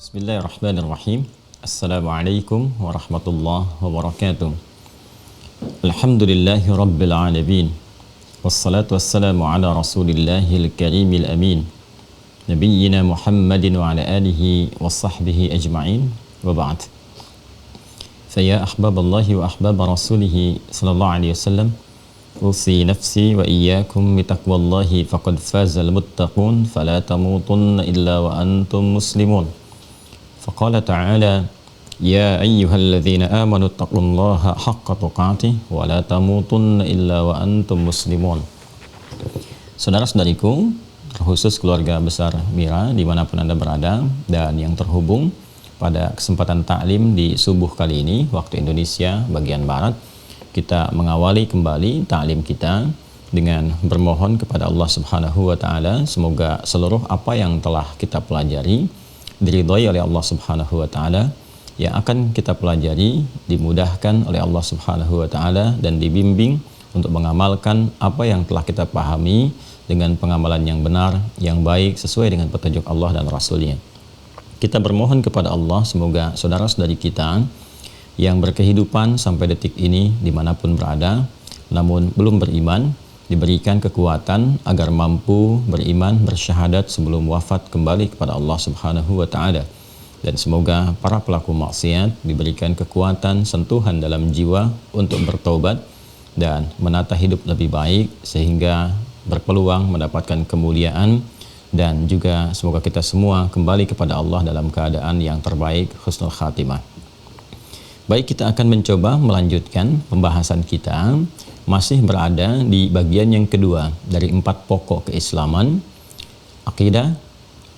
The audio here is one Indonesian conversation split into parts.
Bismillahirrahmanirrahim. Assalamualaikum warahmatullahi wabarakatuh. Alhamdulillahi rabbil alamin. Wassalatu wassalamu ala rasulillahil karimil amin. Nabiyyina Muhammadin wa ala alihi wa sahbihi ajma'in. Wa ba'd. Faya ahbaballahi wa ahbaba rasulihi sallallahu alaihi wasallam. Usi nafsi wa iyyakum bitaqwallahi faqad fazal muttaqun fala tamutunna illa wa antum muslimun. Faqala ta'ala ya ayyuhalladzina amanu taqullaha haqqa tuqatih wa la tamutunna illa wa antum muslimun. Saudara-saudariku, terkhusus keluarga besar Mira dimanapun Anda berada dan yang terhubung pada kesempatan taklim di subuh kali ini waktu Indonesia bagian Barat, kita mengawali kembali taklim kita dengan bermohon kepada Allah Subhanahu wa taala semoga seluruh apa yang telah kita pelajari diridhai oleh Allah Subhanahu wa taala, yang akan kita pelajari dimudahkan oleh Allah Subhanahu wa taala dan dibimbing untuk mengamalkan apa yang telah kita pahami dengan pengamalan yang benar, yang baik sesuai dengan petunjuk Allah dan Rasul-Nya. Kita bermohon kepada Allah semoga saudara-saudari kita yang berkehidupan sampai detik ini dimanapun berada namun belum beriman diberikan kekuatan agar mampu beriman, bersyahadat sebelum wafat kembali kepada Allah Subhanahu wa taala. Dan semoga para pelaku maksiat diberikan kekuatan, sentuhan dalam jiwa untuk bertaubat dan menata hidup lebih baik sehingga berpeluang mendapatkan kemuliaan, dan juga semoga kita semua kembali kepada Allah dalam keadaan yang terbaik, husnul khatimah. Baik, kita akan mencoba melanjutkan pembahasan kita, masih berada di bagian yang kedua dari 4 pokok keislaman: akidah,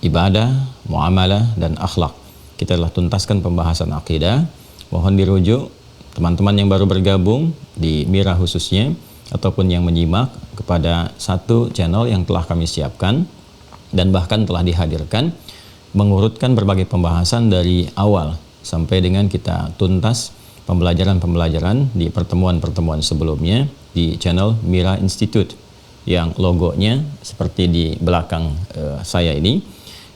ibadah, muamalah, dan akhlak. Kita telah tuntaskan pembahasan akidah. Mohon dirujuk teman-teman yang baru bergabung di Mira khususnya ataupun yang menyimak kepada satu channel yang telah kami siapkan dan bahkan telah dihadirkan, mengurutkan berbagai pembahasan dari awal sampai dengan kita tuntas pembelajaran-pembelajaran di pertemuan-pertemuan sebelumnya di channel Mira Institute yang logonya seperti di belakang saya ini.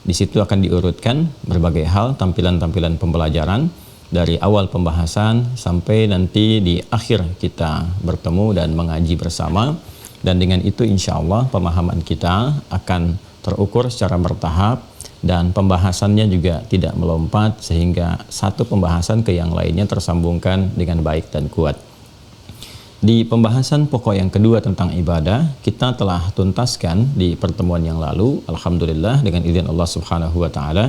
Di situ akan diurutkan berbagai hal, tampilan-tampilan pembelajaran dari awal pembahasan sampai nanti di akhir kita bertemu dan mengaji bersama, dan dengan itu insya Allah pemahaman kita akan terukur secara bertahap dan pembahasannya juga tidak melompat sehingga satu pembahasan ke yang lainnya tersambungkan dengan baik dan kuat. Di pembahasan pokok yang kedua tentang ibadah, kita telah tuntaskan di pertemuan yang lalu, alhamdulillah dengan izin Allah Subhanahu wa taala,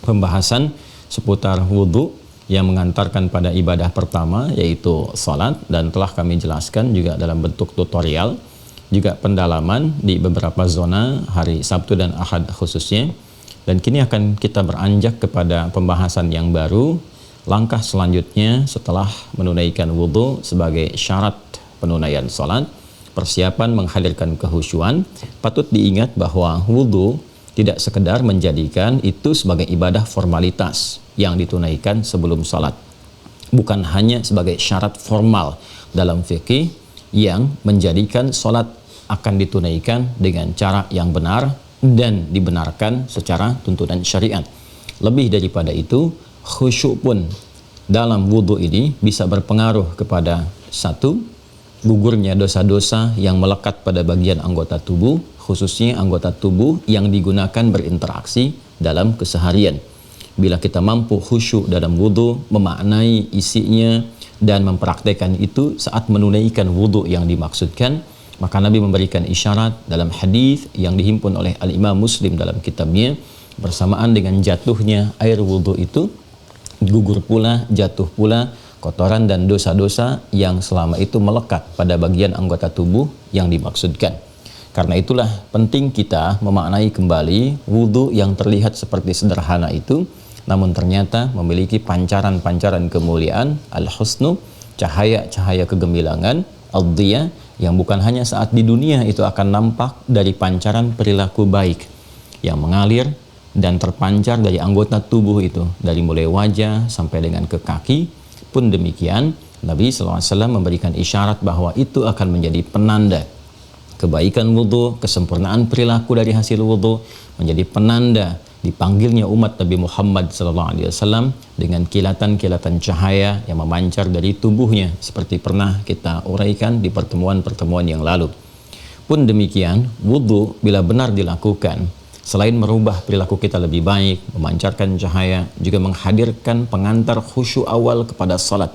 pembahasan seputar wudhu yang mengantarkan pada ibadah pertama yaitu salat, dan telah kami jelaskan juga dalam bentuk tutorial, juga pendalaman di beberapa zona hari Sabtu dan Ahad khususnya. Dan kini akan kita beranjak kepada pembahasan yang baru, langkah selanjutnya setelah menunaikan wudhu sebagai syarat penunaian salat, persiapan menghadirkan kehusyuan. Patut diingat bahwa wudhu tidak sekedar menjadikan itu sebagai ibadah formalitas yang ditunaikan sebelum salat, bukan hanya sebagai syarat formal dalam fikih yang menjadikan salat akan ditunaikan dengan cara yang benar dan dibenarkan secara tuntunan syariat. Lebih daripada itu, khusyuk pun dalam wudhu ini bisa berpengaruh kepada satu, gugurnya dosa-dosa yang melekat pada bagian anggota tubuh, khususnya anggota tubuh yang digunakan berinteraksi dalam keseharian. Bila kita mampu khusyuk dalam wudhu, memaknai isinya dan mempraktekkan itu saat menunaikan wudhu yang dimaksudkan, maka Nabi memberikan isyarat dalam hadis yang dihimpun oleh Al-Imam Muslim dalam kitabnya, bersamaan dengan jatuhnya air wudhu itu, gugur pula, jatuh pula kotoran dan dosa-dosa yang selama itu melekat pada bagian anggota tubuh yang dimaksudkan. Karena itulah penting kita memaknai kembali wudhu yang terlihat seperti sederhana itu, namun ternyata memiliki pancaran-pancaran kemuliaan, al-husnu, cahaya-cahaya kegemilangan, al-dhiya, yang bukan hanya saat di dunia itu akan nampak dari pancaran perilaku baik yang mengalir dan terpancar dari anggota tubuh itu, dari mulai wajah sampai dengan ke kaki. Pun demikian, Nabi SAW memberikan isyarat bahwa itu akan menjadi penanda kebaikan wudhu, kesempurnaan perilaku dari hasil wudhu, menjadi penanda dipanggilnya umat Nabi Muhammad SAW dengan kilatan-kilatan cahaya yang memancar dari tubuhnya, seperti pernah kita uraikan di pertemuan-pertemuan yang lalu. Pun demikian, wudhu bila benar dilakukan, selain merubah perilaku kita lebih baik, memancarkan cahaya, juga menghadirkan pengantar khusyuk awal kepada salat.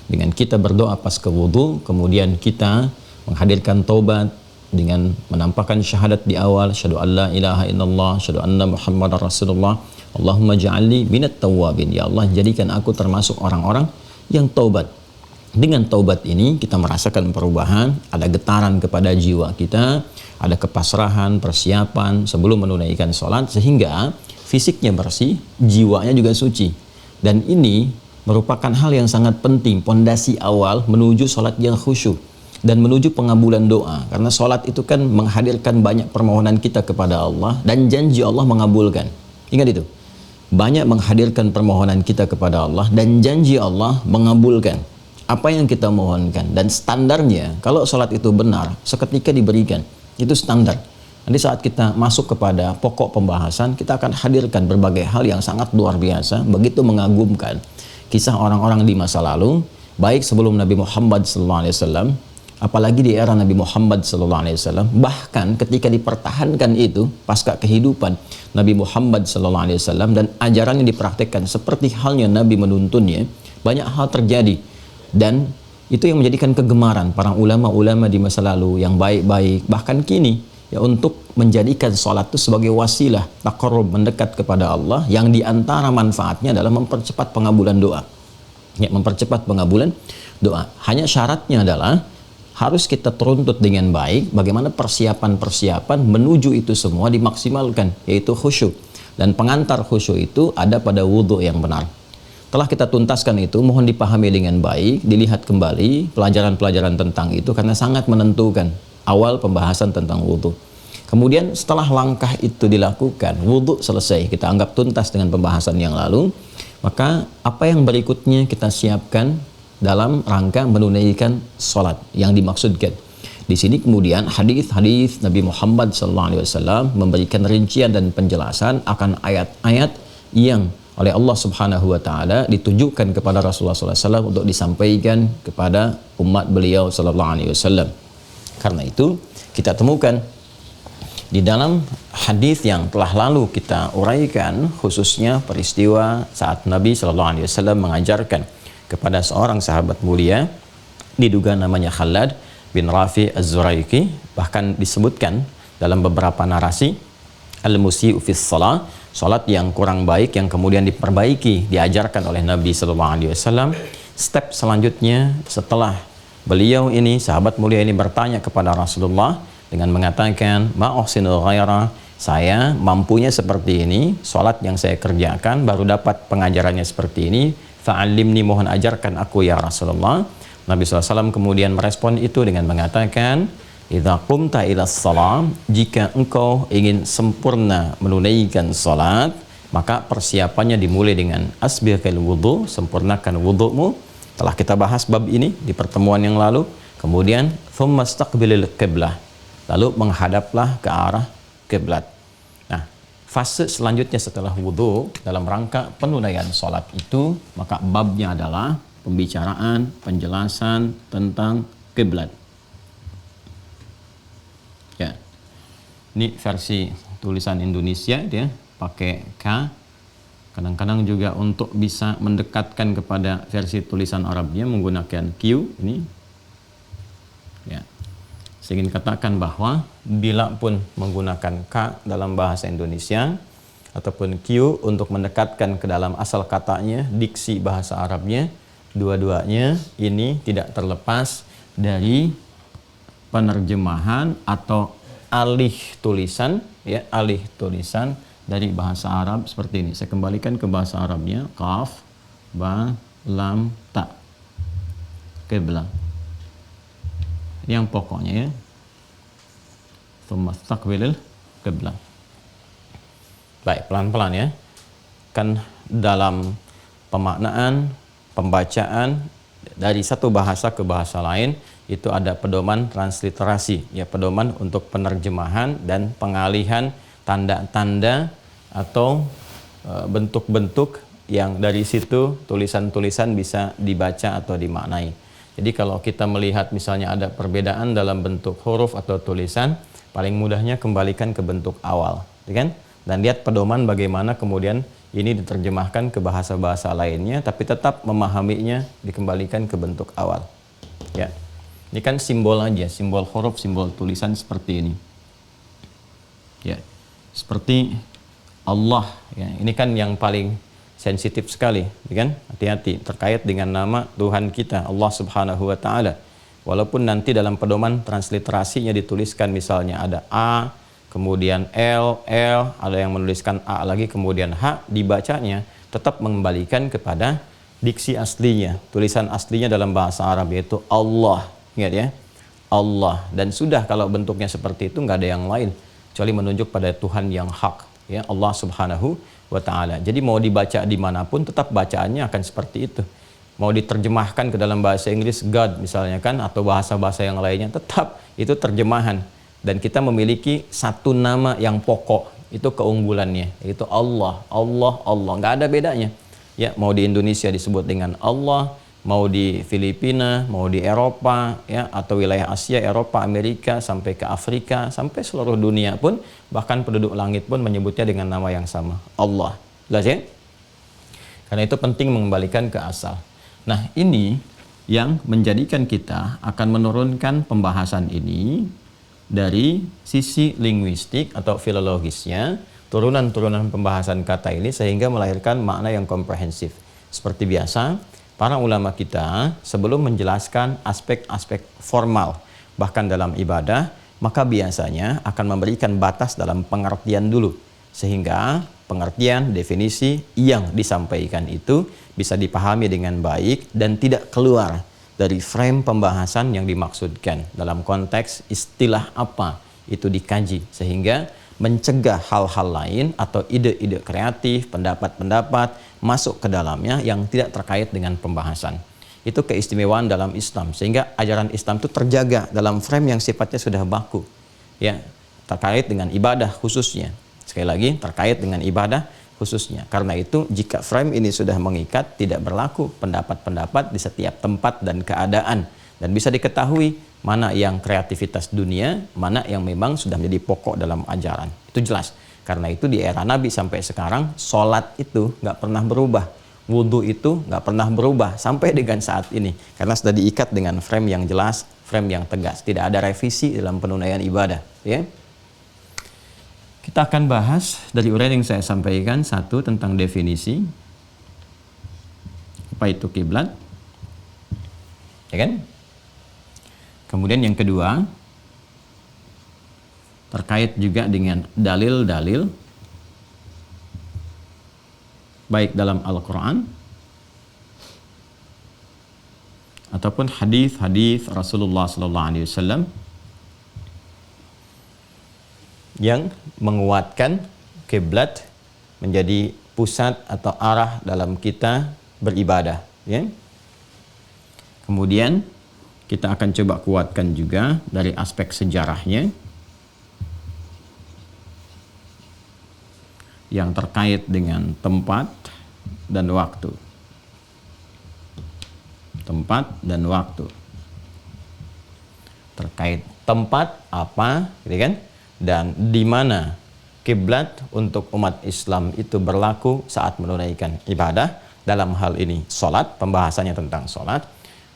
Dengan kita berdoa pas ke wudhu, kemudian kita menghadirkan taubat dengan menampakkan syahadat di awal, syahadu an la ilaha illallah, syahadu anna muhammadar rasulullah, Allahumma ja'alni minat tawwabin, ya Allah jadikan aku termasuk orang-orang yang taubat. Dengan taubat ini kita merasakan perubahan, ada getaran kepada jiwa kita, ada kepasrahan, persiapan sebelum menunaikan sholat, sehingga fisiknya bersih, jiwanya juga suci. Dan ini merupakan hal yang sangat penting, pondasi awal menuju sholat yang khusyuk dan menuju pengabulan doa, karena sholat itu kan menghadirkan banyak permohonan kita kepada Allah dan janji Allah mengabulkan. Ingat itu, banyak menghadirkan permohonan kita kepada Allah dan janji Allah mengabulkan apa yang kita mohonkan. Dan standarnya kalau sholat itu benar seketika diberikan, itu standar. Nanti saat kita masuk kepada pokok pembahasan, kita akan hadirkan berbagai hal yang sangat luar biasa, begitu mengagumkan kisah orang-orang di masa lalu, baik sebelum Nabi Muhammad SAW, apalagi di era Nabi Muhammad SAW, bahkan ketika dipertahankan itu pasca kehidupan Nabi Muhammad SAW dan ajarannya dipraktekkan seperti halnya Nabi menuntunnya, banyak hal terjadi. Dan itu yang menjadikan kegemaran para ulama-ulama di masa lalu yang baik-baik, bahkan kini, ya, untuk menjadikan sholat itu sebagai wasilah taqarrub, mendekat kepada Allah, yang diantara manfaatnya adalah mempercepat pengabulan doa, ya, mempercepat pengabulan doa. Hanya syaratnya adalah harus kita teruntut dengan baik bagaimana persiapan-persiapan menuju itu semua dimaksimalkan, yaitu khusyuk. Dan pengantar khusyuk itu ada pada wudhu yang benar. Telah kita tuntaskan itu, mohon dipahami dengan baik, dilihat kembali pelajaran-pelajaran tentang itu, karena sangat menentukan awal pembahasan tentang wudhu. Kemudian setelah langkah itu dilakukan, wudhu selesai, kita anggap tuntas dengan pembahasan yang lalu, maka apa yang berikutnya kita siapkan dalam rangka menunaikan sholat yang dimaksudkan. Di sini kemudian hadis-hadis Nabi Muhammad SAW memberikan rincian dan penjelasan akan ayat-ayat yang oleh Allah Subhanahu wa Ta'ala ditujukan kepada Rasulullah SAW untuk disampaikan kepada umat beliau SAW. Karena itu kita temukan di dalam hadis yang telah lalu kita uraikan, khususnya peristiwa saat Nabi SAW mengajarkan kepada seorang sahabat mulia, diduga namanya Khalad bin Rafi Az-Zuraiki, bahkan disebutkan dalam beberapa narasi, al-musi'u fis shalah, salat yang kurang baik yang kemudian diperbaiki, diajarkan oleh Nabi SAW. Step selanjutnya setelah beliau ini, sahabat mulia ini bertanya kepada Rasulullah dengan mengatakan, ma uhsinu ghaira, saya mampunya seperti ini, salat yang saya kerjakan baru dapat pengajarannya seperti ini, fa'allimni, mohon ajarkan aku ya Rasulullah. Nabi SAW kemudian merespon itu dengan mengatakan, idza qumta ila shalah, jika engkau ingin sempurna menunaikan salat, maka persiapannya dimulai dengan asbiqil wudu, sempurnakan wudumu. Telah kita bahas bab ini di pertemuan yang lalu. Kemudian thumma istaqbilil qiblah, lalu menghadaplah ke arah kiblat. Nah, fase selanjutnya setelah wudhu dalam rangka penunaian sholat itu, maka babnya adalah pembicaraan, penjelasan tentang kiblat. Ya, ini versi tulisan Indonesia, dia pakai K. Kadang-kadang juga untuk bisa mendekatkan kepada versi tulisan Arabnya menggunakan Q ini. Ya, saya ingin katakan bahwa bila pun menggunakan K dalam bahasa Indonesia ataupun Q untuk mendekatkan ke dalam asal katanya, diksi bahasa Arabnya, dua-duanya ini tidak terlepas dari penerjemahan atau alih tulisan, ya, alih tulisan dari bahasa Arab seperti ini. Saya kembalikan ke bahasa Arabnya, qaf, ba, lam, ta, qiblah. Yang pokoknya, ya, tsumastaqbilil qiblah. Baik, pelan-pelan ya. Kan dalam pemaknaan, pembacaan dari satu bahasa ke bahasa lain itu ada pedoman transliterasi, ya, pedoman untuk penerjemahan dan pengalihan tanda-tanda atau bentuk-bentuk yang dari situ tulisan-tulisan bisa dibaca atau dimaknai. Jadi kalau kita melihat misalnya ada perbedaan dalam bentuk huruf atau tulisan, paling mudahnya kembalikan ke bentuk awal, ya kan? Dan lihat pedoman bagaimana kemudian ini diterjemahkan ke bahasa-bahasa lainnya, tapi tetap memahaminya dikembalikan ke bentuk awal. Ya, ini kan simbol aja, simbol huruf, simbol tulisan seperti ini. Ya, seperti Allah. Ya, ini kan yang paling sensitif sekali, ya kan? Hati-hati terkait dengan nama Tuhan kita, Allah Subhanahu wa Ta'ala. Walaupun nanti dalam pedoman transliterasinya dituliskan misalnya ada A, kemudian L, ada yang menuliskan A lagi, kemudian H, dibacanya tetap mengembalikan kepada diksi aslinya, tulisan aslinya dalam bahasa Arab, yaitu Allah. Ingat ya, Allah. Dan sudah, kalau bentuknya seperti itu nggak ada yang lain kecuali menunjuk pada Tuhan yang hak, ya, Allah Subhanahu wa Ta'ala. Jadi mau dibaca dimanapun tetap bacaannya akan seperti itu. Mau diterjemahkan ke dalam bahasa Inggris God misalnya kan, atau bahasa-bahasa yang lainnya, tetap itu terjemahan. Dan kita memiliki satu nama yang pokok, itu keunggulannya, yaitu Allah, Allah, Allah, nggak ada bedanya. Ya, mau di Indonesia disebut dengan Allah, mau di Filipina, mau di Eropa, ya, atau wilayah Asia, Eropa, Amerika, sampai ke Afrika, sampai seluruh dunia pun, bahkan penduduk langit pun menyebutnya dengan nama yang sama, Allah. Jelas ya? Karena itu penting mengembalikan ke asal. Nah, ini yang menjadikan kita akan menurunkan pembahasan ini dari sisi linguistik atau filologisnya, turunan-turunan pembahasan kata ini, sehingga melahirkan makna yang komprehensif. Seperti biasa, para ulama kita sebelum menjelaskan aspek-aspek formal, bahkan dalam ibadah, maka biasanya akan memberikan batas dalam pengertian dulu, sehingga pengertian, definisi yang disampaikan itu bisa dipahami dengan baik dan tidak keluar dari frame pembahasan yang dimaksudkan. Dalam konteks istilah apa itu dikaji, sehingga mencegah hal-hal lain atau ide-ide kreatif, pendapat-pendapat masuk ke dalamnya yang tidak terkait dengan pembahasan. Itu keistimewaan dalam Islam, sehingga ajaran Islam itu terjaga dalam frame yang sifatnya sudah baku, ya, terkait dengan ibadah khususnya. Sekali lagi, terkait dengan ibadah khususnya. Karena itu, jika frame ini sudah mengikat, tidak berlaku pendapat-pendapat di setiap tempat dan keadaan, dan bisa diketahui mana yang kreativitas dunia, mana yang memang sudah menjadi pokok dalam ajaran. Itu jelas. Karena itu di era Nabi sampai sekarang, sholat itu nggak pernah berubah, wudhu itu nggak pernah berubah sampai dengan saat ini, karena sudah diikat dengan frame yang jelas, frame yang tegas. Tidak ada revisi dalam penunaian ibadah, ya. Kita akan bahas dari uraian yang saya sampaikan, satu tentang definisi apa itu kiblat, ya kan? Kemudian yang kedua terkait juga dengan dalil-dalil baik dalam Al-Quran ataupun hadis-hadis Rasulullah SAW yang menguatkan kiblat menjadi pusat atau arah dalam kita beribadah, ya. Kemudian kita akan coba kuatkan juga dari aspek sejarahnya yang terkait dengan tempat dan waktu. Tempat dan waktu. Terkait tempat apa, gitu kan? Dan di mana kiblat untuk umat Islam itu berlaku saat menunaikan ibadah. Dalam hal ini sholat, pembahasannya tentang sholat.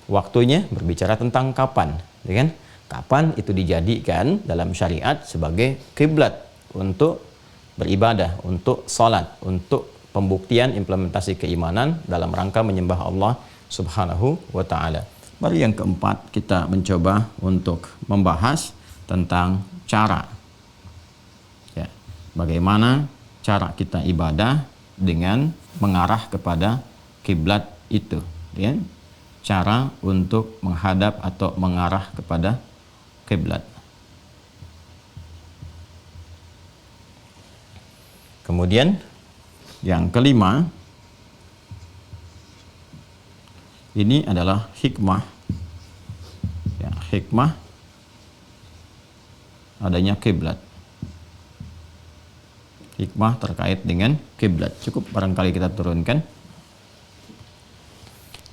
Waktunya berbicara tentang kapan, ya kan? Kapan itu dijadikan dalam syariat sebagai kiblat untuk beribadah, untuk sholat, untuk pembuktian implementasi keimanan dalam rangka menyembah Allah Subhanahu wa Ta'ala. Baru yang keempat, kita mencoba untuk membahas tentang cara, ya, bagaimana cara kita ibadah dengan mengarah kepada kiblat itu, ya. Cara untuk menghadap atau mengarah kepada kiblat. Kemudian yang kelima, ini adalah hikmah, ya, hikmah adanya kiblat. hikmah terkait dengan kiblat. Cukup barangkali kita turunkan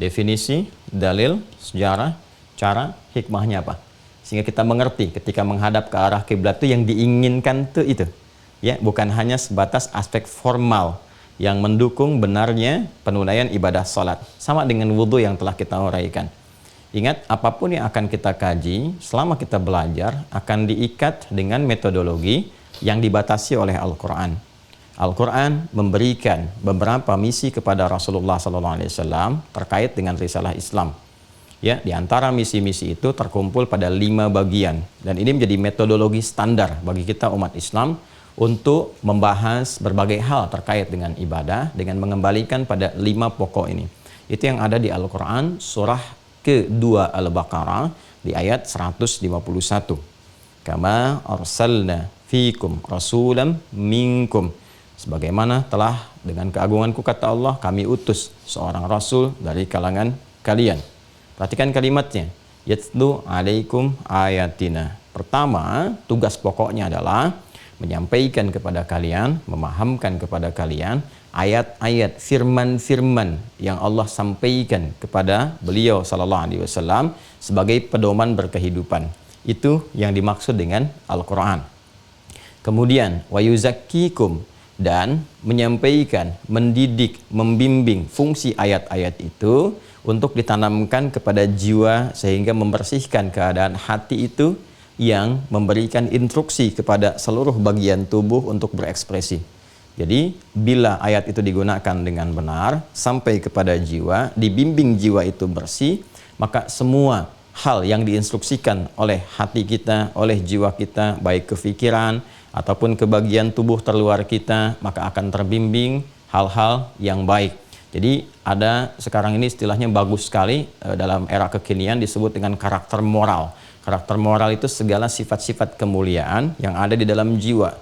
definisi, dalil, sejarah, cara, hikmahnya apa. Sehingga kita mengerti ketika menghadap ke arah kiblat itu yang diinginkan itu. Ya, bukan hanya sebatas aspek formal yang mendukung benarnya penunaian ibadah salat. Sama dengan wudhu yang telah kita uraikan. Ingat, apapun yang akan kita kaji selama kita belajar akan diikat dengan metodologi yang dibatasi oleh Al-Quran. Al-Quran memberikan beberapa misi kepada Rasulullah SAW terkait dengan risalah Islam. Ya, di antara misi-misi itu terkumpul pada 5 bagian. Dan ini menjadi metodologi standar bagi kita umat Islam untuk membahas berbagai hal terkait dengan ibadah dengan mengembalikan pada 5 pokok ini. Itu yang ada di Al-Quran surah ke-2 Al-Baqarah di ayat 151. Kama arsalna fikum rasulam minkum. Sebagaimana telah dengan keagunganku kata Allah, kami utus seorang rasul dari kalangan kalian. Perhatikan kalimatnya. Yatlu alaikum ayatina. Pertama, tugas pokoknya adalah menyampaikan kepada kalian, memahamkan kepada kalian ayat-ayat firman-firman yang Allah sampaikan kepada beliau sallallahu alaihi wasallam sebagai pedoman berkehidupan. Itu yang dimaksud dengan Al-Qur'an. Kemudian wa yuzakkikum, dan menyampaikan, mendidik, membimbing fungsi ayat-ayat itu untuk ditanamkan kepada jiwa sehingga membersihkan keadaan hati itu yang memberikan instruksi kepada seluruh bagian tubuh untuk berekspresi. Jadi bila ayat itu digunakan dengan benar sampai kepada jiwa, dibimbing jiwa itu bersih, maka semua hal yang diinstruksikan oleh hati kita, oleh jiwa kita, baik kefikiran ataupun ke bagian tubuh terluar kita, maka akan terbimbing hal-hal yang baik. Jadi ada sekarang ini istilahnya bagus sekali dalam era kekinian disebut dengan karakter moral. Karakter moral itu segala sifat-sifat kemuliaan yang ada di dalam jiwa.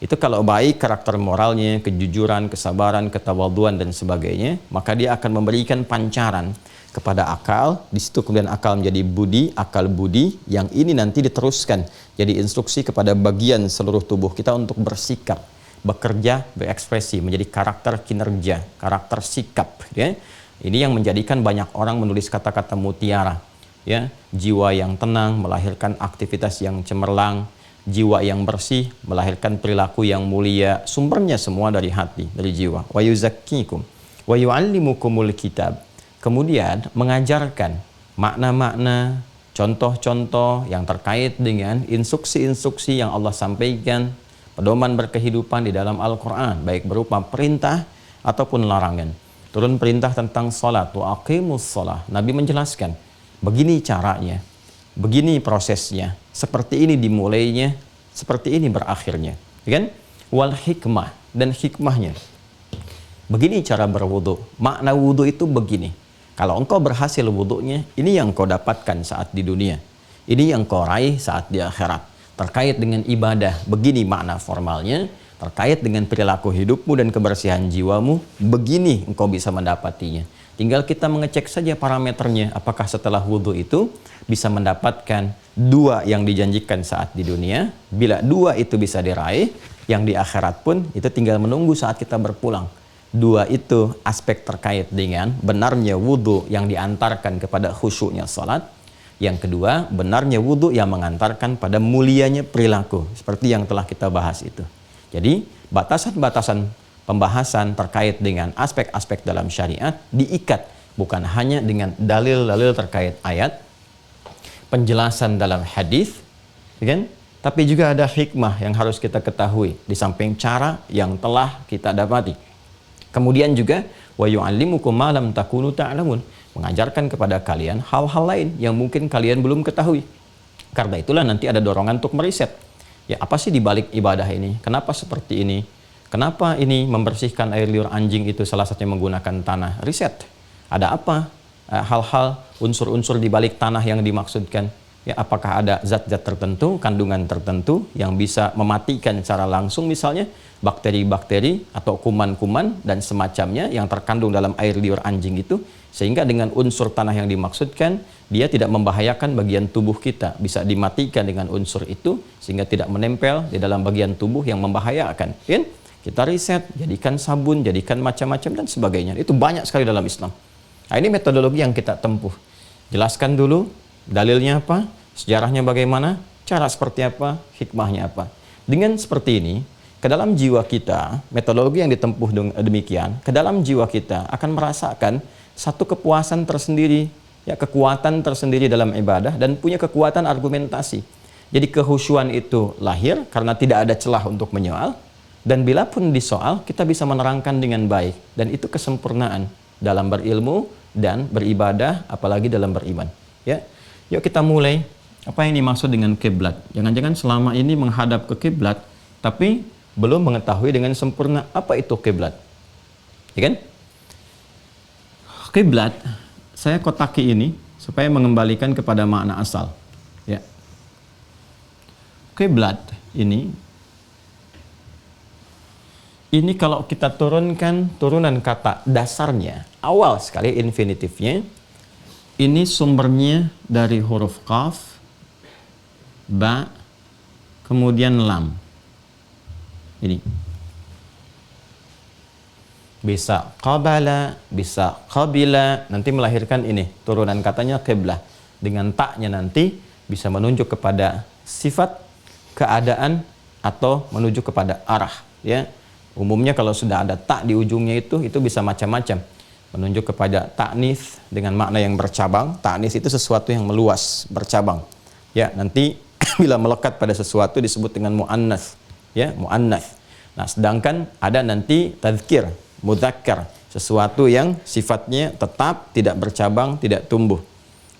Itu kalau baik karakter moralnya, kejujuran, kesabaran, ketawaduan dan sebagainya, maka dia akan memberikan pancaran kepada akal. Di situ kemudian akal menjadi budi, akal budi yang ini nanti diteruskan jadi instruksi kepada bagian seluruh tubuh kita untuk bersikap, bekerja, berekspresi, menjadi karakter kinerja, karakter sikap, ya. Ini yang menjadikan banyak orang menulis kata-kata mutiara, ya. Jiwa yang tenang melahirkan aktivitas yang cemerlang, jiwa yang bersih melahirkan perilaku yang mulia. Sumbernya semua dari hati, dari jiwa. Wa yuzakkikum wa yu'allimukumul kitab. Kemudian mengajarkan makna-makna, contoh-contoh yang terkait dengan instruksi-instruksi yang Allah sampaikan, pedoman berkehidupan di dalam Al-Quran, baik berupa perintah ataupun larangan. Turun perintah tentang salat, wa aqimus shalah. Nabi menjelaskan, begini caranya, begini prosesnya, seperti ini dimulainya, seperti ini berakhirnya. Kan? Wal hikmah, dan hikmahnya. Begini cara berwudu. Makna wudu itu begini. Kalau engkau berhasil wudunya, ini yang kau dapatkan saat di dunia. Ini yang kau raih saat di akhirat. Terkait dengan ibadah, begini makna formalnya. Terkait dengan perilaku hidupmu dan kebersihan jiwamu, begini engkau bisa mendapatinya. Tinggal kita mengecek saja parameternya. Apakah setelah wudu itu bisa mendapatkan 2 yang dijanjikan saat di dunia. Bila 2 itu bisa diraih, yang di akhirat pun itu tinggal menunggu saat kita berpulang. 2 itu aspek terkait dengan benarnya wudu yang diantarkan kepada khusyuknya salat. Yang kedua, benarnya wudu yang mengantarkan pada mulianya perilaku. Seperti yang telah kita bahas itu. Jadi, batasan-batasan pembahasan terkait dengan aspek-aspek dalam syariat diikat. Bukan hanya dengan dalil-dalil terkait ayat, penjelasan dalam hadis, kan? Tapi juga ada hikmah yang harus kita ketahui. Di samping cara yang telah kita dapati. Kemudian juga wa yu'allimukum ma lam takunu ta'lamun, mengajarkan kepada kalian hal-hal lain yang mungkin kalian belum ketahui. Karena itulah nanti ada dorongan untuk meriset. Ya, apa sih di balik ibadah ini? Kenapa seperti ini? Kenapa ini membersihkan air liur anjing itu salah satunya menggunakan tanah? Riset. Ada apa? Hal-hal unsur-unsur di balik tanah yang dimaksudkan. Ya, apakah ada zat-zat tertentu, kandungan tertentu yang bisa mematikan secara langsung misalnya bakteri-bakteri atau kuman-kuman dan semacamnya yang terkandung dalam air liur anjing itu, sehingga dengan unsur tanah yang dimaksudkan dia tidak membahayakan bagian tubuh kita, bisa dimatikan dengan unsur itu sehingga tidak menempel di dalam bagian tubuh yang membahayakan, kan? kita riset, jadikan sabun, jadikan macam-macam dan sebagainya. Itu banyak sekali dalam Islam. Nah, ini metodologi yang kita tempuh. Jelaskan dulu dalilnya apa, sejarahnya bagaimana, cara seperti apa, hikmahnya apa. Dengan seperti ini, ke dalam jiwa kita, metodologi yang ditempuh demikian, ke dalam jiwa kita akan merasakan satu kepuasan tersendiri, ya, kekuatan tersendiri dalam ibadah dan punya kekuatan argumentasi. Jadi kehusyuan itu lahir karena tidak ada celah untuk menyoal, dan bila pun disoal kita bisa menerangkan dengan baik, dan itu kesempurnaan dalam berilmu dan beribadah, apalagi dalam beriman. Ya, yuk kita mulai. Apa yang dimaksud dengan kiblat? Jangan-jangan selama ini menghadap ke kiblat, tapi belum mengetahui dengan sempurna apa itu kiblat. Ya kan? Kiblat, saya kotaki ini supaya mengembalikan kepada makna asal. Ya. Kiblat ini kalau kita turunkan turunan kata dasarnya, awal sekali infinitifnya, ini sumbernya dari huruf qaf, ba, kemudian lam. Ini bisa qabala, bisa qabila, nanti melahirkan ini turunan katanya qiblah. Dengan taknya nanti bisa menunjuk kepada sifat, keadaan, atau menuju kepada arah. Ya, umumnya kalau sudah ada tak di ujungnya itu bisa macam-macam. Menunjuk kepada ta'nits dengan makna yang bercabang. Ta'nits itu sesuatu yang meluas, bercabang. Ya, nanti bila melekat pada sesuatu disebut dengan mu'annats, ya, mu'annats. Nah, sedangkan ada nanti tadzkir, mudzakkar, sesuatu yang sifatnya tetap, tidak bercabang, tidak tumbuh.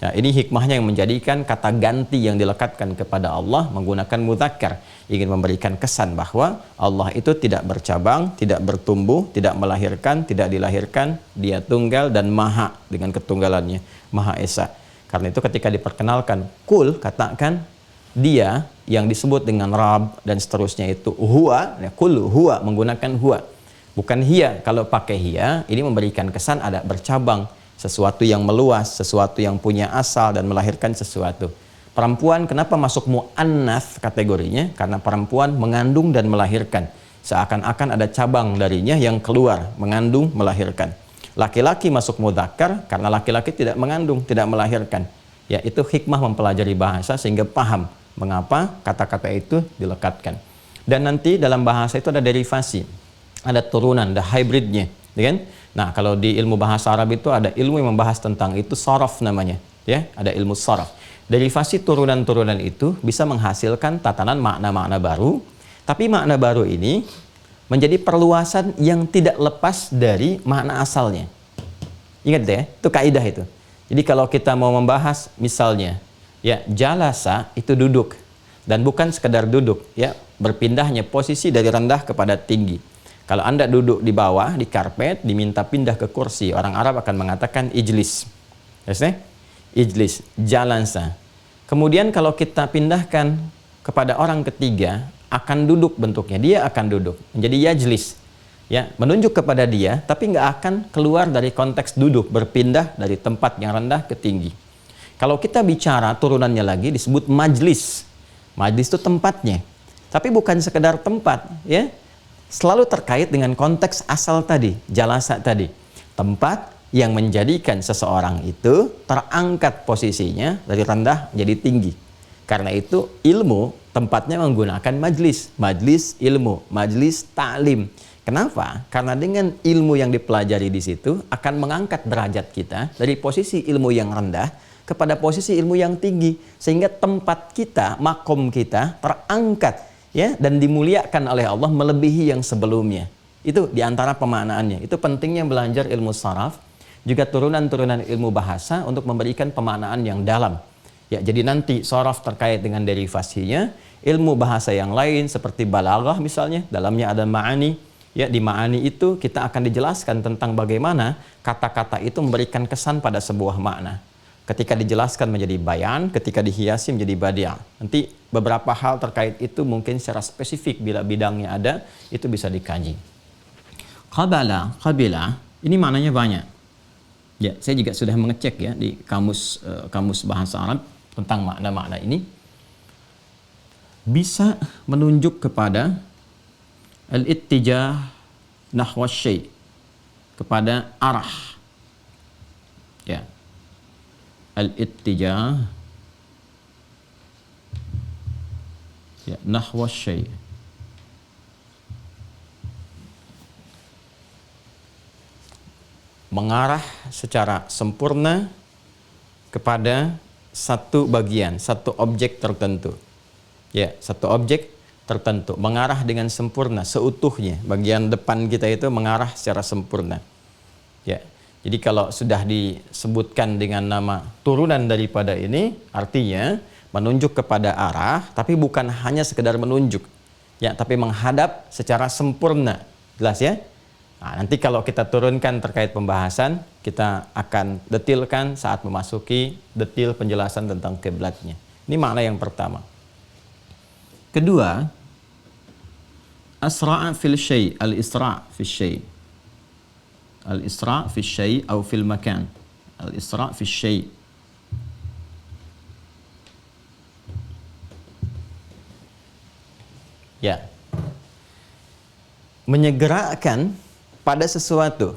Nah, ini hikmahnya yang menjadikan kata ganti yang dilekatkan kepada Allah menggunakan mudzakkar, ingin memberikan kesan bahwa Allah itu tidak bercabang, tidak bertumbuh, tidak melahirkan, tidak dilahirkan, Dia tunggal dan maha dengan ketunggalannya, Maha Esa. Karena itu ketika diperkenalkan kul, katakan Dia yang disebut dengan Rabb dan seterusnya itu huwa, ya, kul huwa, menggunakan huwa, bukan hiya. Kalau pakai hiya ini memberikan kesan ada bercabang, sesuatu yang meluas, sesuatu yang punya asal dan melahirkan sesuatu. Perempuan kenapa masuk mu'annats kategorinya? Karena perempuan mengandung dan melahirkan, seakan-akan ada cabang darinya yang keluar, mengandung, melahirkan. Laki-laki masuk mudzakkar karena laki-laki tidak mengandung, tidak melahirkan. Ya, itu hikmah mempelajari bahasa sehingga paham mengapa kata-kata itu dilekatkan. Dan nanti dalam bahasa itu ada derivasi, ada turunan, ada hybridnya, ya kan? Nah, kalau di ilmu bahasa Arab itu ada ilmu yang membahas tentang itu, sharaf namanya, ya, ada ilmu sharaf. Derivasi turunan-turunan itu bisa menghasilkan tatanan makna-makna baru, tapi makna baru ini menjadi perluasan yang tidak lepas dari makna asalnya. Ingat deh, itu kaidah itu. Jadi kalau kita mau membahas misalnya, ya, jalasa itu duduk, dan bukan sekedar duduk, ya, berpindahnya posisi dari rendah kepada tinggi. Kalau Anda duduk di bawah, di karpet, diminta pindah ke kursi, orang Arab akan mengatakan ijlis. Ijlis, jalansa. Kemudian kalau kita pindahkan kepada orang ketiga, akan duduk bentuknya, dia akan duduk, menjadi yajlis. Ya, menunjuk kepada dia, tapi nggak akan keluar dari konteks duduk, berpindah dari tempat yang rendah ke tinggi. Kalau kita bicara turunannya lagi disebut majlis. Majlis itu tempatnya. Tapi bukan sekedar tempat, ya. Selalu terkait dengan konteks asal tadi, jalasa tadi. Tempat yang menjadikan seseorang itu terangkat posisinya dari rendah menjadi tinggi. Karena itu ilmu tempatnya menggunakan majlis, majlis ilmu, majlis ta'lim. Kenapa? Karena dengan ilmu yang dipelajari di situ akan mengangkat derajat kita dari posisi ilmu yang rendah kepada posisi ilmu yang tinggi, sehingga tempat kita, makom kita terangkat, ya, dan dimuliakan oleh Allah melebihi yang sebelumnya. Itu diantara pemaknaannya. Itu pentingnya belajar ilmu saraf, juga turunan-turunan ilmu bahasa untuk memberikan pemaknaan yang dalam. Ya, jadi nanti saraf terkait dengan derivasinya, ilmu bahasa yang lain seperti balaghah misalnya, dalamnya ada ma'ani. Ya, di ma'ani itu kita akan dijelaskan tentang bagaimana kata-kata itu memberikan kesan pada sebuah makna. Ketika dijelaskan menjadi bayan, ketika dihiasi menjadi badi'. Nanti beberapa hal terkait itu mungkin secara spesifik bila bidangnya ada, itu bisa dikaji. Qabala, qabila, ini maknanya banyak. Ya, saya juga sudah mengecek ya di kamus bahasa Arab tentang makna-makna ini. Bisa menunjuk kepada Al-ittijah nahwa syai', kepada arah. Ya. Al-ittijah ya nahwa syai'. Mengarah secara sempurna kepada satu bagian, satu objek tertentu. Ya, satu objek tertentu. Mengarah dengan sempurna, seutuhnya. Bagian depan kita itu mengarah secara sempurna. Ya, jadi kalau sudah disebutkan dengan nama turunan daripada ini, artinya menunjuk kepada arah, tapi bukan hanya sekedar menunjuk. Ya, tapi menghadap secara sempurna. Jelas ya? Nah, nanti kalau kita turunkan terkait pembahasan, kita akan detilkan saat memasuki detil penjelasan tentang kiblatnya. Ini makna yang pertama. Kedua, asra'a fil syai', al-isra' fil syai'. Al-isra' fil syai' atau fil makan. Al-isra' fil syai'. Ya. Menyegerakan pada sesuatu.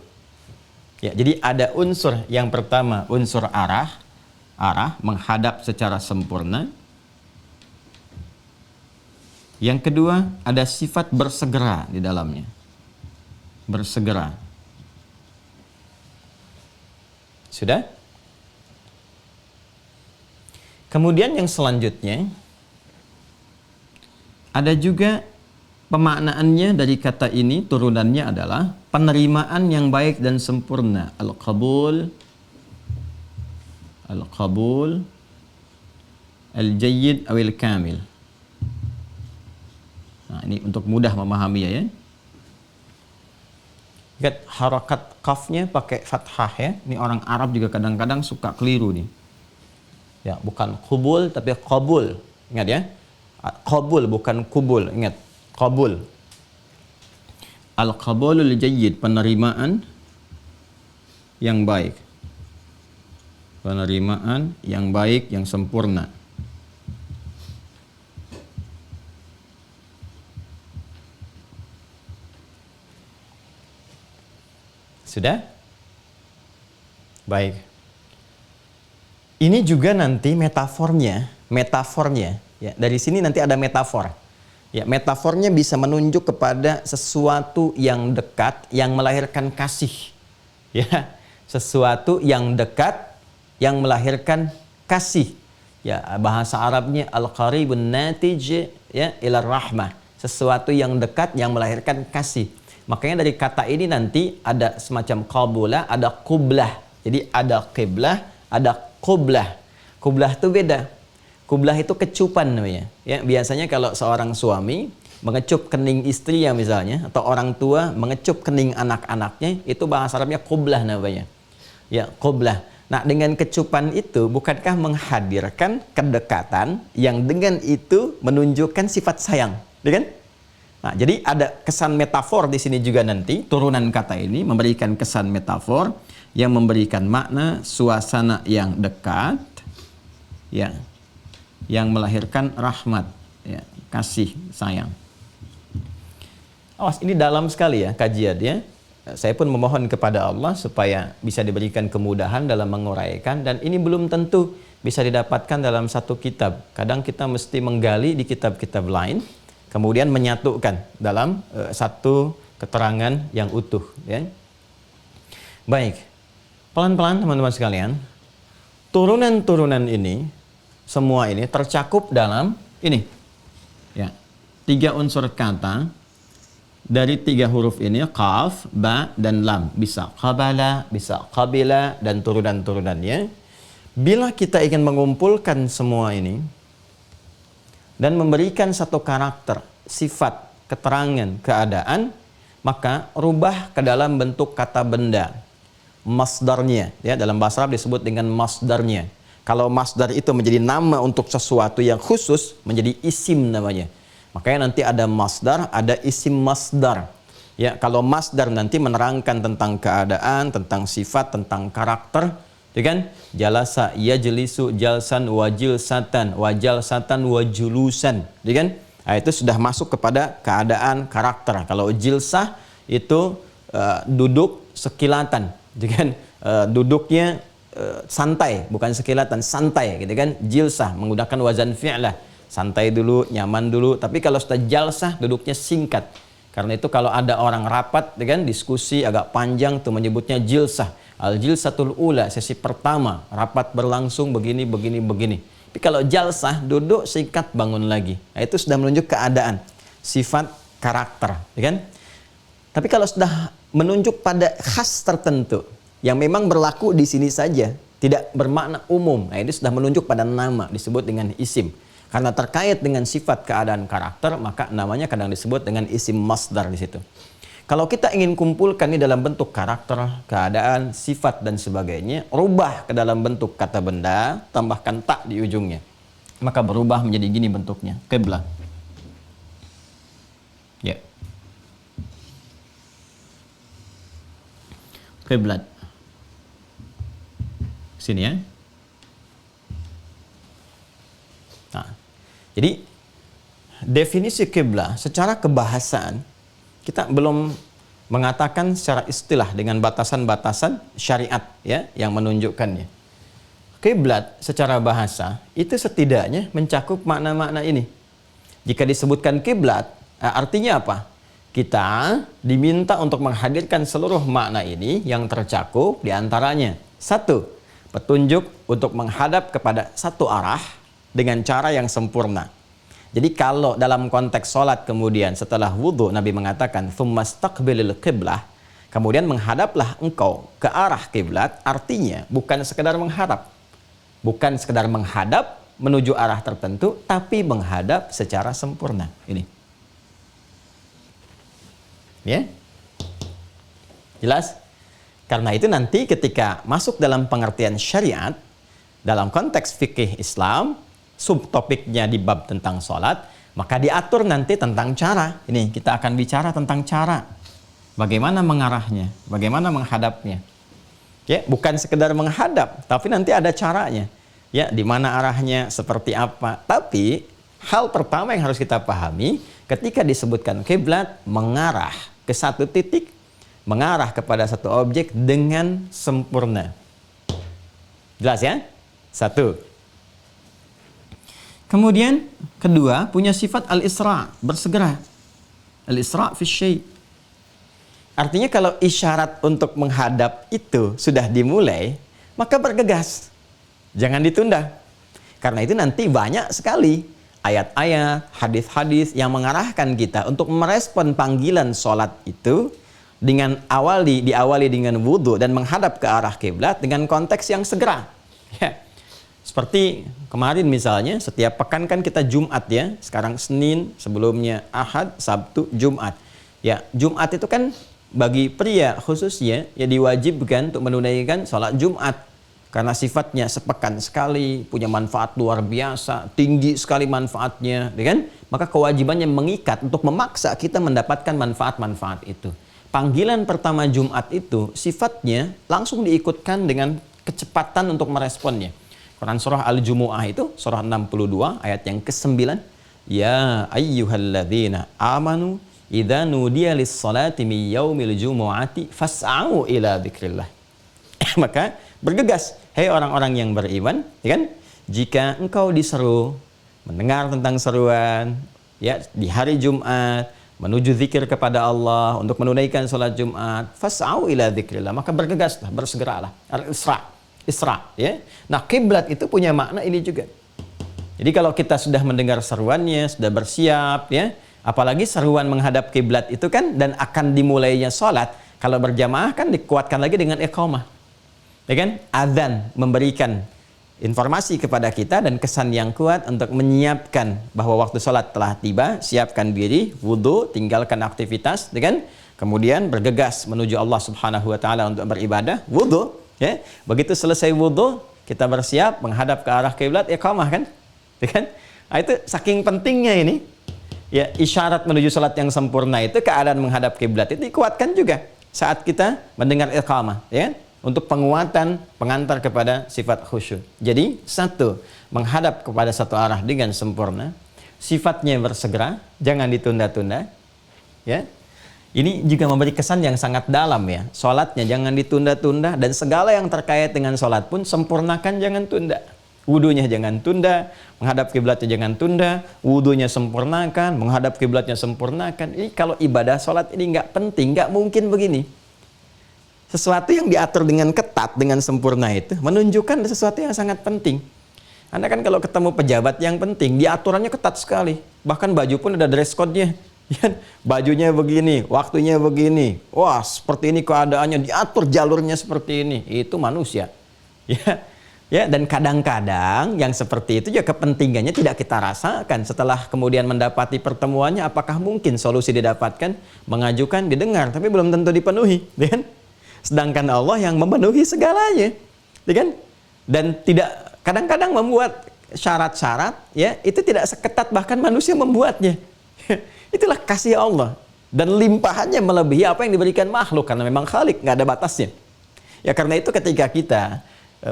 Ya, jadi ada unsur yang pertama, unsur arah menghadap secara sempurna. Yang kedua, ada sifat bersegera di dalamnya. Bersegera. Sudah? Kemudian yang selanjutnya, ada juga pemaknaannya dari kata ini, turunannya adalah penerimaan yang baik dan sempurna. Al-qabul, al-jayyid awil kamil. Nah, ini untuk mudah memahami ya. Lihat harakat kafnya pakai fathah ya. Ini orang Arab juga kadang-kadang suka keliru nih. Ya, bukan kubul tapi qabul. Ingat ya. Qabul bukan kubul, ingat. Qabul. Al-qabulul jayyid, penerimaan yang baik. Penerimaan yang baik, yang sempurna. Sudah? Baik. Ini juga nanti metafornya. Ya, dari sini nanti ada metafor. Ya, metafornya bisa menunjuk kepada sesuatu yang dekat, yang melahirkan kasih. Ya, sesuatu yang dekat, yang melahirkan kasih. Ya, bahasa Arabnya al-qaribun natij ya ila rahmah. Sesuatu yang dekat, yang melahirkan kasih. Makanya dari kata ini nanti ada semacam qabula, ada qublah. Jadi ada qiblah, ada qublah. Qublah itu beda. Qublah itu kecupan namanya. Ya, biasanya kalau seorang suami mengecup kening istri ya misalnya, atau orang tua mengecup kening anak-anaknya, itu bahasa Arabnya qublah namanya. Ya, qublah. Nah, dengan kecupan itu bukankah menghadirkan kedekatan yang dengan itu menunjukkan sifat sayang, ya kan? Nah, jadi ada kesan metafor di sini juga nanti, turunan kata ini memberikan kesan metafor yang memberikan makna suasana yang dekat, ya, yang melahirkan rahmat, ya, kasih sayang. Awas, ini dalam sekali ya kajiannya. Saya pun memohon kepada Allah supaya bisa diberikan kemudahan dalam menguraikan, dan ini belum tentu bisa didapatkan dalam satu kitab. Kadang kita mesti menggali di kitab-kitab lain, kemudian menyatukan dalam satu keterangan yang utuh. Ya. Baik, pelan-pelan teman-teman sekalian, turunan-turunan ini, semua ini tercakup dalam ini. Ya, 3 unsur kata dari 3 huruf ini, qaf, ba, dan lam. Bisa qabala, bisa qabila, dan turunan-turunannya. Bila kita ingin mengumpulkan semua ini, dan memberikan satu karakter, sifat, keterangan, keadaan, maka rubah ke dalam bentuk kata benda. Masdarnya, ya, dalam bahasa Arab disebut dengan masdarnya. Kalau masdar itu menjadi nama untuk sesuatu yang khusus, menjadi isim namanya. Makanya nanti ada masdar, ada isim masdar. Ya, kalau masdar nanti menerangkan tentang keadaan, tentang sifat, tentang karakter. Ya kan? Jalasa yajlisu jalsan wa jilsatan wa jalsatan wa julusan. Ya kan? Nah, itu sudah masuk kepada keadaan karakter. Kalau jilsah itu duduk sekilatan, gitu kan? Duduknya santai, bukan sekilatan, santai, gitu kan? Jilsah menggunakan wazan fi'lah, santai dulu, nyaman dulu. Tapi kalau sudah jalsah, duduknya singkat. Karena itu kalau ada orang rapat, gitu kan? Diskusi agak panjang, tuh menyebutnya jilsah. Al-jilsatul ula, sesi pertama, rapat berlangsung begini, begini, begini. Tapi kalau jalsah, duduk singkat, bangun lagi. Nah, itu sudah menunjuk keadaan, sifat, karakter, ya kan? Tapi kalau sudah menunjuk pada khas tertentu, yang memang berlaku di sini saja, tidak bermakna umum. Nah, ini sudah menunjuk pada nama, disebut dengan isim. Karena terkait dengan sifat keadaan karakter, maka namanya kadang disebut dengan isim masdar di situ. Kalau kita ingin kumpulkan ini dalam bentuk karakter, keadaan, sifat, dan sebagainya, rubah ke dalam bentuk kata benda, tambahkan tak di ujungnya. Maka berubah menjadi gini bentuknya, qiblah. Ya. Qiblat. Sini ya. Nah, jadi definisi qiblah secara kebahasaan kita belum mengatakan secara istilah dengan batasan-batasan syariat ya yang menunjukkannya. Kiblat secara bahasa itu setidaknya mencakup makna-makna ini. Jika disebutkan kiblat, artinya apa? Kita diminta untuk menghadirkan seluruh makna ini yang tercakup diantaranya. 1. Petunjuk untuk menghadap kepada satu arah dengan cara yang sempurna. Jadi kalau dalam konteks sholat kemudian setelah wudhu Nabi mengatakan tsumastaqbilil qiblah, kemudian menghadaplah engkau ke arah kiblat, artinya bukan sekedar menghadap. Bukan sekedar menghadap menuju arah tertentu, tapi menghadap secara sempurna. Ini. Ya? Jelas? Karena itu nanti ketika masuk dalam pengertian syariat, dalam konteks fikih Islam, subtopiknya di bab tentang sholat, maka diatur nanti tentang cara. Ini kita akan bicara tentang cara. Bagaimana mengarahnya, bagaimana menghadapnya. Ya, bukan sekedar menghadap, tapi nanti ada caranya. Ya, di mana arahnya, seperti apa. Tapi hal pertama yang harus kita pahami, ketika disebutkan kiblat, mengarah ke satu titik, mengarah kepada satu objek dengan sempurna. Jelas ya? 1. Kemudian kedua, punya sifat al-isra', bersegera. Al-isra' fi syai'. Artinya kalau isyarat untuk menghadap itu sudah dimulai, maka bergegas. Jangan ditunda. Karena itu nanti banyak sekali ayat-ayat, hadis-hadis yang mengarahkan kita untuk merespon panggilan sholat itu dengan diawali dengan wudhu dan menghadap ke arah kiblat dengan konteks yang segera. Ya. Seperti kemarin misalnya, setiap pekan kan kita Jumat ya. Sekarang Senin, sebelumnya Ahad, Sabtu, Jumat. Ya, Jumat itu kan bagi pria khususnya ya diwajibkan untuk menunaikan sholat Jumat. Karena sifatnya sepekan sekali, punya manfaat luar biasa, tinggi sekali manfaatnya, ya kan? Maka kewajibannya mengikat untuk memaksa kita mendapatkan manfaat-manfaat itu. Panggilan pertama Jumat itu sifatnya langsung diikutkan dengan kecepatan untuk meresponnya. Quran surah Al-Jumu'ah itu surah 62 ayat yang ke-9, ya ayyuhalladzina amanu idza nudiya lis-salati min yaumil jumu'ati fas'au ila dzikrillah. Maka bergegas, hei orang-orang yang beriman, ya kan? Jika engkau diseru mendengar tentang seruan ya di hari Jumat menuju zikir kepada Allah untuk menunaikan salat Jumat, fas'au ila dzikrillah, maka bergegaslah, bersegeralah. Isra, ya. Nah, kiblat itu punya makna ini juga. Jadi kalau kita sudah mendengar seruannya, sudah bersiap, ya. Apalagi seruan menghadap kiblat itu kan dan akan dimulainya sholat. Kalau berjamaah kan dikuatkan lagi dengan iqamah, ya kan? Adzan memberikan informasi kepada kita dan kesan yang kuat untuk menyiapkan bahwa waktu sholat telah tiba. Siapkan diri, wudhu, tinggalkan aktivitas, ya kan? Kemudian bergegas menuju Allah Subhanahu Wa Taala untuk beribadah, wudhu. Ya, begitu selesai wudhu, kita bersiap menghadap ke arah kiblat, iqamah kan? Ya kan? Nah, itu saking pentingnya ini. Ya, isyarat menuju salat yang sempurna itu keadaan menghadap kiblat itu dikuatkan juga saat kita mendengar iqamah, ya. Untuk penguatan pengantar kepada sifat khusyuk. Jadi, 1, menghadap kepada satu arah dengan sempurna. sifatnya bersegera, jangan ditunda-tunda. Ya, ini juga memberi kesan yang sangat dalam ya. Sholatnya jangan ditunda-tunda, dan segala yang terkait dengan sholat pun sempurnakan, jangan tunda. Wudunya jangan tunda, menghadap kiblatnya jangan tunda, wudunya sempurnakan, menghadap kiblatnya sempurnakan. Ini kalau ibadah sholat ini nggak penting, nggak mungkin begini. Sesuatu yang diatur dengan ketat, dengan sempurna itu menunjukkan sesuatu yang sangat penting. Anda kan kalau ketemu pejabat yang penting, diaturannya ketat sekali. Bahkan baju pun ada dress code-nya. Ya, bajunya begini, waktunya begini. Wah, seperti ini keadaannya, diatur jalurnya seperti ini. Itu manusia. Ya. Ya, dan kadang-kadang yang seperti itu ya kepentingannya tidak kita rasakan. Setelah kemudian mendapati pertemuannya, apakah mungkin solusi didapatkan? Mengajukan, didengar, tapi belum tentu dipenuhi, ya kan? Sedangkan Allah yang memenuhi segalanya, ya kan? Dan tidak, kadang-kadang membuat syarat-syarat, ya itu tidak seketat bahkan manusia membuatnya. Itulah kasih Allah, dan limpahannya melebihi apa yang diberikan makhluk, karena memang Khalik, nggak ada batasnya. Ya karena itu ketika kita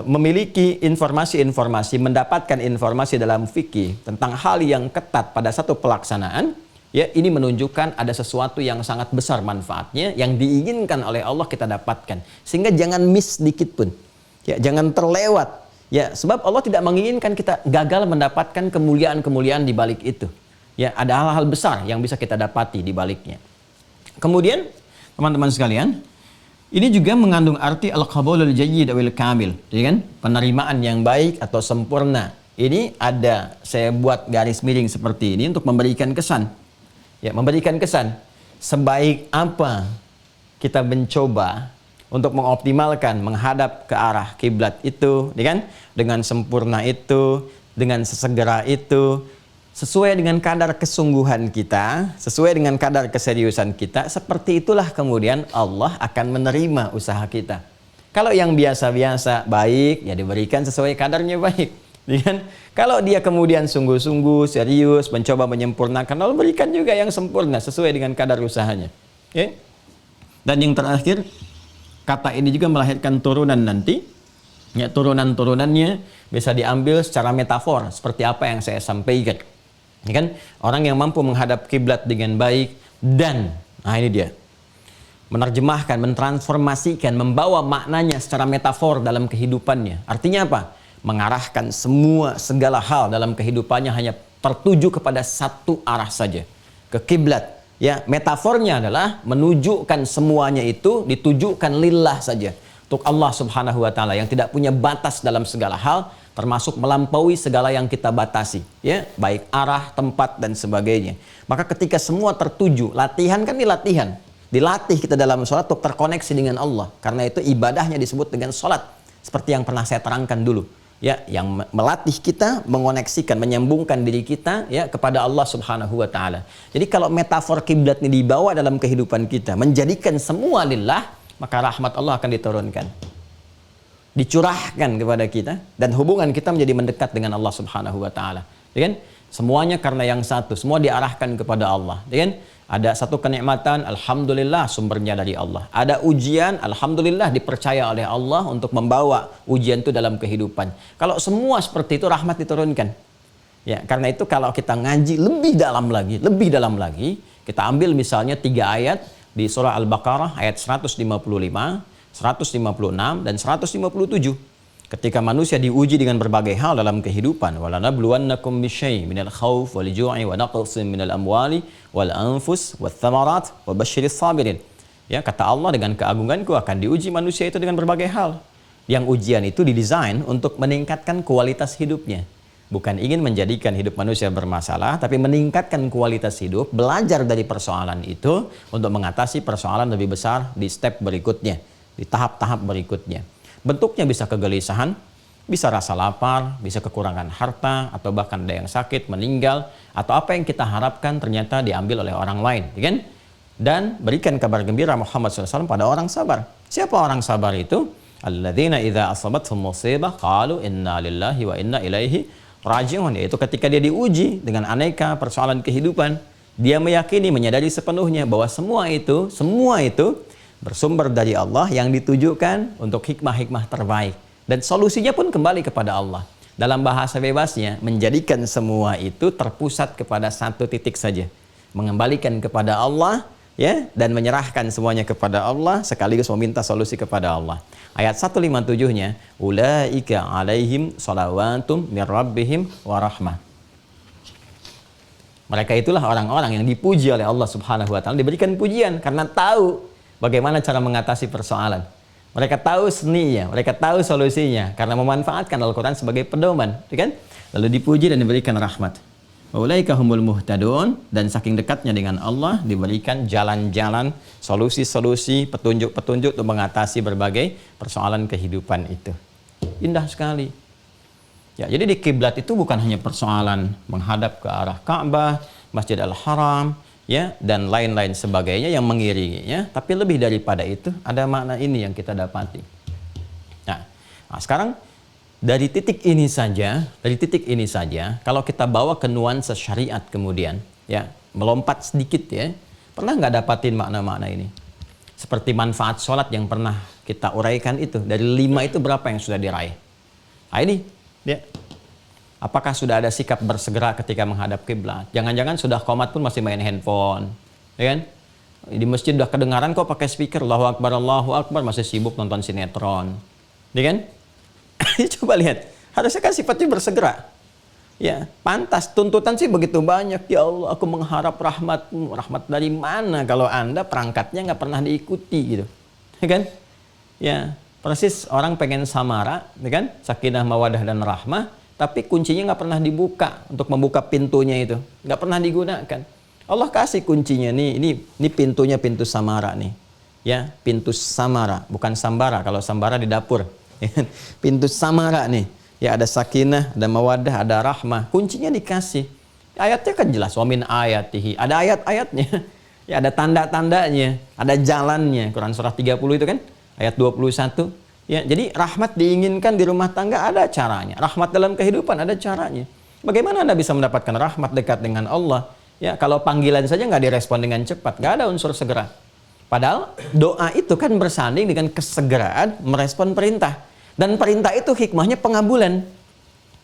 memiliki informasi-informasi, mendapatkan informasi dalam fikih tentang hal yang ketat pada satu pelaksanaan, ya ini menunjukkan ada sesuatu yang sangat besar manfaatnya yang diinginkan oleh Allah kita dapatkan, sehingga jangan miss sedikit pun, ya jangan terlewat, ya sebab Allah tidak menginginkan kita gagal mendapatkan kemuliaan-kemuliaan di balik itu, ya ada hal-hal besar yang bisa kita dapati di baliknya. Kemudian teman-teman sekalian, ini juga mengandung arti al-qabulul jayyid awil kamil, ya kan? Penerimaan yang baik atau sempurna. Ini ada, saya buat garis miring seperti ini untuk memberikan kesan. Ya, memberikan kesan sebaik apa kita mencoba untuk mengoptimalkan menghadap ke arah kiblat itu, ya kan? Dengan sempurna itu, dengan sesegera itu, sesuai dengan kadar kesungguhan kita, sesuai dengan kadar keseriusan kita, seperti itulah kemudian Allah akan menerima usaha kita. Kalau yang biasa-biasa baik, ya diberikan sesuai kadarnya baik. Ya, kalau dia kemudian sungguh-sungguh, serius, mencoba menyempurnakan, Allah berikan juga yang sempurna, sesuai dengan kadar usahanya. Ya? Dan yang terakhir, kata ini juga melahirkan turunan nanti. Ya, turunan-turunannya bisa diambil secara metafor, seperti apa yang saya sampaikan. Ya kan? Orang yang mampu menghadap kiblat dengan baik dan, nah ini dia, menerjemahkan, mentransformasikan, membawa maknanya secara metafor dalam kehidupannya. Artinya apa? Mengarahkan segala hal dalam kehidupannya hanya tertuju kepada satu arah saja, ke kiblat. Ya, metafornya adalah menunjukkan semuanya itu ditujukan lillah saja, untuk Allah Subhanahu wa taala yang tidak punya batas dalam segala hal, termasuk melampaui segala yang kita batasi, ya, baik arah, tempat, dan sebagainya. Maka ketika semua tertuju, latihan kan ini latihan, dilatih kita dalam sholat untuk terkoneksi dengan Allah. Karena itu ibadahnya disebut dengan sholat, seperti yang pernah saya terangkan dulu, ya, yang melatih kita, mengoneksikan, menyambungkan diri kita, ya, kepada Allah Subhanahu wa taala. Jadi kalau metafor kiblat ini dibawa dalam kehidupan kita, menjadikan semua lillah, maka rahmat Allah akan diturunkan, dicurahkan kepada kita, dan hubungan kita menjadi mendekat dengan Allah Subhanahu wa taala. Ya kan? Semuanya karena yang satu, semua diarahkan kepada Allah. Ya kan? Ada satu kenikmatan, alhamdulillah sumbernya dari Allah. Ada ujian, alhamdulillah dipercaya oleh Allah untuk membawa ujian itu dalam kehidupan. Kalau semua seperti itu, rahmat diturunkan. Ya, karena itu kalau kita ngaji lebih dalam lagi, kita ambil misalnya 3 ayat di surah Al-Baqarah ayat 155, 156 dan 157. Ketika manusia diuji dengan berbagai hal dalam kehidupan, walanabluwannakum bisyai' minal khauf wal ju'i wa naqsin minal amwali wal anfus wath thamarat wa basyiris sabirin. Ya, kata Allah, dengan keagunganku akan diuji manusia itu dengan berbagai hal. Yang ujian itu didesain untuk meningkatkan kualitas hidupnya. Bukan ingin menjadikan hidup manusia bermasalah, tapi meningkatkan kualitas hidup, belajar dari persoalan itu untuk mengatasi persoalan lebih besar di step berikutnya, di tahap-tahap berikutnya. Bentuknya bisa kegelisahan, bisa rasa lapar, bisa kekurangan harta, atau bahkan ada yang sakit, meninggal, atau apa yang kita harapkan ternyata diambil oleh orang lain, ya kan? Dan berikan kabar gembira Muhammad SAW pada orang sabar. Siapa orang sabar itu? Alladzina idza asabathum musibah qalu inna lillahi wa inna ilaihi raji'un. Yaitu ketika dia diuji dengan aneka persoalan kehidupan, dia meyakini, menyadari sepenuhnya bahwa semua itu bersumber dari Allah yang ditujukan untuk hikmah-hikmah terbaik. Dan solusinya pun kembali kepada Allah. Dalam bahasa bebasnya, menjadikan semua itu terpusat kepada satu titik saja. Mengembalikan kepada Allah, ya, dan menyerahkan semuanya kepada Allah, sekaligus meminta solusi kepada Allah. Ayat 157-nya, ulaika alaihim salawatum mir rabbihim wa rahmah. Mereka itulah orang-orang yang dipuji oleh Allah Subhanahu wa taala, diberikan pujian karena tahu bagaimana cara mengatasi persoalan. Mereka tahu seninya, mereka tahu solusinya karena memanfaatkan Al-Qur'an sebagai pedoman, kan? Lalu dipuji dan diberikan rahmat. Ulaika humul muhtadun, dan saking dekatnya dengan Allah diberikan jalan-jalan, solusi-solusi, petunjuk-petunjuk untuk mengatasi berbagai persoalan kehidupan itu. Indah sekali. Ya, jadi di kiblat itu bukan hanya persoalan menghadap ke arah Ka'bah, Masjid Al-Haram, ya, dan lain-lain sebagainya yang mengiringinya, tapi lebih daripada itu ada makna ini yang kita dapati. Nah, sekarang dari titik ini saja, kalau kita bawa ke nuansa syariat kemudian, ya, melompat sedikit ya, pernah nggak dapatin makna-makna ini? Seperti manfaat sholat yang pernah kita uraikan itu, dari 5 itu berapa yang sudah diraih? Nah ini, ya. Apakah sudah ada sikap bersegera ketika menghadap kiblat? Jangan-jangan sudah qomat pun masih main handphone, ya kan? Di masjid udah kedengaran kok pakai speaker, Allahu Akbar, masih sibuk nonton sinetron, ya kan? Coba lihat, harusnya kan sifatnya bersegera. Ya, pantas, tuntutan sih begitu banyak. Ya Allah, aku mengharap rahmat-Mu. Rahmat dari mana kalau Anda perangkatnya nggak pernah diikuti gitu, ya kan? Ya, persis orang pengen samara, ya kan? Sakinah, mawadah, dan rahmah, tapi kuncinya nggak pernah dibuka untuk membuka pintunya itu, nggak pernah digunakan. Allah kasih kuncinya nih, ini pintunya, pintu samara nih, ya, pintu samara, bukan sambara. Kalau sambara di dapur, pintu samara nih, ya, ada sakinah, ada mawadah, ada rahmah, kuncinya dikasih. Ayatnya kan jelas, wa min ayatihi, ada ayat-ayatnya, ya, ada tanda-tandanya, ada jalannya. Quran surah 30 itu kan, ayat 21. Ya, jadi rahmat diinginkan di rumah tangga ada caranya. Rahmat dalam kehidupan ada caranya. Bagaimana Anda bisa mendapatkan rahmat dekat dengan Allah? Ya, kalau panggilan saja nggak direspon dengan cepat, nggak ada unsur segera. Padahal doa itu kan bersanding dengan kesegeraan merespon perintah. Dan perintah itu hikmahnya pengabulan.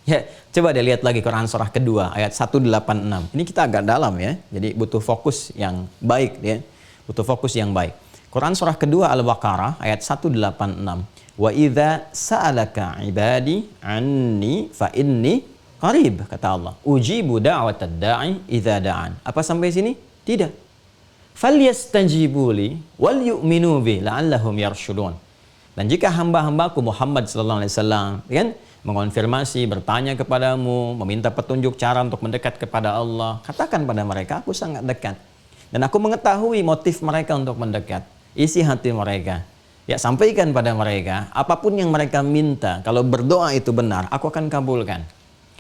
Ya, coba deh lihat lagi Quran surah kedua ayat 186. Ini kita agak dalam ya. Jadi butuh fokus yang baik ya. Butuh fokus yang baik. Quran surah kedua Al-Baqarah ayat 186. Wa idza sa'alaka 'ibadi 'anni fa inni qarib, kata Allah. Ujibu da'watad da'i idza da'an. Apa sampai sini? Tidak. Falyastajibuli wal yu'minu bi la'allahum yarshudun. Dan jika hamba-hambaku Muhammad sallallahu alaihi wasallam, kan, mengonfirmasi, bertanya kepadamu, meminta petunjuk cara untuk mendekat kepada Allah, katakan pada mereka, aku sangat dekat. Dan aku mengetahui motif mereka untuk mendekat, isi hati mereka. Ya, sampaikan pada mereka, apapun yang mereka minta, kalau berdoa itu benar, aku akan kabulkan.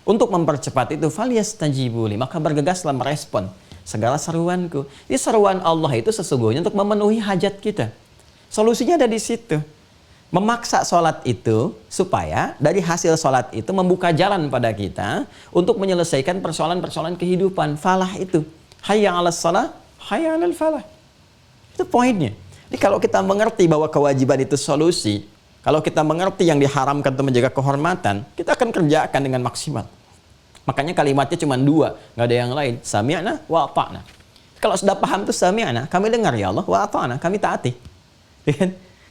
Untuk mempercepat itu, falyastajibuli, maka bergegaslah merespon segala seruanku. Jadi seruan Allah itu sesungguhnya untuk memenuhi hajat kita. Solusinya ada di situ. Memaksa sholat itu supaya dari hasil sholat itu membuka jalan pada kita untuk menyelesaikan persoalan-persoalan kehidupan. Falah itu. Hayya 'alas shalah, hayya 'alal falah. Itu poinnya. Jadi kalau kita mengerti bahwa kewajiban itu solusi, kalau kita mengerti yang diharamkan untuk menjaga kehormatan, kita akan kerjakan dengan maksimal. Makanya kalimatnya cuma 2, nggak ada yang lain. Sami'na wa ata'na. Kalau sudah paham tuh sami'na, kami dengar ya Allah, wa ata'na, kami taati.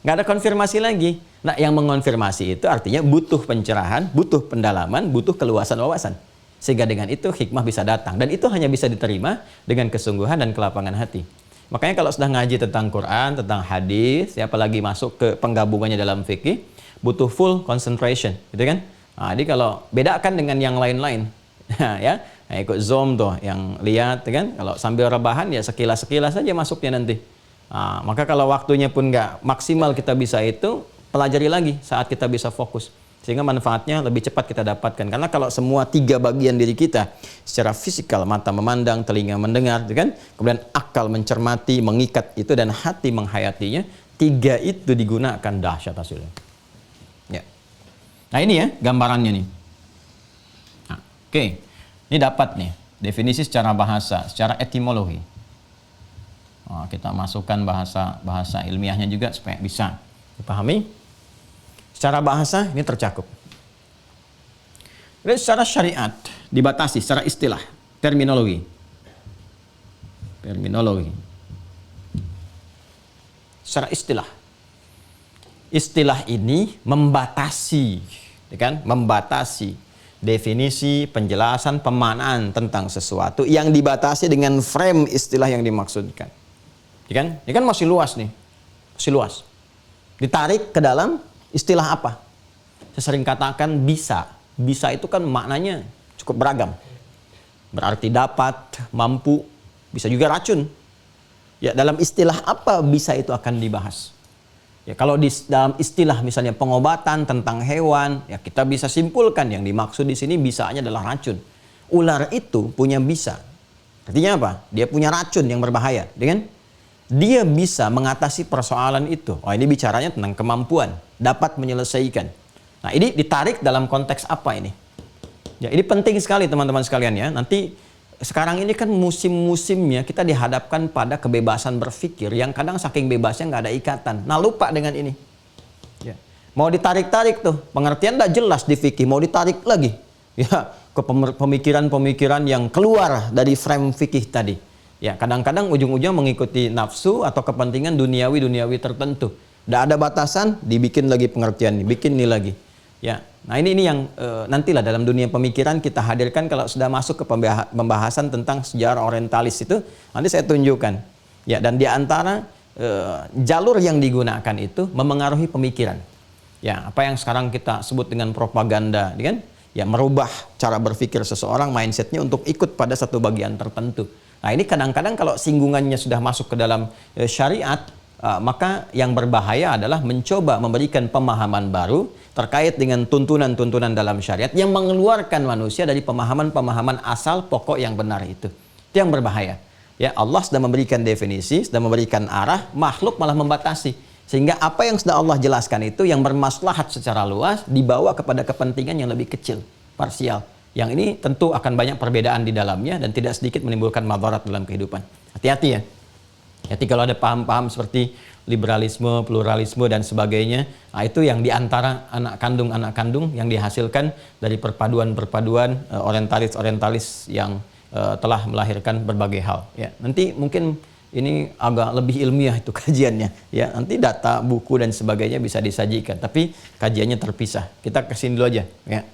Nggak ada konfirmasi lagi. Nah, yang mengonfirmasi itu artinya butuh pencerahan, butuh pendalaman, butuh keluasan wawasan. Sehingga dengan itu hikmah bisa datang. Dan itu hanya bisa diterima dengan kesungguhan dan kelapangan hati. Makanya kalau sudah ngaji tentang Quran, tentang hadis, ya, apalagi masuk ke penggabungannya dalam fikih, butuh full concentration, gitu kan? Nah, jadi kalau bedakan dengan yang lain-lain, ya, nah, ikut Zoom tuh, yang lihat, kan? Kalau sambil rebahan ya sekilas-sekilas saja masuknya nanti. Nah, maka kalau waktunya pun nggak maksimal kita bisa itu, pelajari lagi saat kita bisa fokus. Sehingga manfaatnya lebih cepat kita dapatkan. Karena kalau semua 3 bagian diri kita, secara fisikal, mata memandang, telinga mendengar, kan? Kemudian akal mencermati, mengikat itu, dan hati menghayatinya, 3 itu digunakan, dahsyat hasilnya. Ya. Nah ini ya gambarannya nih. Nah, oke. Ini dapat nih definisi secara bahasa, secara etimologi. Nah, kita masukkan bahasa ilmiahnya juga supaya bisa dipahami. Secara bahasa ini tercakup. Jadi secara syariat dibatasi, secara istilah, terminologi. Secara istilah. Istilah ini membatasi, ya kan? Membatasi definisi, penjelasan, pemaknaan tentang sesuatu yang dibatasi dengan frame istilah yang dimaksudkan. Ya kan? Ini kan masih luas nih. Masih luas. Ditarik ke dalam istilah apa? Saya sering katakan bisa. Bisa itu kan maknanya cukup beragam. Berarti dapat, mampu, bisa juga racun. Ya, dalam istilah apa bisa itu akan dibahas. Ya, kalau dalam istilah misalnya pengobatan tentang hewan, ya kita bisa simpulkan yang dimaksud di sini bisanya adalah racun. Ular itu punya bisa. Artinya apa? Dia punya racun yang berbahaya, dengan dia bisa mengatasi persoalan itu. Oh, ini bicaranya tentang kemampuan, dapat menyelesaikan. Nah, ini ditarik dalam konteks apa ini? Ya, ini penting sekali teman-teman sekalian ya. Nanti sekarang ini kan musim-musimnya kita dihadapkan pada kebebasan berpikir yang kadang saking bebasnya nggak ada ikatan. Nah, lupa dengan ini. Ya. Mau ditarik-tarik tuh, pengertian udah jelas di fikih, mau ditarik lagi. Ya, ke pemikiran-pemikiran yang keluar dari frame fikih tadi. Ya, kadang-kadang ujung-ujung mengikuti nafsu atau kepentingan duniawi tertentu. Udah ada batasan, dibikin lagi pengertian, bikin ini lagi. Ya, nah ini yang nantilah dalam dunia pemikiran kita hadirkan kalau sudah masuk ke pembahasan tentang sejarah orientalis itu, nanti saya tunjukkan. Ya, dan di antara jalur yang digunakan itu memengaruhi pemikiran. Ya, apa yang sekarang kita sebut dengan propaganda, kan? Ya, merubah cara berpikir seseorang, mindsetnya untuk ikut pada satu bagian tertentu. Nah, ini kadang-kadang kalau singgungannya sudah masuk ke dalam syariat, maka yang berbahaya adalah mencoba memberikan pemahaman baru terkait dengan tuntunan-tuntunan dalam syariat yang mengeluarkan manusia dari pemahaman-pemahaman asal pokok yang benar itu. Itu yang berbahaya. Ya, Allah sudah memberikan definisi, sudah memberikan arah, makhluk malah membatasi. Sehingga apa yang sudah Allah jelaskan itu yang bermaslahat secara luas dibawa kepada kepentingan yang lebih kecil, parsial. Yang ini tentu akan banyak perbedaan di dalamnya dan tidak sedikit menimbulkan madarat dalam kehidupan. Hati-hati ya. Jadi kalau ada paham-paham seperti liberalisme, pluralisme dan sebagainya, nah itu yang diantara anak kandung yang dihasilkan dari perpaduan-perpaduan orientalis yang telah melahirkan berbagai hal. Ya, nanti mungkin ini agak lebih ilmiah itu kajiannya. Ya, nanti data, buku dan sebagainya bisa disajikan, tapi kajiannya terpisah. Kita kesini dulu aja. Ya.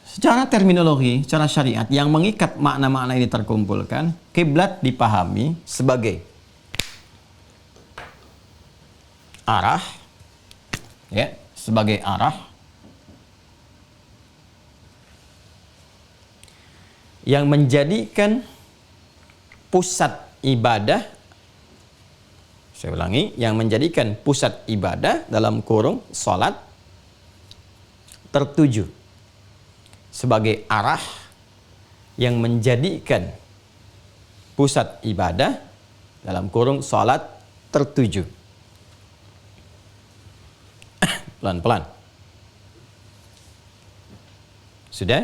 Secara terminologi, secara syariat yang mengikat makna-makna ini terkumpulkan, kiblat dipahami sebagai arah, ya, sebagai arah yang menjadikan pusat ibadah, saya ulangi, yang menjadikan pusat ibadah dalam kurung salat tertuju, sebagai arah yang menjadikan pusat ibadah dalam kurung salat tertuju. Pelan-pelan. Sudah?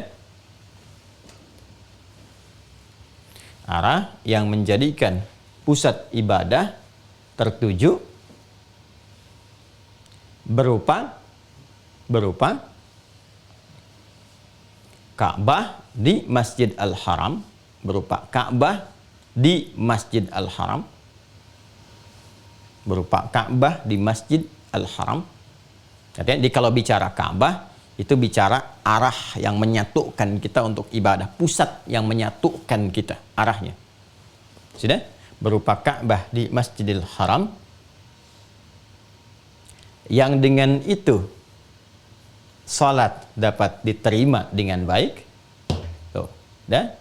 Arah yang menjadikan pusat ibadah tertuju berupa Ka'bah di Masjid Al-Haram, berupa Ka'bah di Masjid Al-Haram, berupa Ka'bah di Masjid Al-Haram. Jadi kalau bicara Ka'bah itu bicara arah yang menyatukan kita untuk ibadah, pusat yang menyatukan kita, arahnya. Sudah? Berupa Ka'bah di Masjidil Haram yang dengan itu salat dapat diterima dengan baik. Tuh, dah?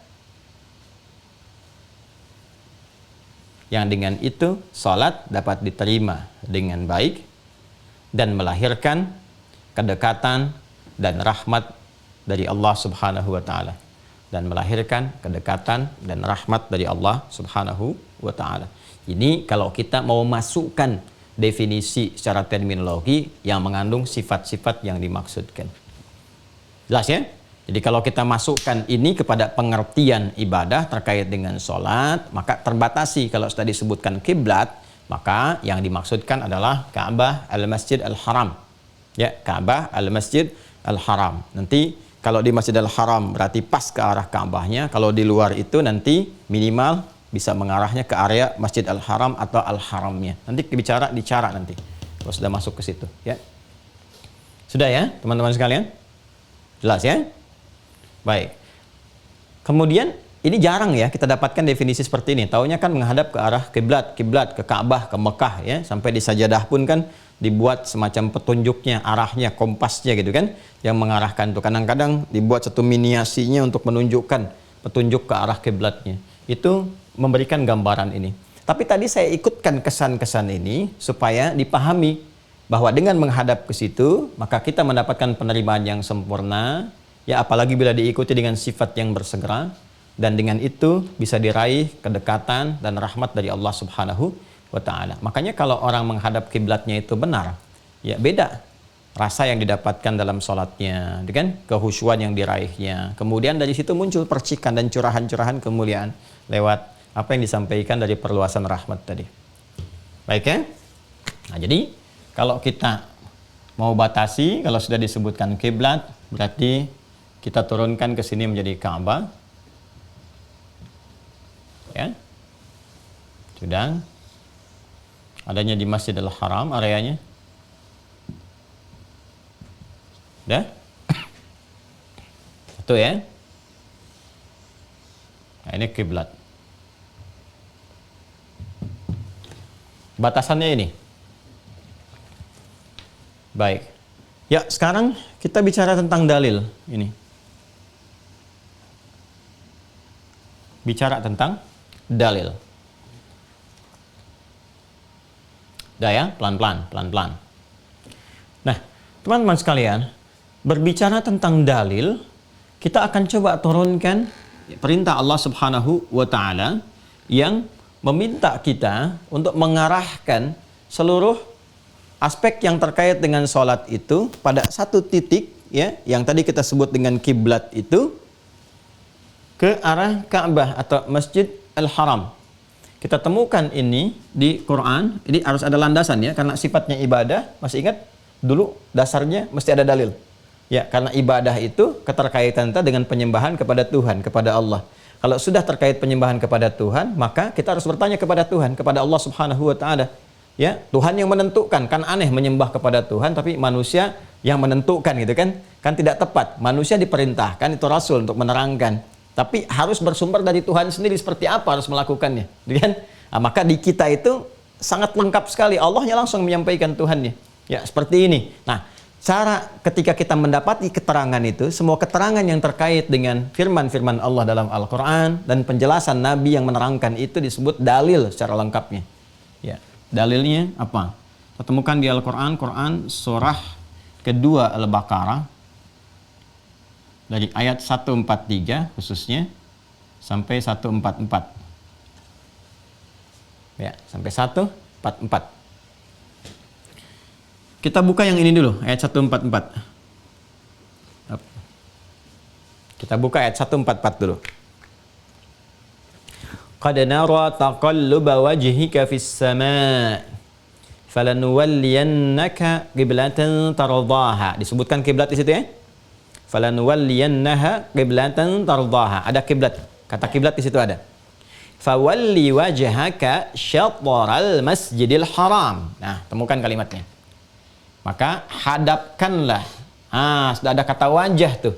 Yang dengan itu salat dapat diterima dengan baik dan melahirkan kedekatan dan rahmat dari Allah Subhanahu wa taala, dan melahirkan kedekatan dan rahmat dari Allah Subhanahu wa taala. Ini kalau kita mau masukkan definisi secara terminologi yang mengandung sifat-sifat yang dimaksudkan. Jelas ya? Jadi kalau kita masukkan ini kepada pengertian ibadah terkait dengan sholat, maka terbatasi. Kalau sudah disebutkan kiblat, maka yang dimaksudkan adalah Ka'bah al-Masjid al-Haram. Ya, Ka'bah al-Masjid Al-Haram. Nanti kalau di Masjidil Haram berarti pas ke arah Ka'bahnya, kalau di luar itu nanti minimal bisa mengarahnya ke area Masjid Al-Haram atau Al-Haramnya. Nanti bicara nanti kalau sudah masuk ke situ, ya. Sudah ya, teman-teman sekalian? Jelas ya? Baik. Kemudian ini jarang ya kita dapatkan definisi seperti ini. Taunya kan menghadap ke arah kiblat, ke Ka'bah, ke Mekah ya. Sampai di sajadah pun kan dibuat semacam petunjuknya, arahnya, kompasnya gitu kan, yang mengarahkan itu. Kadang-kadang dibuat satu miniasinya untuk menunjukkan petunjuk ke arah kiblatnya. Itu memberikan gambaran ini. Tapi tadi saya ikutkan kesan-kesan ini supaya dipahami bahwa dengan menghadap ke situ, maka kita mendapatkan penerimaan yang sempurna, ya apalagi bila diikuti dengan sifat yang bersegera. Dan dengan itu bisa diraih kedekatan dan rahmat dari Allah Subhanahu wa Ta'ala. Makanya kalau orang menghadap kiblatnya itu benar, ya beda rasa yang didapatkan dalam sholatnya, kan? Kehusyuan yang diraihnya. Kemudian dari situ muncul percikan dan curahan-curahan kemuliaan lewat apa yang disampaikan dari perluasan rahmat tadi. Baik ya? Nah jadi kalau kita mau batasi, kalau sudah disebutkan kiblat, berarti kita turunkan ke sini menjadi Ka'bah. Ya, sudah adanya di Masjidil Haram areanya, udah, itu ya. Nah ini kiblat. Batasannya ini. Baik. Ya sekarang kita bicara tentang dalil ini. Bicara tentang dalil. Udah ya, pelan-pelan. Nah, teman-teman sekalian, berbicara tentang dalil, kita akan coba turunkan perintah Allah Subhanahu wa Ta'ala yang meminta kita untuk mengarahkan seluruh aspek yang terkait dengan sholat itu pada satu titik, ya, yang tadi kita sebut dengan kiblat itu, ke arah Ka'bah atau Masjid Al-Haram. Kita temukan ini di Quran. Ini harus ada landasan ya, karena sifatnya ibadah. Masih ingat dulu dasarnya mesti ada dalil. Ya, karena ibadah itu keterkaitan dengan penyembahan kepada Tuhan, kepada Allah. Kalau sudah terkait penyembahan kepada Tuhan, maka kita harus bertanya kepada Tuhan, kepada Allah Subhanahu wa Ta'ala. Ya, Tuhan yang menentukan. Kan aneh menyembah kepada Tuhan tapi manusia yang menentukan gitu kan? Kan tidak tepat. Manusia diperintahkan, itu rasul untuk menerangkan. Tapi harus bersumber dari Tuhan sendiri, seperti apa harus melakukannya, kan? Nah, maka di kita itu sangat lengkap sekali. Allahnya langsung menyampaikan Tuhannya. Ya, seperti ini. Nah, cara ketika kita mendapati keterangan itu, semua keterangan yang terkait dengan firman-firman Allah dalam Al-Quran dan penjelasan Nabi yang menerangkan itu disebut dalil secara lengkapnya. Ya, dalilnya apa? Kita temukan di Al-Quran, surah kedua Al-Baqarah, dari ayat 143 khususnya sampai 144. Ya, sampai 144. Kita buka yang ini dulu, ayat 144. Kita buka ayat 144 dulu. Qad nara taqalluba wajhika fis sama' falanuwalliyannaka qiblatan tardaha. Disebutkan kiblat di situ ya. Falanuwalliyannaha qiblatan tardaha. Ada kiblat. Kata kiblat di situ ada. Fawalli wajhaka syatral masjidil haram. Nah, temukan kalimatnya. Maka hadapkanlah. Sudah ada kata wajah tuh.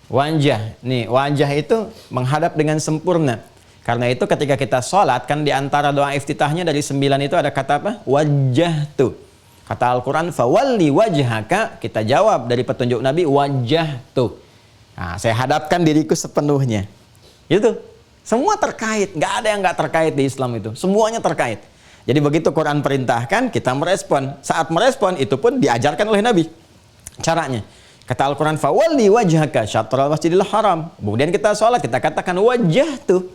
Wajah. Nih, wajah itu menghadap dengan sempurna. Karena itu ketika kita sholat, kan di antara doa iftitahnya dari 9 itu ada kata apa? Wajah tuh. Kata Al-Quran, fawalli wajhaka, kita jawab dari petunjuk Nabi, wajah tuh. Nah, saya hadapkan diriku sepenuhnya. Itu. Semua terkait. Nggak ada yang nggak terkait di Islam itu. Semuanya terkait. Jadi begitu Quran perintahkan, kita merespon. Saat merespon, itu pun diajarkan oleh Nabi. Caranya. Kata Al-Quran, fawalli wajhaka syatral masjidil haram. Kemudian kita sholat, kita katakan wajah tuh.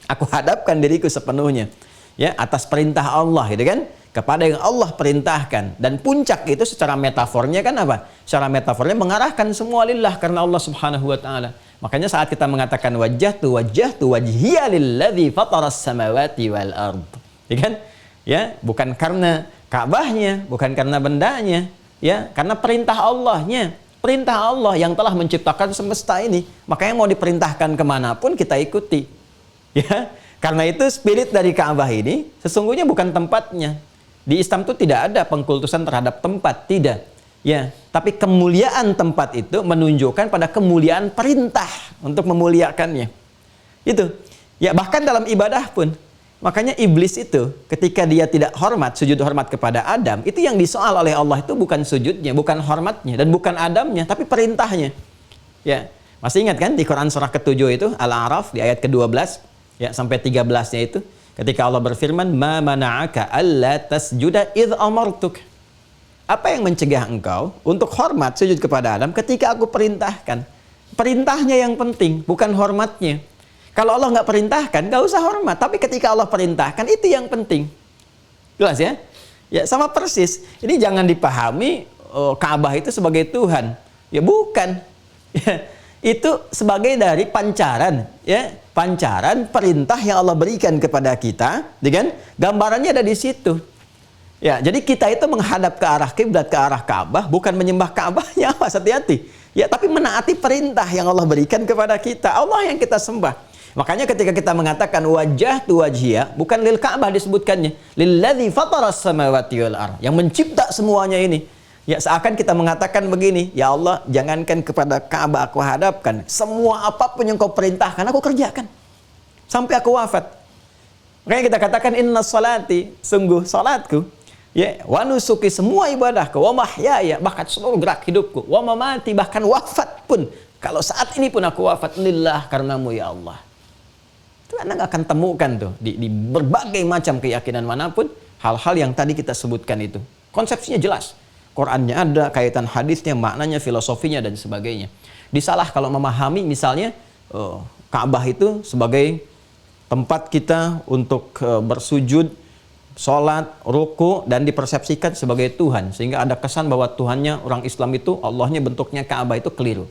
Aku hadapkan diriku sepenuhnya. Ya, atas perintah Allah gitu kan. Kepada yang Allah perintahkan. Dan puncak itu secara metafornya kan apa? Secara metafornya mengarahkan semua lillah karena Allah Subhanahu wa Ta'ala. Makanya saat kita mengatakan wajhtu wajhiya lilladzi fataras samawati wal ard. Ya kan? Ya, bukan karena Ka'bahnya, bukan karena bendanya, ya, karena perintah Allahnya. Perintah Allah yang telah menciptakan semesta ini. Makanya mau diperintahkan kemanapun kita ikuti. Ya, karena itu spirit dari Ka'bah ini sesungguhnya bukan tempatnya. Di Islam itu tidak ada pengkultusan terhadap tempat, tidak. Ya, tapi kemuliaan tempat itu menunjukkan pada kemuliaan perintah untuk memuliakannya. Itu. Ya, bahkan dalam ibadah pun. Makanya iblis itu ketika dia tidak hormat, sujud hormat kepada Adam, itu yang disoal oleh Allah itu bukan sujudnya, bukan hormatnya, dan bukan Adamnya, tapi perintahnya. Ya, masih ingat kan di Quran surah ke-7 itu, Al-A'raf di ayat ke-12 ya sampai 13-nya itu, ketika Allah berfirman, "Ma mana'aka alla tasjuda idz amartuk." Apa yang mencegah engkau untuk hormat sujud kepada Adam ketika aku perintahkan? Perintahnya yang penting, bukan hormatnya. Kalau Allah nggak perintahkan, nggak usah hormat. Tapi ketika Allah perintahkan, itu yang penting. Jelas ya? Ya sama persis. Ini jangan dipahami Ka'bah itu sebagai Tuhan. Ya bukan. Ya, itu sebagai dari pancaran. Ya, pancaran perintah yang Allah berikan kepada kita. Kan? Gambarannya ada di situ. Ya, jadi kita itu menghadap ke arah kiblat, ke arah Ka'bah, bukan menyembah Ka'bahnya. Awas, hati-hati. Ya, tapi menaati perintah yang Allah berikan kepada kita. Allah yang kita sembah. Makanya ketika kita mengatakan wajah tu wajhiyah, bukan lil Ka'bah disebutkannya, lilladzi fataras samawati wal ardh, yang mencipta semuanya ini. Ya, seakan kita mengatakan begini, ya Allah, jangankan kepada Ka'bah aku hadapkan, semua apapun yang kau perintahkan aku kerjakan sampai aku wafat. Makanya kita katakan inna salati, sungguh salatku, ya, wa nusuki, semua ibadahku, wa mahyaya, bahkan seluruh gerak hidupku, wa mamati, bahkan wafat pun, kalau saat ini pun aku wafat, lillah, karenamu ya Allah. Itu Anda nggak akan temukan tuh di berbagai macam keyakinan manapun hal-hal yang tadi kita sebutkan itu. Konsepsinya jelas. Qurannya ada, kaitan hadisnya, maknanya, filosofinya, dan sebagainya. Disalah kalau memahami misalnya Ka'bah itu sebagai tempat kita untuk bersujud, sholat, ruku, dan dipersepsikan sebagai Tuhan. Sehingga ada kesan bahwa Tuhannya orang Islam itu, Allahnya bentuknya Ka'bah itu keliru.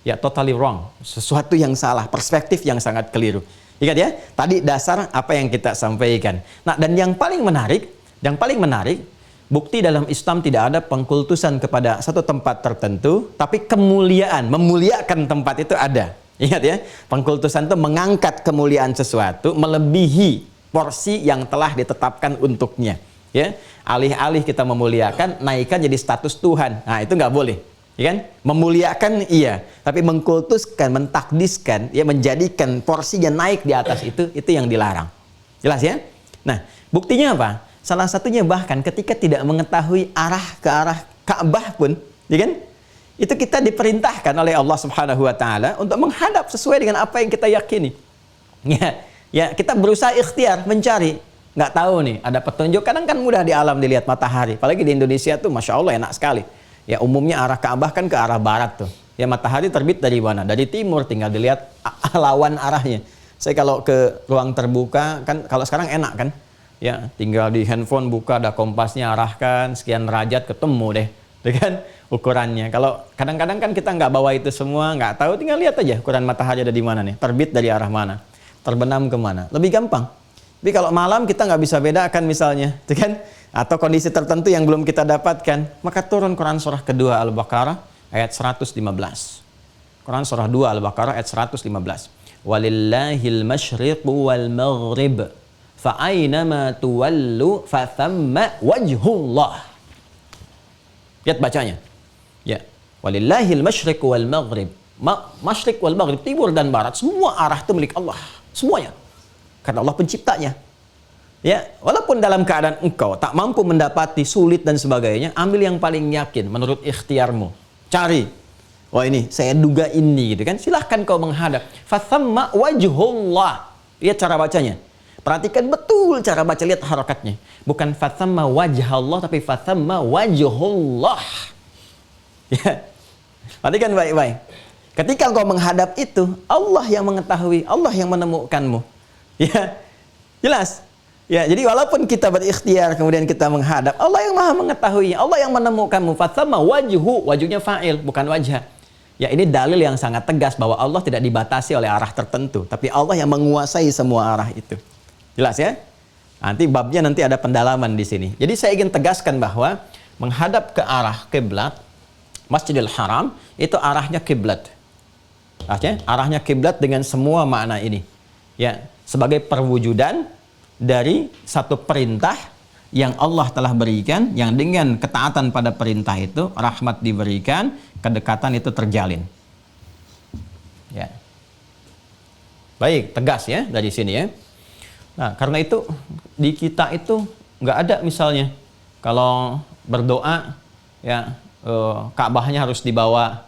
Ya, totally wrong. Sesuatu yang salah, perspektif yang sangat keliru. Ingat ya, tadi dasar apa yang kita sampaikan. Nah, dan yang paling menarik, bukti dalam Islam tidak ada pengkultusan kepada satu tempat tertentu, tapi kemuliaan, memuliakan tempat itu ada. Ingat ya, pengkultusan itu mengangkat kemuliaan sesuatu melebihi porsi yang telah ditetapkan untuknya. Ya, alih-alih kita memuliakan, naikkan jadi status Tuhan. Nah, itu nggak boleh. Ya kan? Memuliakan iya, tapi mengkultuskan, mentakdiskan, ya, menjadikan porsinya naik di atas itu yang dilarang. Jelas ya? Nah, buktinya apa? Salah satunya bahkan ketika tidak mengetahui ke arah Ka'bah pun, ya kan? Itu kita diperintahkan oleh Allah Subhanahu wa taala untuk menghadap sesuai dengan apa yang kita yakini. Ya, kita berusaha ikhtiar mencari. Nggak tahu nih, ada petunjuk. Kadang kan mudah di alam dilihat matahari. Apalagi di Indonesia tuh Masya Allah enak sekali. Ya, umumnya arah Ka'bah kan ke arah barat tuh. Ya, matahari terbit dari mana? Dari timur, tinggal dilihat lawan arahnya. Saya kalau ke ruang terbuka, kan kalau sekarang enak kan? Ya, tinggal di handphone buka, ada kompasnya, arahkan, sekian derajat, ketemu deh. Dengan ukurannya. Kalau kadang-kadang kan kita nggak bawa itu semua, nggak tahu, tinggal lihat aja ukuran matahari ada di mana nih. Terbit dari arah mana? Terbenam kemana? Lebih gampang. Tapi kalau malam kita nggak bisa bedakan misalnya, kan? Atau kondisi tertentu yang belum kita dapatkan, maka turun Quran surah kedua Al-Baqarah ayat 115. Quran surah 2 Al-Baqarah ayat 115. Walillahil masyriqu wal maghrib fa aynama tuwallu fa thamma wajhullah. Lihat bacanya. Ya. Walillahil masyriqu wal maghrib. Masyriq wal maghrib, timur dan barat, semua arah itu milik Allah. Semuanya. Karena Allah penciptanya. Ya, walaupun dalam keadaan engkau tak mampu mendapati, sulit dan sebagainya, ambil yang paling yakin menurut ikhtiarmu. Cari. Wah, ini saya duga ini gitu kan. Silahkan kau menghadap. Fathamma wajhullah. Lihat cara bacanya. Perhatikan betul cara baca, lihat harakatnya. Bukan fathamma wajhallah, tapi fathamma wajhullah. Ya. Perhatikan baik-baik. Ketika engkau menghadap itu, Allah yang mengetahui, Allah yang menemukanmu. Ya. Jelas. Ya, jadi walaupun kita berikhtiar kemudian kita menghadap, Allah yang Maha mengetahui, Allah yang menemukanmu. Fathamma wajhu, wajhunya fa'il, bukan wajah. Ya, ini dalil yang sangat tegas bahwa Allah tidak dibatasi oleh arah tertentu, tapi Allah yang menguasai semua arah itu. Jelas ya? Nanti babnya nanti ada pendalaman di sini. Jadi saya ingin tegaskan bahwa menghadap ke arah kiblat Masjidil Haram itu arahnya kiblat. Arahnya kiblat dengan semua makna ini. Ya, sebagai perwujudan dari satu perintah yang Allah telah berikan, yang dengan ketaatan pada perintah itu rahmat diberikan, kedekatan itu terjalin. Ya. Baik, tegas ya dari sini ya. Nah, karena itu di kita itu nggak ada misalnya kalau berdoa ya Ka'bahnya harus dibawa,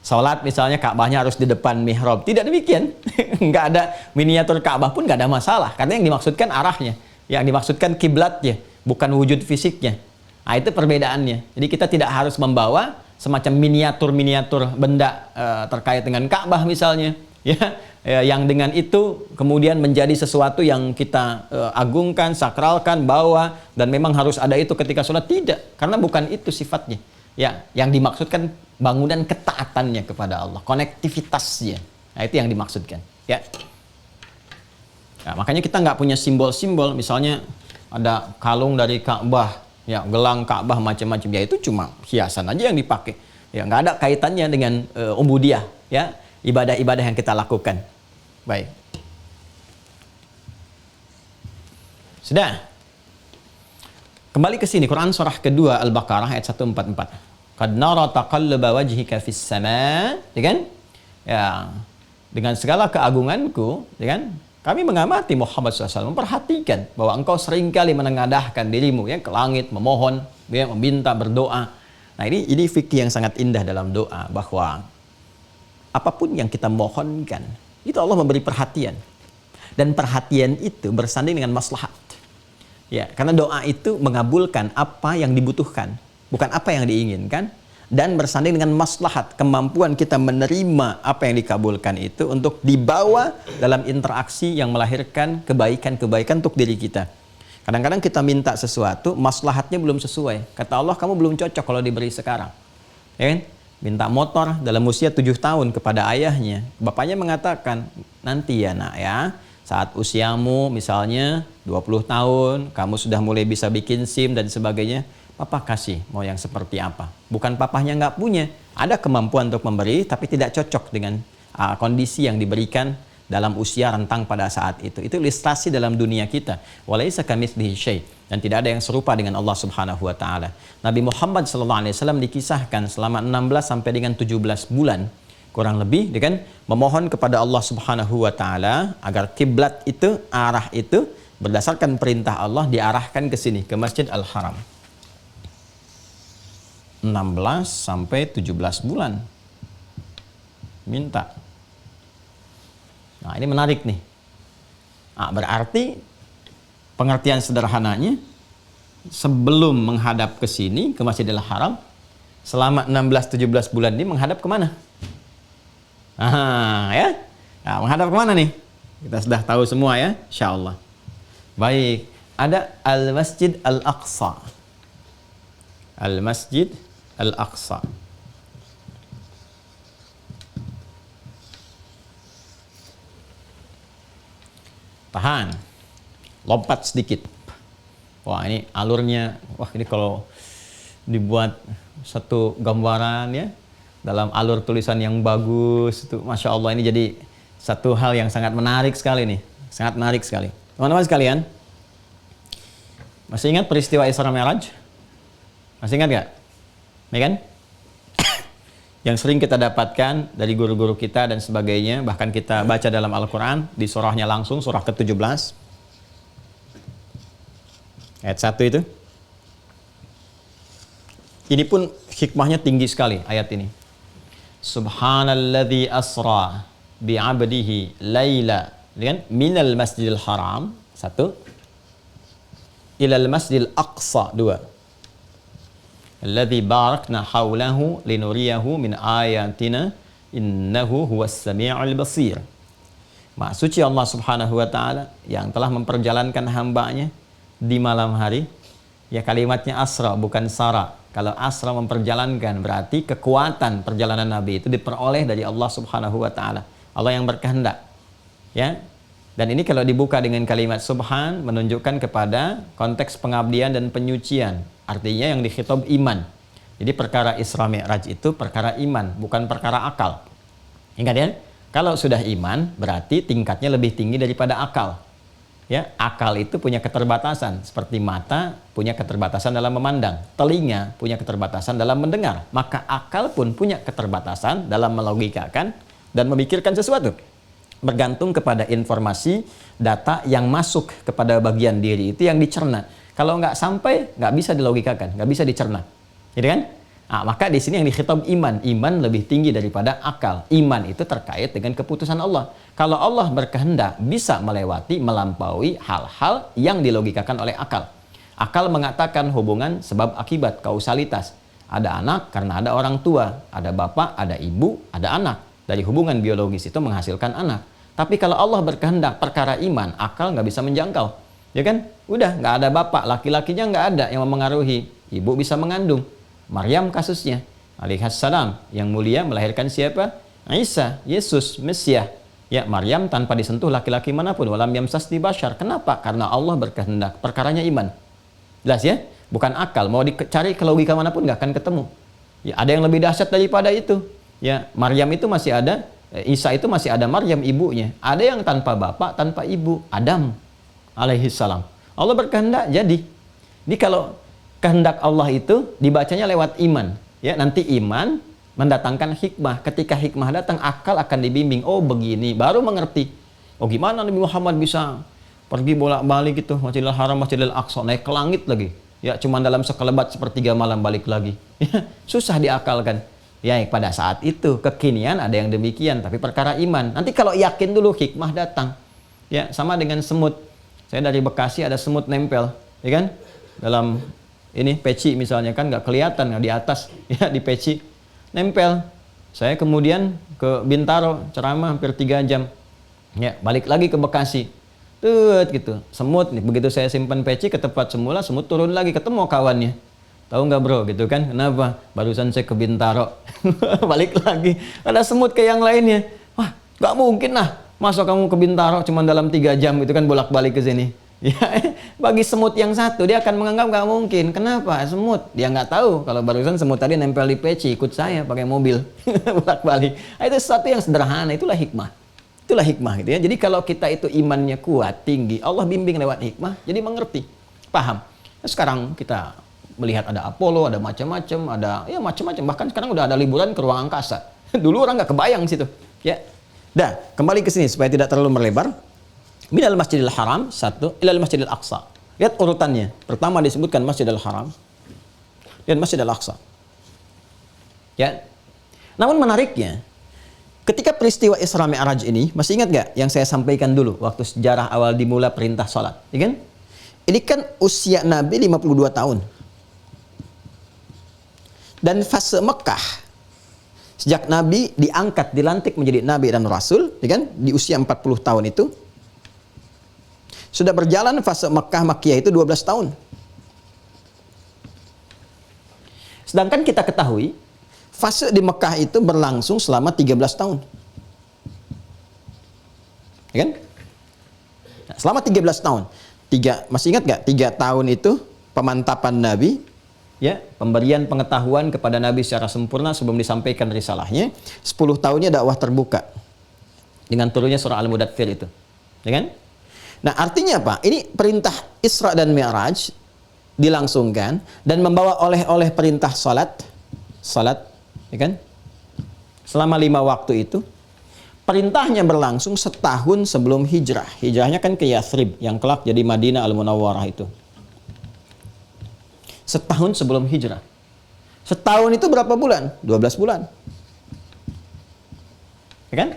sholat misalnya Ka'bahnya harus di depan mihrab. Tidak demikian. Nggak ada miniatur Ka'bah pun nggak ada masalah. Karena yang dimaksudkan arahnya, yang dimaksudkan kiblatnya, bukan wujud fisiknya. Nah, itu perbedaannya. Jadi kita tidak harus membawa semacam miniatur-miniatur benda terkait dengan Ka'bah misalnya. Yang dengan itu kemudian menjadi sesuatu yang kita agungkan, sakralkan, bawa, dan memang harus ada itu ketika sholat. Tidak. Karena bukan itu sifatnya. Ya, yang dimaksudkan bangunan ketaatannya kepada Allah, konektivitasnya. Nah, itu yang dimaksudkan. Ya. Nah, makanya kita nggak punya simbol-simbol, misalnya ada kalung dari Ka'bah, ya, gelang Ka'bah macam-macam. Ya, itu cuma hiasan aja yang dipakai. Ya, nggak ada kaitannya dengan ubudiyah, ya, ibadah-ibadah yang kita lakukan. Baik. Sudah. Kembali ke sini, Quran surah kedua Al-Baqarah ayat 144. Qad nara taqallaba wajhika fis sama, ya kan? Ya, dengan segala keagunganku, ya kan? Kami mengamati Muhammad SAW, memperhatikan bahwa engkau seringkali menengadahkan dirimu ya ke langit, memohon, ya, meminta, berdoa. Nah, ini fikih yang sangat indah dalam doa, bahwa apapun yang kita mohonkan, itu Allah memberi perhatian. Dan perhatian itu bersanding dengan maslahat. Ya, karena doa itu mengabulkan apa yang dibutuhkan, bukan apa yang diinginkan, dan bersanding dengan maslahat, kemampuan kita menerima apa yang dikabulkan itu untuk dibawa dalam interaksi yang melahirkan kebaikan-kebaikan untuk diri kita. Kadang-kadang kita minta sesuatu, maslahatnya belum sesuai. Kata Allah, kamu belum cocok kalau diberi sekarang. Ya kan? Minta motor dalam usia 7 tahun kepada ayahnya. Bapaknya mengatakan, nanti ya nak ya, saat usiamu misalnya 20 tahun, kamu sudah mulai bisa bikin SIM dan sebagainya, papa kasih mau yang seperti apa. Bukan papahnya nggak punya, ada kemampuan untuk memberi, tapi tidak cocok dengan kondisi yang diberikan dalam usia rentang pada saat itu. Itu ilustrasi dalam dunia kita. Walaisa kamitslihi syai', dan tidak ada yang serupa dengan Allah Subhanahu wa taala. Nabi Muhammad SAW dikisahkan selama 16 sampai dengan 17 bulan kurang lebih dengan memohon kepada Allah Subhanahu wa taala agar kiblat itu, arah itu berdasarkan perintah Allah diarahkan ke sini, ke Masjid Al-Haram. 16 sampai 17 bulan minta. Nah, ini menarik nih. Nah, berarti pengertian sederhananya, sebelum menghadap ke sini, ke Masjidil Haram, selama 16-17 bulan ini menghadap kemana? Ya. Nah, menghadap kemana nih? Kita sudah tahu semua ya, insya Allah. Baik, ada Al-Masjid Al-Aqsa. Al-Masjid Al-Aqsa. Tahan. Lompat sedikit. Wah, ini alurnya, wah ini kalau dibuat satu gambaran ya, dalam alur tulisan yang bagus itu, Masya Allah, ini jadi satu hal yang sangat menarik sekali nih. Sangat menarik sekali. Teman-teman sekalian, masih ingat peristiwa Isra Mi'raj? Masih ingat gak? Ya kan? Yang sering kita dapatkan dari guru-guru kita dan sebagainya, bahkan kita baca dalam Al-Quran, di surahnya langsung, surah ke-17. Ayat 1 itu. Ini pun hikmahnya tinggi sekali ayat ini. Subhanalladzi asra bi'abdihi layla, kan? Minal masjidil haram, 1. Ilal masjidil aqsa, 2. Alladzi barakna haulahu linuriyahu min ayatina innahu huwas sami'ul basir. Maha suci Allah Subhanahu wa taala yang telah memperjalankan hambanya di malam hari. Ya, kalimatnya asra bukan sara. Kalau asra memperjalankan, berarti kekuatan perjalanan Nabi itu diperoleh dari Allah Subhanahu wa taala. Allah yang berkehendak. Ya. Dan ini kalau dibuka dengan kalimat subhan, menunjukkan kepada konteks pengabdian dan penyucian. Artinya yang dikhitab iman. Jadi perkara Isra Mi'raj itu perkara iman, bukan perkara akal. Ingat ya, kalau sudah iman berarti tingkatnya lebih tinggi daripada akal. Ya, akal itu punya keterbatasan, seperti mata punya keterbatasan dalam memandang, telinga punya keterbatasan dalam mendengar, maka akal pun punya keterbatasan dalam melogikakan dan memikirkan sesuatu. Bergantung kepada informasi, data yang masuk kepada bagian diri itu yang dicerna. Kalau nggak sampai, nggak bisa dilogikakan, nggak bisa dicerna. Gitu kan? Nah, maka di sini yang dikhitab iman. Iman lebih tinggi daripada akal. Iman itu terkait dengan keputusan Allah. Kalau Allah berkehendak bisa melewati, melampaui hal-hal yang dilogikakan oleh akal. Akal mengatakan hubungan sebab akibat, kausalitas. Ada anak karena ada orang tua, ada bapak, ada ibu, ada anak. Dari hubungan biologis itu menghasilkan anak. Tapi kalau Allah berkehendak perkara iman, akal nggak bisa menjangkau. Ya kan? Udah nggak ada bapak, laki-lakinya nggak ada yang memengaruhi. Ibu bisa mengandung. Maryam kasusnya, alaihissalam, yang mulia melahirkan siapa? Isa, Yesus, Mesias. Ya, Maryam tanpa disentuh laki-laki manapun, walam yamsasni bashar. Kenapa? Karena Allah berkehendak. Perkaranya iman. Jelas ya? Bukan akal. Mau dicari ke logika manapun nggak akan ketemu. Ya, ada yang lebih dahsyat daripada itu. Ya, Maryam itu masih ada, Isa itu masih ada Maryam ibunya. Ada yang tanpa bapak, tanpa ibu, Adam alaihissalam. Allah berkehendak jadi. Jadi kalau kehendak Allah itu dibacanya lewat iman. Ya, nanti iman mendatangkan hikmah. Ketika hikmah datang, akal akan dibimbing. Oh, begini, baru mengerti. Oh, gimana Nabi Muhammad bisa pergi bolak-balik gitu, Masjidil Haram, Masjidil Aqsa, naik ke langit lagi. Ya, cuma dalam sekelebat sepertiga malam balik lagi. Ya, susah diakalkan. Ya, pada saat itu kekinian ada yang demikian, tapi perkara iman. Nanti kalau yakin dulu hikmah datang. Ya, sama dengan semut. Saya dari Bekasi ada semut nempel, ya kan? Dalam ini peci misalnya kan nggak kelihatan di atas, ya di peci nempel. Saya kemudian ke Bintaro ceramah hampir 3 jam, ya balik lagi ke Bekasi, gitu semut nih. Begitu saya simpan peci ke tempat semula, semut turun lagi, ketemu kawannya. Tahu nggak bro, gitu kan? Kenapa? Barusan saya ke Bintaro, balik lagi ada semut ke yang lainnya. Wah, nggak mungkin lah, masa kamu ke Bintaro cuma dalam 3 jam itu kan bolak-balik ke sini. Ya, bagi semut yang satu dia akan menganggap nggak mungkin. Kenapa? Semut. Dia nggak tahu kalau barusan semut tadi nempel di peci, ikut saya pakai mobil bolak-balik. Itu sesuatu yang sederhana. Itulah hikmah. Itulah hikmah gitu ya. Jadi kalau kita itu imannya kuat, tinggi, Allah bimbing lewat hikmah, jadi mengerti, paham. Nah, sekarang kita melihat ada Apollo, ada macam-macam, ada ya macam-macam. Bahkan sekarang udah ada liburan ke ruang angkasa. Dulu orang nggak kebayang situ. Ya. Dah, kembali ke sini supaya tidak terlalu melebar. Minal Masjidil Haram, 1, ilal Masjidil Aqsa. Lihat urutannya. Pertama disebutkan Masjidil Haram dan Masjidil Aqsa. Ya. Namun menariknya, ketika peristiwa Isra Mi'raj ini, masih ingat gak yang saya sampaikan dulu waktu sejarah awal dimulai perintah sholat, ya kan? Ini kan usia Nabi 52 tahun. Dan fase Mekah, sejak Nabi diangkat, dilantik menjadi Nabi dan Rasul, ya kan? Di usia 40 tahun itu, sudah berjalan fase Mekah Makkiyah itu 12 tahun. Sedangkan kita ketahui, fase di Mekah itu berlangsung selama 13 tahun. Ya kan? Nah, selama 13 tahun. Masih ingat gak? 3 tahun itu pemantapan Nabi, ya, pemberian pengetahuan kepada Nabi secara sempurna sebelum disampaikan risalahnya. 10 tahunnya dakwah terbuka dengan turunnya surah Al-Mudaththir itu. Ya kan? Nah, artinya apa? Ini perintah Isra dan Mi'raj dilangsungkan dan membawa oleh perintah salat, ya kan? Selama 5 waktu itu, perintahnya berlangsung setahun sebelum hijrah. Hijrahnya kan ke Yathrib, yang kelak jadi Madinah Al-Munawwarah itu. Setahun sebelum hijrah. Setahun itu berapa bulan? 12 bulan. Ya kan?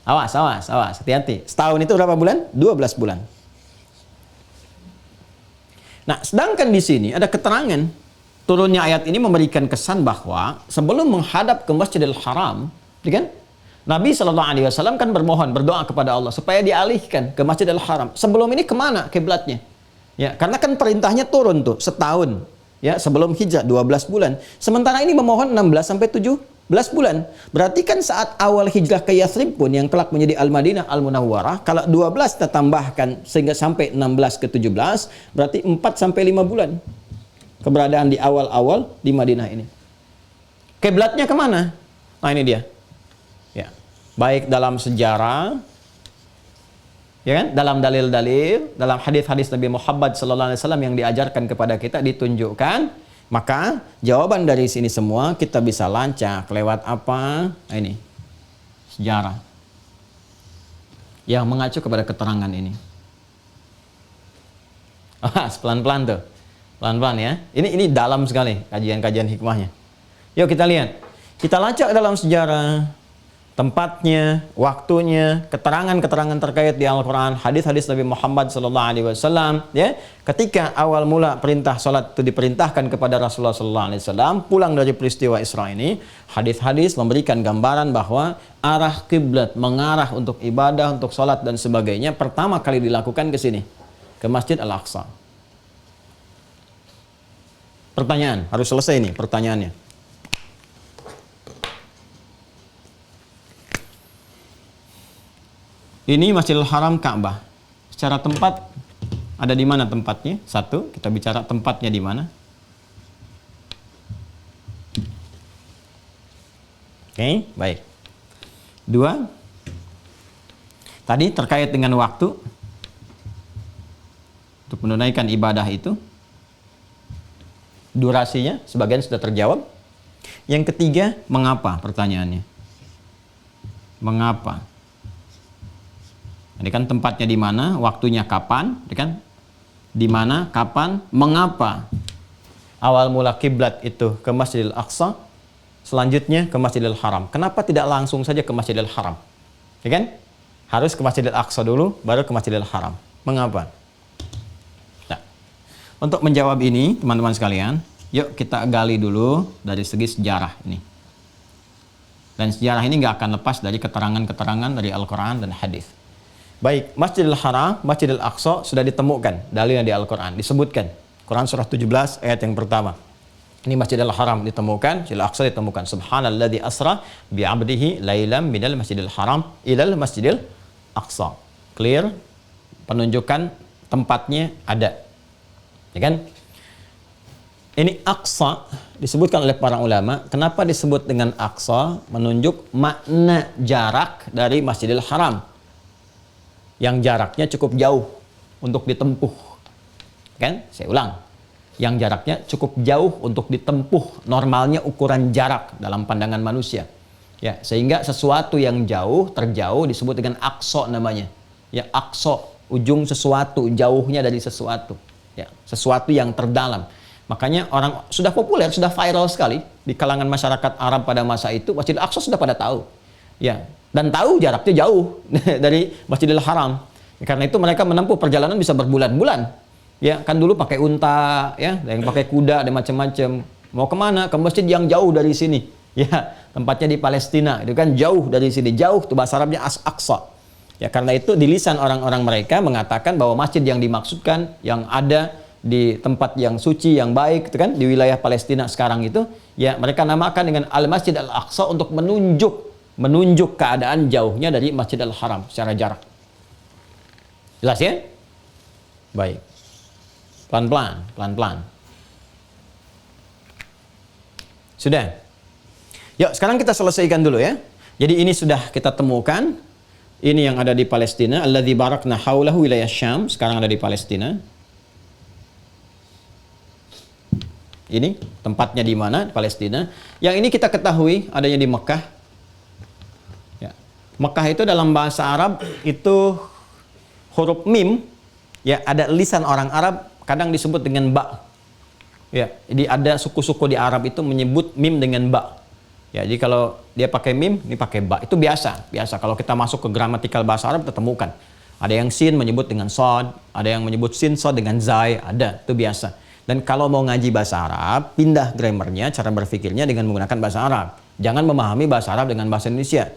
Awas, hati-hati. Setahun itu berapa bulan? 12 bulan. Nah, sedangkan di sini ada keterangan turunnya ayat ini memberikan kesan bahwa sebelum menghadap ke Masjidil Haram, ya kan? Nabi SAW kan bermohon, berdoa kepada Allah supaya dialihkan ke Masjidil Haram. Sebelum ini kemana kiblatnya? Ya, karena kan perintahnya turun tuh setahun, ya, sebelum hijrah 12 bulan. Sementara ini memohon 16 sampai 17 bulan. Berarti kan saat awal hijrah ke Yathrib pun yang kelak menjadi Al-Madinah Al-Munawwarah, kalau 12 kita tambahkan sehingga sampai 16 ke 17, berarti 4 sampai 5 bulan. keberadaan di awal-awal di Madinah ini. Kiblatnya kemana? Nah ini dia. Ya, baik dalam sejarah, ya kan, dalam dalil-dalil, dalam hadis-hadis Nabi Muhammad SAW yang diajarkan kepada kita ditunjukkan, maka jawaban dari sini semua kita bisa lancak lewat apa? Nah, ini sejarah yang mengacu kepada keterangan ini. Pelan-pelan tuh, pelan-pelan ya. Ini dalam sekali kajian-kajian hikmahnya. Yuk kita lihat, kita lacak dalam sejarah, tempatnya, waktunya, keterangan-keterangan terkait di Al-Quran, hadis-hadis Nabi Muhammad SAW, ya, ketika awal mula perintah sholat itu diperintahkan kepada Rasulullah SAW, pulang dari peristiwa Isra ini, hadis-hadis memberikan gambaran bahwa arah kiblat mengarah untuk ibadah, untuk sholat dan sebagainya, pertama kali dilakukan ke sini, ke Masjid Al-Aqsa. Pertanyaan, harus selesai nih pertanyaannya. Ini Masjidil Haram Ka'bah. Secara tempat ada di mana tempatnya? Satu, kita bicara tempatnya di mana. Oke, baik. Dua, tadi terkait dengan waktu untuk menunaikan ibadah itu, durasinya sebagian sudah terjawab. Yang ketiga, mengapa pertanyaannya? Mengapa? Ini kan tempatnya di mana, waktunya kapan, kan? Di mana, kapan, mengapa awal mula kiblat itu ke Masjidil Aqsa, selanjutnya ke Masjidil Haram. Kenapa tidak langsung saja ke Masjidil Haram? Ya kan? Harus ke Masjidil Aqsa dulu, baru ke Masjidil Haram. Mengapa? Nah, untuk menjawab ini, teman-teman sekalian, yuk kita gali dulu dari segi sejarah ini. Dan sejarah ini nggak akan lepas dari keterangan-keterangan dari Al-Quran dan hadis. Baik, Masjidil Haram, Masjidil Aqsa sudah ditemukan dalilnya di Al-Quran, disebutkan. Quran surah 17 ayat yang pertama. Ini Masjidil Haram ditemukan, Masjidil Aqsa ditemukan. Subhanalladzi asra bi'abdihi lailam minal Masjidil Haram ilal Masjidil Aqsa. Clear? Penunjukan tempatnya ada. Ya kan? Ini Aqsa disebutkan oleh para ulama. Kenapa disebut dengan Aqsa? Menunjuk makna jarak dari Masjidil Haram, yang jaraknya cukup jauh untuk ditempuh. Kan? Saya ulang. Yang jaraknya cukup jauh untuk ditempuh. Normalnya ukuran jarak dalam pandangan manusia. Ya, sehingga sesuatu yang jauh, terjauh disebut dengan aqsa namanya. Ya, aqsa, ujung sesuatu, jauhnya dari sesuatu. Ya, sesuatu yang terdalam. Makanya orang sudah populer, sudah viral sekali di kalangan masyarakat Arab pada masa itu, Masjid Al-Aqsa sudah pada tahu. Ya, dan tahu jaraknya jauh dari Masjidil Haram. Karena itu mereka menempuh perjalanan bisa berbulan-bulan. Ya, kan dulu pakai unta, ya, ada yang pakai kuda, ada macam-macam. Mau kemana? Ke masjid yang jauh dari sini. Ya, tempatnya di Palestina. Itu kan jauh dari sini. Jauh, itu bahasa Arabnya Aqsa. Ya, karena itu di lisan orang-orang mereka mengatakan bahwa masjid yang dimaksudkan, yang ada di tempat yang suci, yang baik, itu kan, di wilayah Palestina sekarang itu, ya, mereka namakan dengan Al-Masjid Al-Aqsa untuk menunjuk keadaan jauhnya dari Masjidil Haram secara jarak. Jelas ya? Baik. Pelan-pelan, pelan-pelan. Sudah? Yuk, sekarang kita selesaikan dulu ya. Jadi ini sudah kita temukan. Ini yang ada di Palestina. Alladzi barakna haulahu wilayah Syam. Sekarang ada di Palestina. Ini tempatnya di mana? Di Palestina. Yang ini kita ketahui adanya di Mekah. Ya. Mekah itu dalam bahasa Arab itu huruf mim. Ya, ada lisan orang Arab kadang disebut dengan ba. Ya, jadi ada suku-suku di Arab itu menyebut mim dengan ba. Ya, jadi kalau dia pakai mim, ini pakai ba. Itu biasa. Biasa kalau kita masuk ke gramatikal bahasa Arab kita temukan. Ada yang sin menyebut dengan sod, ada yang menyebut sin sod dengan zai, ada. Itu biasa. Dan kalau mau ngaji bahasa Arab, pindah grammarnya, cara berpikirnya dengan menggunakan bahasa Arab. Jangan memahami bahasa Arab dengan bahasa Indonesia.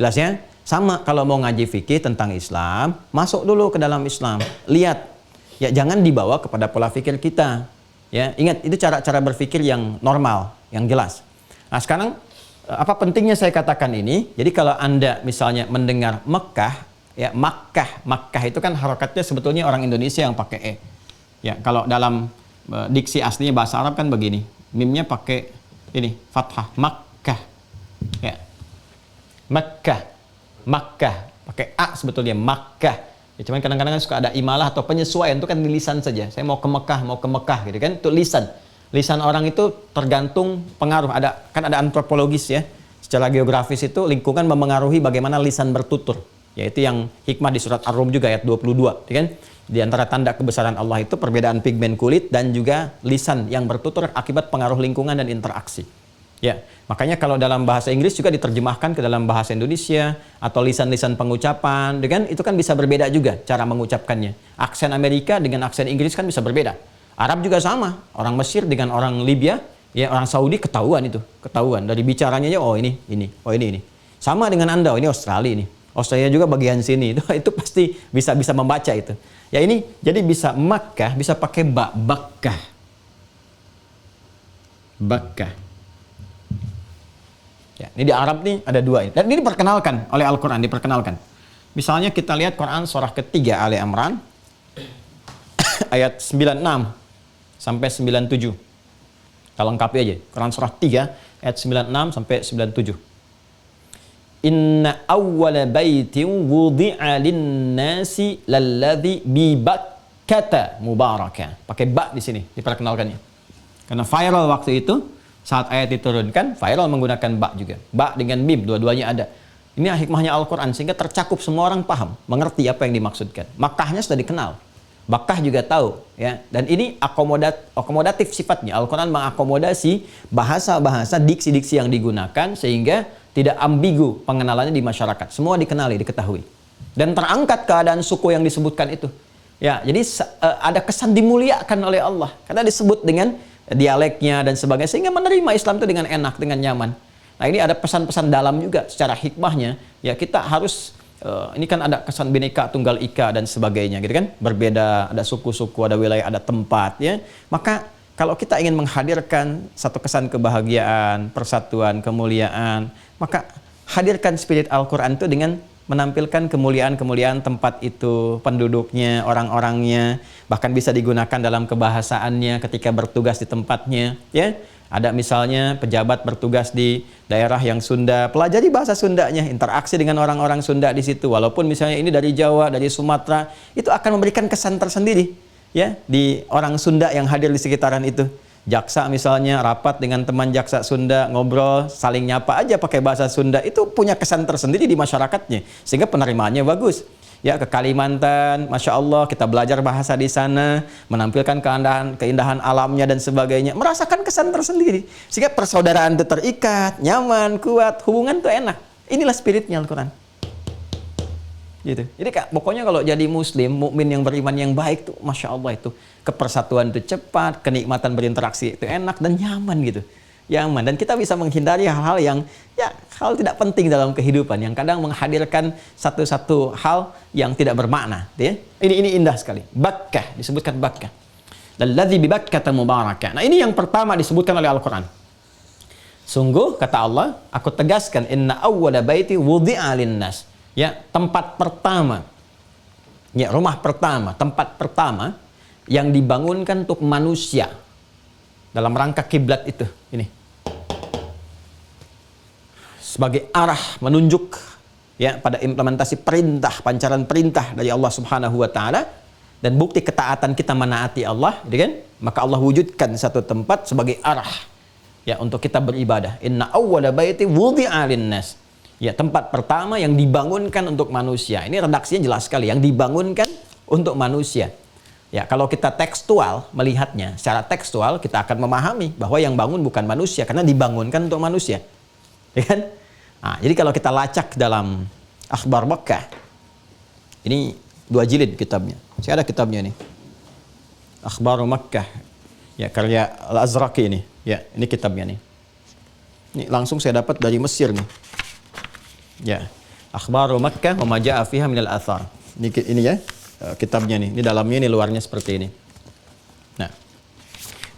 Jelas ya? Sama kalau mau ngaji fikih tentang Islam, masuk dulu ke dalam Islam. Lihat. Ya, jangan dibawa kepada pola pikir kita. Ya, ingat itu cara-cara berpikir yang normal, yang jelas. Nah, sekarang apa pentingnya saya katakan ini? Jadi kalau Anda misalnya mendengar Mekah, ya Makkah itu kan harokatnya sebetulnya orang Indonesia yang pakai e. Ya, kalau dalam diksi aslinya bahasa Arab kan begini. Mimnya pakai ini fathah, Makkah. Ya. Makkah. Makkah. Pakai A sebetulnya, Makkah. Ya, cuman kadang-kadang kan suka ada imalah atau penyesuaian, itu kan di lisan saja. Saya mau ke Mekah gitu kan, itu lisan. Lisan orang itu tergantung pengaruh. Ada antropologis ya. Secara geografis itu lingkungan memengaruhi bagaimana lisan bertutur. Yaitu yang hikmah di surat Ar-Rum juga ayat 22, ya kan? Di antara tanda kebesaran Allah itu perbedaan pigmen kulit dan juga lisan yang bertutur akibat pengaruh lingkungan dan interaksi. Ya, makanya kalau dalam bahasa Inggris juga diterjemahkan ke dalam bahasa Indonesia atau lisan-lisan pengucapan, kan itu kan bisa berbeda juga cara mengucapkannya. Aksen Amerika dengan aksen Inggris kan bisa berbeda. Arab juga sama, orang Mesir dengan orang Libya, ya orang Saudi ketahuan itu, ketahuan dari bicaranya aja, oh ini, oh ini. Sama dengan Anda, oh ini Australia ini. Australia juga bagian sini, itu pasti bisa membaca itu. Ya ini jadi bisa Makkah, bisa pakai Bakkah. Bakkah. Ya, ini di Arab nih ada dua ini. Dan ini diperkenalkan oleh Al-Quran, diperkenalkan. Misalnya kita lihat Quran surah ketiga Ali Imran ayat 96 sampai 97. Kita lengkapi aja. Quran surah 3 ayat 96 sampai 97. Inna awwala baitin wudi'a lin-nasi lalladzi bi Bakkata mubaraka. Pakai ba di sini diperkenalkannya. Karena viral waktu itu saat ayat diturunkan, viral menggunakan ba juga. Ba dengan mim, dua-duanya ada. Ini hikmahnya Al-Quran, sehingga tercakup semua orang paham, mengerti apa yang dimaksudkan. Makkahnya sudah dikenal. Bakkah juga tahu. Ya. Dan ini akomodatif sifatnya. Al-Quran mengakomodasi bahasa-bahasa, diksi-diksi yang digunakan, sehingga tidak ambigu pengenalannya di masyarakat. Semua dikenali, diketahui. Dan terangkat keadaan suku yang disebutkan itu. Ya, jadi ada kesan dimuliakan oleh Allah. Karena disebut dengan dialeknya dan sebagainya, sehingga menerima Islam itu dengan enak, dengan nyaman. Nah ini ada pesan-pesan dalam juga secara hikmahnya. Ya kita harus ini kan ada kesan Bhinneka Tunggal Ika dan sebagainya, gitu kan? Berbeda, ada suku-suku, ada wilayah, ada tempat, ya. Maka kalau kita ingin menghadirkan satu kesan kebahagiaan, persatuan, kemuliaan, maka hadirkan spirit Al-Quran itu dengan menampilkan kemuliaan-kemuliaan tempat itu, penduduknya, orang-orangnya, bahkan bisa digunakan dalam kebahasaannya ketika bertugas di tempatnya, ya. Ada misalnya pejabat bertugas di daerah yang Sunda, pelajari bahasa Sundanya, interaksi dengan orang-orang Sunda di situ, walaupun misalnya ini dari Jawa, dari Sumatera, itu akan memberikan kesan tersendiri, ya, di orang Sunda yang hadir di sekitaran itu. Jaksa misalnya rapat dengan teman jaksa Sunda, ngobrol, saling nyapa aja pakai bahasa Sunda, itu punya kesan tersendiri di masyarakatnya, sehingga penerimaannya bagus. Ya, ke Kalimantan, Masya Allah, kita belajar bahasa di sana, menampilkan keindahan alamnya dan sebagainya, merasakan kesan tersendiri, sehingga persaudaraan itu terikat, nyaman, kuat, hubungan itu enak. Inilah spiritnya Al-Quran. Gitu. Jadi pokoknya kalau jadi muslim, mukmin yang beriman yang baik tuh, Masya Allah itu kepersatuan itu cepat, kenikmatan berinteraksi itu enak dan nyaman gitu, nyaman. Dan kita bisa menghindari hal-hal yang hal tidak penting dalam kehidupan, yang kadang menghadirkan satu-satu hal yang tidak bermakna. Ya. Ini indah sekali. Bakkah disebutkan Bakkah. Alladzi bi Bakkata mubaraka. Nah ini yang pertama disebutkan oleh Al-Quran. Sungguh kata Allah, aku tegaskan inna awwala baiti wudi'a linnas. Ya, tempat pertama, ya rumah pertama, tempat pertama yang dibangunkan untuk manusia dalam rangka kiblat itu, ini sebagai arah menunjuk ya pada implementasi perintah, pancaran perintah dari Allah Subhanahu wa taala dan bukti ketaatan kita menaati Allah, gitu kan? Maka Allah wujudkan satu tempat sebagai arah ya untuk kita beribadah. Inna awwala baiti wudi'a linnas. Ya, tempat pertama yang dibangunkan untuk manusia. Ini redaksinya jelas sekali, yang dibangunkan untuk manusia. Ya, kalau kita tekstual melihatnya, secara tekstual kita akan memahami bahwa yang bangun bukan manusia karena dibangunkan untuk manusia. Ya kan? Nah, jadi kalau kita lacak dalam Akhbar Makkah, ini 2 jilid kitabnya. Saya ada kitabnya nih. Akhbar Makkah. Ya, karya Al-Azraqi ini. Ya, ini kitabnya nih. Ini langsung saya dapat dari Mesir nih. Ya, Akhbaru Makkah wa ma jaa'a fiha minal athar. Ini ya, kitabnya nih. Ini dalamnya, ini luarnya seperti ini. Nah,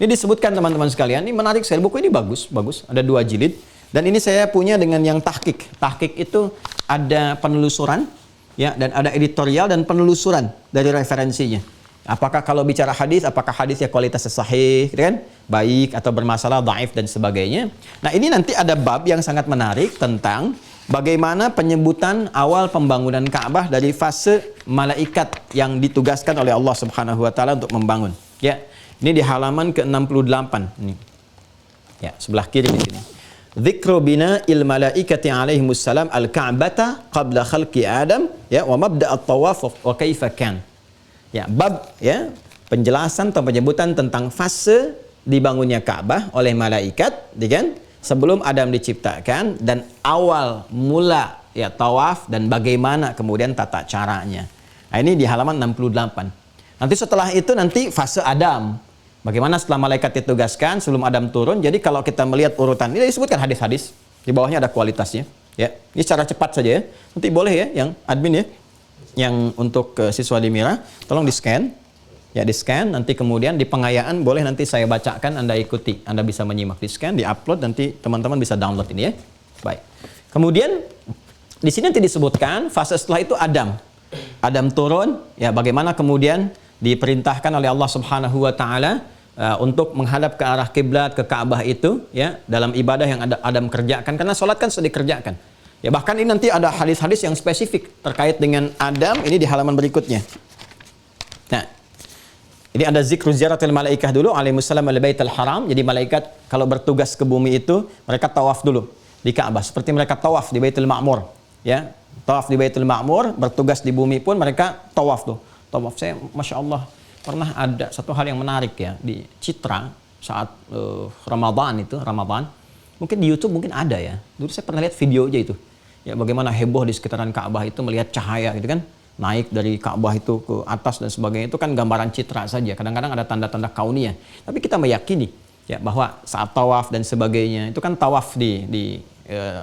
ini disebutkan teman-teman sekalian. Ini menarik sekali. Buku ini bagus. Ada 2 jilid. Dan ini saya punya dengan yang tahqiq. Tahqiq itu ada penelusuran, ya, dan ada editorial dan penelusuran dari referensinya. Apakah kalau bicara hadis, apakah hadisnya kualitasnya sahih, gitu kan? Baik atau bermasalah, dhaif dan sebagainya. Nah, ini nanti ada bab yang sangat menarik tentang bagaimana penyebutan awal pembangunan Ka'bah dari fase malaikat yang ditugaskan oleh Allah Subhanahu wa taala untuk membangun. Ya. Ini di halaman ke-68 ini. Ya, sebelah kiri di sini. Dzikru bina'il malaikati alaihimus salam al-Ka'bata qabla khalqi Adam, ya, wa mabda' at-tawaf wa kaifa kan. Ya, bab ya, penjelasan atau penyebutan tentang fase dibangunnya Ka'bah oleh malaikat, kan? Sebelum Adam diciptakan dan awal mula ya tawaf dan bagaimana kemudian tata caranya. Nah, ini di halaman 68. Nanti setelah itu nanti fase Adam. Bagaimana setelah malaikat ditugaskan sebelum Adam turun. Jadi kalau kita melihat urutan ini disebutkan hadis-hadis, di bawahnya ada kualitasnya, ya. Ini secara cepat saja ya. Nanti boleh ya yang admin ya. Yang untuk siswa di Mira, tolong di-scan. Ya, di-scan, nanti kemudian di pengayaan boleh nanti saya bacakan, Anda ikuti. Anda bisa menyimak, di-scan, di-upload, nanti teman-teman bisa download ini ya. Baik. Kemudian di sini nanti disebutkan fase setelah itu Adam. Adam turun, ya bagaimana kemudian diperintahkan oleh Allah Subhanahu wa taala untuk menghadap ke arah kiblat, ke Ka'bah itu ya, dalam ibadah yang Adam kerjakan, karena salat kan sudah dikerjakan. Ya, bahkan ini nanti ada hadis-hadis yang spesifik terkait dengan Adam, ini di halaman berikutnya. Nah, ini ada zikru ziaratil malaikah dulu alaihissalam al baitul haram. Jadi malaikat kalau bertugas ke bumi itu mereka tawaf dulu di Ka'bah seperti mereka tawaf di Baitul Ma'mur, ya. Tawaf di Baitul Ma'mur, bertugas di bumi pun mereka tawaf tuh. Tawaf, saya Masya Allah pernah ada satu hal yang menarik ya di Citra saat Ramadan itu, mungkin di YouTube mungkin ada ya. Dulu saya pernah lihat video aja itu. Ya, bagaimana heboh di sekitaran Ka'bah itu melihat cahaya gitu kan, naik dari Ka'bah itu ke atas dan sebagainya. Itu kan gambaran citra saja. Kadang-kadang ada tanda-tanda kauniyah. Tapi kita meyakini ya bahwa saat tawaf dan sebagainya itu kan tawaf di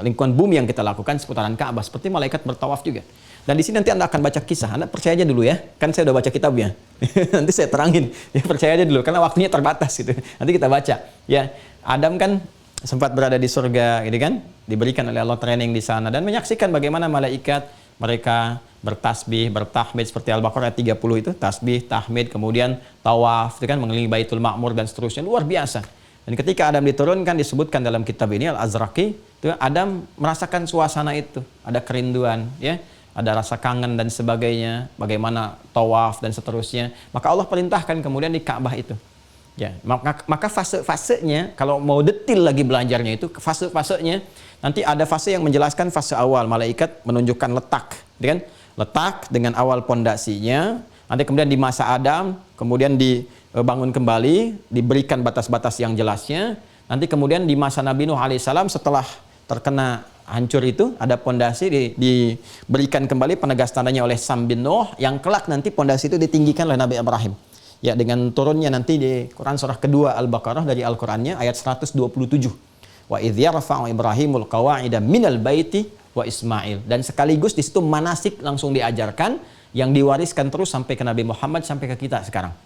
lingkungan bumi yang kita lakukan seputaran Ka'bah, seperti malaikat bertawaf juga. Dan di sini nanti Anda akan baca kisah. Anda percaya aja dulu ya. Kan saya udah baca kitabnya. Nanti saya terangin. Ya, percaya aja dulu karena waktunya terbatas gitu. Nanti kita baca. Ya, Adam kan sempat berada di surga gitu kan, diberikan oleh Allah training di sana dan menyaksikan bagaimana malaikat mereka bertasbih, bertahmid seperti Al-Baqarah 30 itu, tasbih, tahmid, kemudian tawaf itu kan mengelilingi Baitul Ma'mur dan seterusnya, luar biasa. Dan ketika Adam diturunkan disebutkan dalam kitab ini Al-Azraqi, itu Adam merasakan suasana itu, ada kerinduan ya, ada rasa kangen dan sebagainya, bagaimana tawaf dan seterusnya. Maka Allah perintahkan kemudian di Ka'bah itu. Ya, maka fase-fasenya kalau mau detil lagi belajarnya itu fase-fasenya nanti ada fase yang menjelaskan fase awal malaikat menunjukkan letak, kan? Letak dengan awal pondasinya. Nanti kemudian di masa Adam kemudian dibangun kembali, diberikan batas-batas yang jelasnya. Nanti kemudian di masa Nabi Nuh alaihissalam setelah terkena hancur itu ada pondasi diberikan kembali penegas tandanya oleh Sam bin Nuh yang kelak nanti pondasi itu ditinggikan oleh Nabi Ibrahim. Ya, dengan turunnya nanti di Quran surah kedua Al-Baqarah dari Al-Qur'annya ayat 127. Wa idz yarfa'u Ibrahimul qawa'ida minal baiti wa Ismail. Dan sekaligus di situ manasik langsung diajarkan yang diwariskan terus sampai ke Nabi Muhammad sampai ke kita sekarang.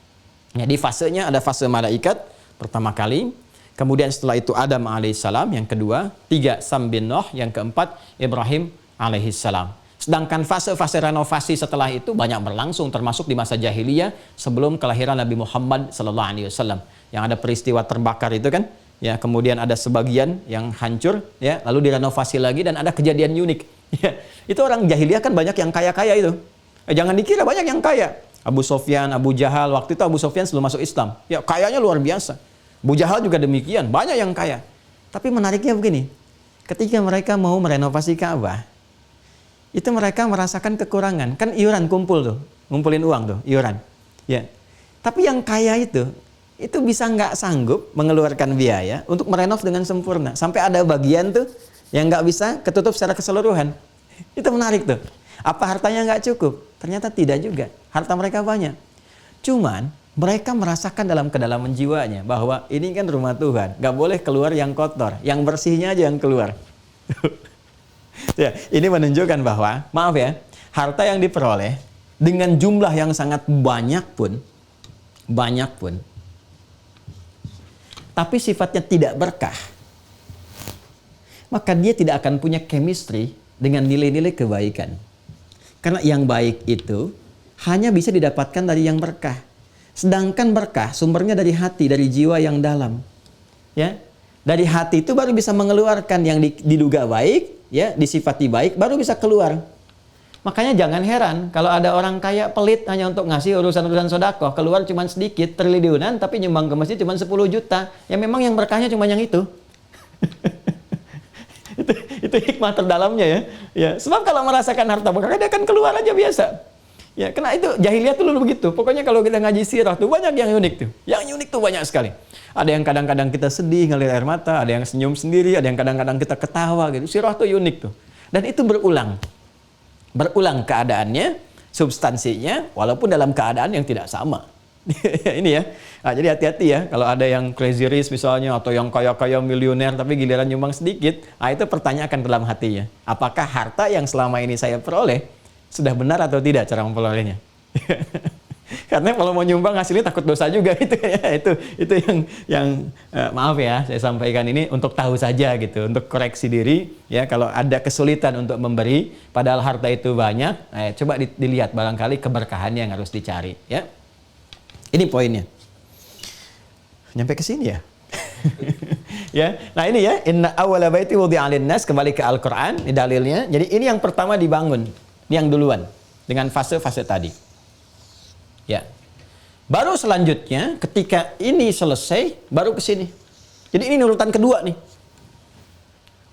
Jadi fasenya ada fase malaikat pertama kali, kemudian setelah itu Adam alaihissalam yang kedua, 3 Sam bin Nuh yang keempat Ibrahim alaihissalam. Sedangkan fase-fase renovasi setelah itu banyak berlangsung, termasuk di masa jahiliyah sebelum kelahiran Nabi Muhammad SAW. Yang ada peristiwa terbakar itu kan, ya kemudian ada sebagian yang hancur, ya lalu direnovasi lagi dan ada kejadian unik. Ya, itu orang jahiliyah kan banyak yang kaya-kaya itu. Jangan dikira banyak yang kaya. Abu Sofyan, Abu Jahal, waktu itu Abu Sofyan sebelum masuk Islam, ya kayanya luar biasa. Abu Jahal juga demikian, banyak yang kaya. Tapi menariknya begini, ketika mereka mau merenovasi Ka'bah, itu mereka merasakan kekurangan. Kan iuran kumpul tuh, ngumpulin uang tuh, iuran. Ya. Tapi yang kaya itu bisa nggak sanggup mengeluarkan biaya untuk merenov dengan sempurna. Sampai ada bagian tuh yang nggak bisa ketutup secara keseluruhan. Itu menarik tuh. Apa hartanya nggak cukup? Ternyata tidak juga. Harta mereka banyak. Cuman mereka merasakan dalam kedalaman jiwanya bahwa ini kan rumah Tuhan. Nggak boleh keluar yang kotor. Yang bersihnya aja yang keluar. Ya, ini menunjukkan bahwa, maaf ya, harta yang diperoleh dengan jumlah yang sangat banyak pun, tapi sifatnya tidak berkah, maka dia tidak akan punya chemistry dengan nilai-nilai kebaikan. Karena yang baik itu hanya bisa didapatkan dari yang berkah. Sedangkan berkah sumbernya dari hati, dari jiwa yang dalam. Ya. Dari hati itu baru bisa mengeluarkan yang diduga baik, ya, disifati baik, baru bisa keluar. Makanya jangan heran kalau ada orang kaya pelit hanya untuk ngasih urusan-urusan sedekah, keluar cuma sedikit, triliunan, tapi nyumbang ke masjid cuma 10 juta. Ya memang yang berkahnya cuma yang itu. itu hikmah terdalamnya ya. Ya, sebab kalau merasakan harta berkah dia akan keluar aja biasa. Ya, karena itu jahiliyah tuh dulu begitu. Pokoknya kalau kita ngaji sirah tuh banyak yang unik tuh. Yang unik tuh banyak sekali. Ada yang kadang-kadang kita sedih ngalir air mata, ada yang senyum sendiri, ada yang kadang-kadang kita ketawa gitu. Sirah tuh unik tuh. Dan itu berulang. Berulang keadaannya, substansinya, walaupun dalam keadaan yang tidak sama. Ini ya. Nah, jadi hati-hati ya kalau ada yang crazy rich misalnya atau yang kaya-kaya miliuner tapi giliran nyumbang sedikit, nah itu pertanyakan dalam hatinya. Apakah harta yang selama ini saya peroleh sudah benar atau tidak cara memperolehnya? Karena kalau mau nyumbang hasilnya takut dosa juga gitu ya. Itu yang maaf ya saya sampaikan ini untuk tahu saja gitu, untuk koreksi diri ya kalau ada kesulitan untuk memberi padahal harta itu banyak, coba dilihat barangkali keberkahannya yang harus dicari ya. Ini poinnya. Nyampe ke sini ya. Ya. Nah, ini ya, inna awwala baiti wudi'a lin-nas, kembali ke Al-Qur'an, ini dalilnya. Jadi ini yang pertama dibangun, yang duluan dengan fase-fase tadi. Ya. Baru selanjutnya ketika ini selesai baru ke sini. Jadi ini urutan kedua nih.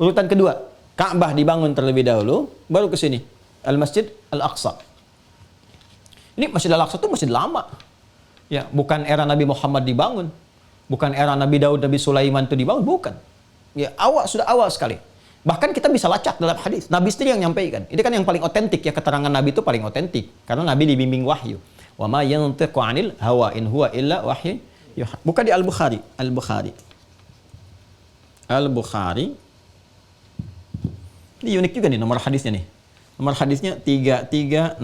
Urutan kedua. Ka'bah dibangun terlebih dahulu, baru ke sini. Al-Masjid Al-Aqsa. Ini Masjid Al-Aqsa itu masjid lama. Ya, bukan era Nabi Muhammad dibangun. Bukan era Nabi Daud, Nabi Sulaiman itu dibangun, bukan. Ya, sudah awal sekali. Bahkan kita bisa lacak dalam hadis. Nabi sendiri yang nyampaikan. Ini kan yang paling otentik ya, keterangan Nabi itu paling otentik karena Nabi dibimbing wahyu. Wa ma yantiqu 'anil hawa in huwa illa wahyu. Bukan di Al-Bukhari. Al-Bukhari. Ini unik juga nih nomor hadisnya nih. Nomor hadisnya 3366.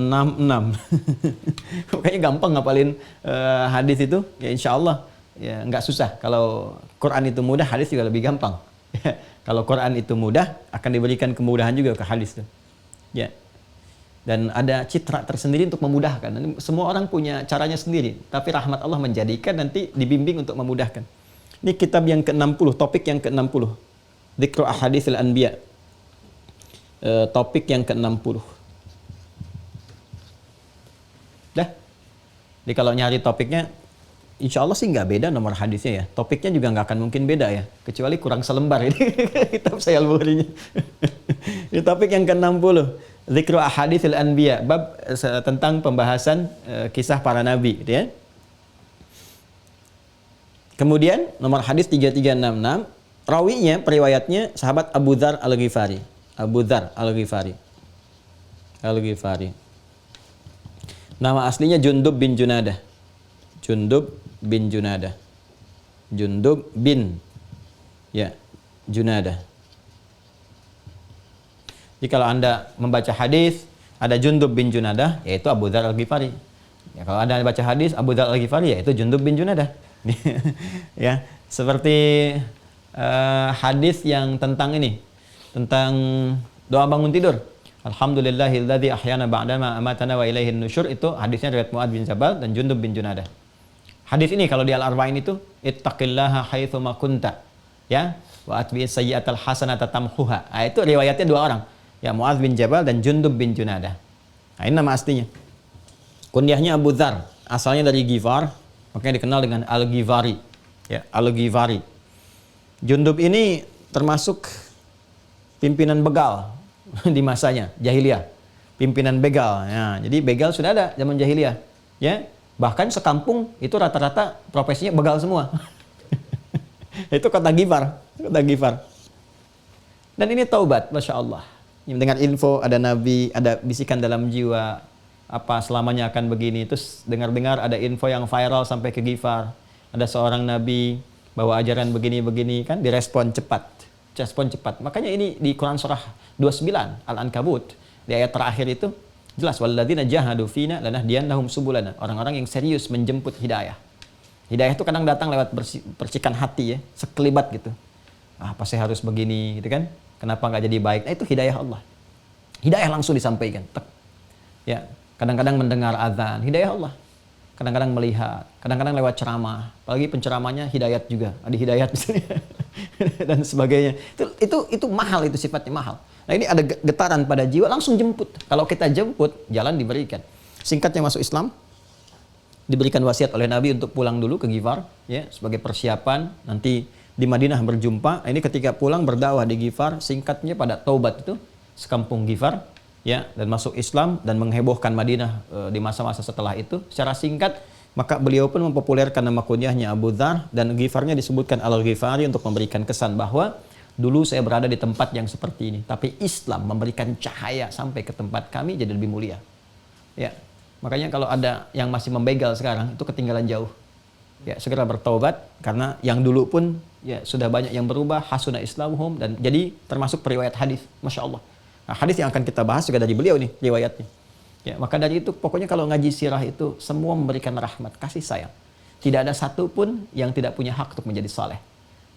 Kayaknya gampang ngapalin hadis itu. Ya insya Allah ya nggak susah. Kalau Quran itu mudah, hadis juga lebih gampang. Kalau Quran itu mudah, akan diberikan kemudahan juga ke hadis itu. Ya. Dan ada citra tersendiri untuk memudahkan. Semua orang punya caranya sendiri. Tapi rahmat Allah menjadikan nanti dibimbing untuk memudahkan. Ini kitab yang ke-60, topik yang ke-60. Dzikru Ahaditsil Anbiya. Topik yang ke-60. Dah. Jadi kalau nyari topiknya, insya Allah sih nggak beda nomor hadisnya ya. Topiknya juga nggak akan mungkin beda ya. Kecuali kurang selembar ini kitab saya Al-Bukhari-nya. Ini topik yang ke-60. Dzikru Ahaditsil Anbiya. Bab tentang pembahasan kisah para nabi. Gitu ya. Kemudian nomor hadis 3366. Rawinya, periwayatnya sahabat Abu Dzar Al-Ghifari. Abu Dzar Al-Ghifari. Nama aslinya Jundub bin Junadah. Jundub bin Junadah. Jundub bin Junadah. Jadi kalau Anda membaca hadis ada Jundub bin Junadah, yaitu Abu Dzar Al-Ghifari. Ya, kalau Anda baca hadis Abu Dzar Al-Ghifari, yaitu Jundub bin Junadah. Ya, seperti hadis yang tentang ini. Tentang doa bangun tidur. Alhamdulillahilladzi ahyana ba'dama amatana wa ilaihin nusyur, itu hadisnya riwayat Muadz bin Jabal dan Jundub bin Junadah. Hadis ini kalau di Al-Arba'in itu ittaqillaha haitsu ma kunta. Ya, wa atbi'is sayyi'atal hasanata tamhuha. Nah, itu riwayatnya dua orang. Ya, Muadz bin Jabal dan Jundub bin Junadah. Nah, ini nama aslinya. Kunyahnya Abu Dzar, asalnya dari Ghifar, makanya dikenal dengan Al-Ghifari. Ya, Al-Ghifari. Jundub ini termasuk pimpinan begal di masanya jahiliyah, pimpinan begal. Ya, jadi begal sudah ada zaman jahiliyah. Ya, bahkan sekampung itu rata-rata profesinya begal semua. Itu kota Ghifar. Dan ini taubat, masya Allah. Dengan info ada nabi, ada bisikan dalam jiwa, apa selamanya akan begini. Terus dengar-dengar ada info yang viral sampai ke Ghifar. Ada seorang nabi bawa ajaran begini-begini, kan direspon cepat. Makanya ini di Quran surah 29 Al-Ankabut di ayat terakhir itu jelas walladzina jahadu fina lanahdiyannahum subulana. Orang-orang yang serius menjemput hidayah. Hidayah itu kadang datang lewat percikan hati ya, sekelibat gitu. Apa saya harus begini gitu kan? Kenapa nggak jadi baik? Nah, itu hidayah Allah. Hidayah langsung disampaikan. Ya, kadang-kadang mendengar azan, hidayah Allah. kadang-kadang melihat, kadang-kadang lewat ceramah, apalagi penceramahnya hidayat juga, ada hidayat misalnya dan sebagainya. Itu mahal, itu sifatnya mahal. Nah ini ada getaran pada jiwa, langsung jemput. Kalau kita jemput, jalan diberikan. Singkatnya masuk Islam, diberikan wasiat oleh Nabi untuk pulang dulu ke Ghifar, ya sebagai persiapan nanti di Madinah berjumpa. Ini ketika pulang berdakwah di Ghifar, singkatnya pada taubat itu sekampung Ghifar, ya, dan masuk Islam dan menghebohkan Madinah di masa-masa setelah itu. Secara singkat, maka beliau pun mempopulerkan nama kunyahnya Abu Dzar, dan Ghifarnya disebutkan Al-Ghifari untuk memberikan kesan bahwa dulu saya berada di tempat yang seperti ini, tapi Islam memberikan cahaya sampai ke tempat kami jadi lebih mulia. Ya, makanya kalau ada yang masih membegal sekarang, itu ketinggalan jauh. Ya, segera bertaubat, karena yang dulu pun ya sudah banyak yang berubah, hasuna islamuhum, dan jadi termasuk periwayat hadis, Masya Allah. Nah, hadis yang akan kita bahas juga dari beliau nih, riwayatnya. Ya, maka dari itu pokoknya kalau ngaji sirah itu semua memberikan rahmat, kasih sayang. Tidak ada satu pun yang tidak punya hak untuk menjadi saleh.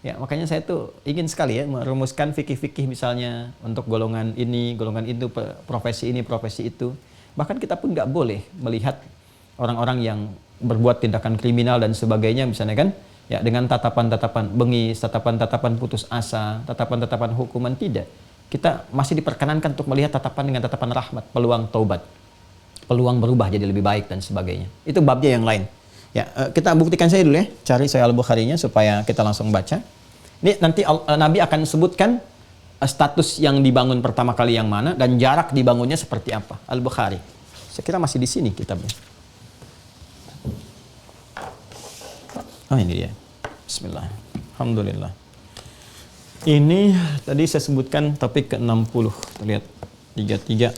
Ya, makanya saya tuh ingin sekali ya merumuskan fikih-fikih misalnya untuk golongan ini, golongan itu, profesi ini, profesi itu. Bahkan kita pun nggak boleh melihat orang-orang yang berbuat tindakan kriminal dan sebagainya misalnya kan, ya dengan tatapan-tatapan bengis, tatapan-tatapan putus asa, tatapan-tatapan hukuman, tidak. Kita masih diperkenankan untuk melihat tatapan dengan tatapan rahmat, peluang taubat, peluang berubah jadi lebih baik dan sebagainya. Itu babnya yang lain. Ya, kita buktikan saya dulu ya, cari Sahih Al-Bukhari-nya supaya kita langsung baca. Ini nanti Nabi akan sebutkan status yang dibangun pertama kali yang mana dan jarak dibangunnya seperti apa. Al-Bukhari. Saya kira masih di sini kitabnya. Oh, ini dia. Bismillah. Alhamdulillah. Ini tadi saya sebutkan topik ke-60. Kita lihat 3366.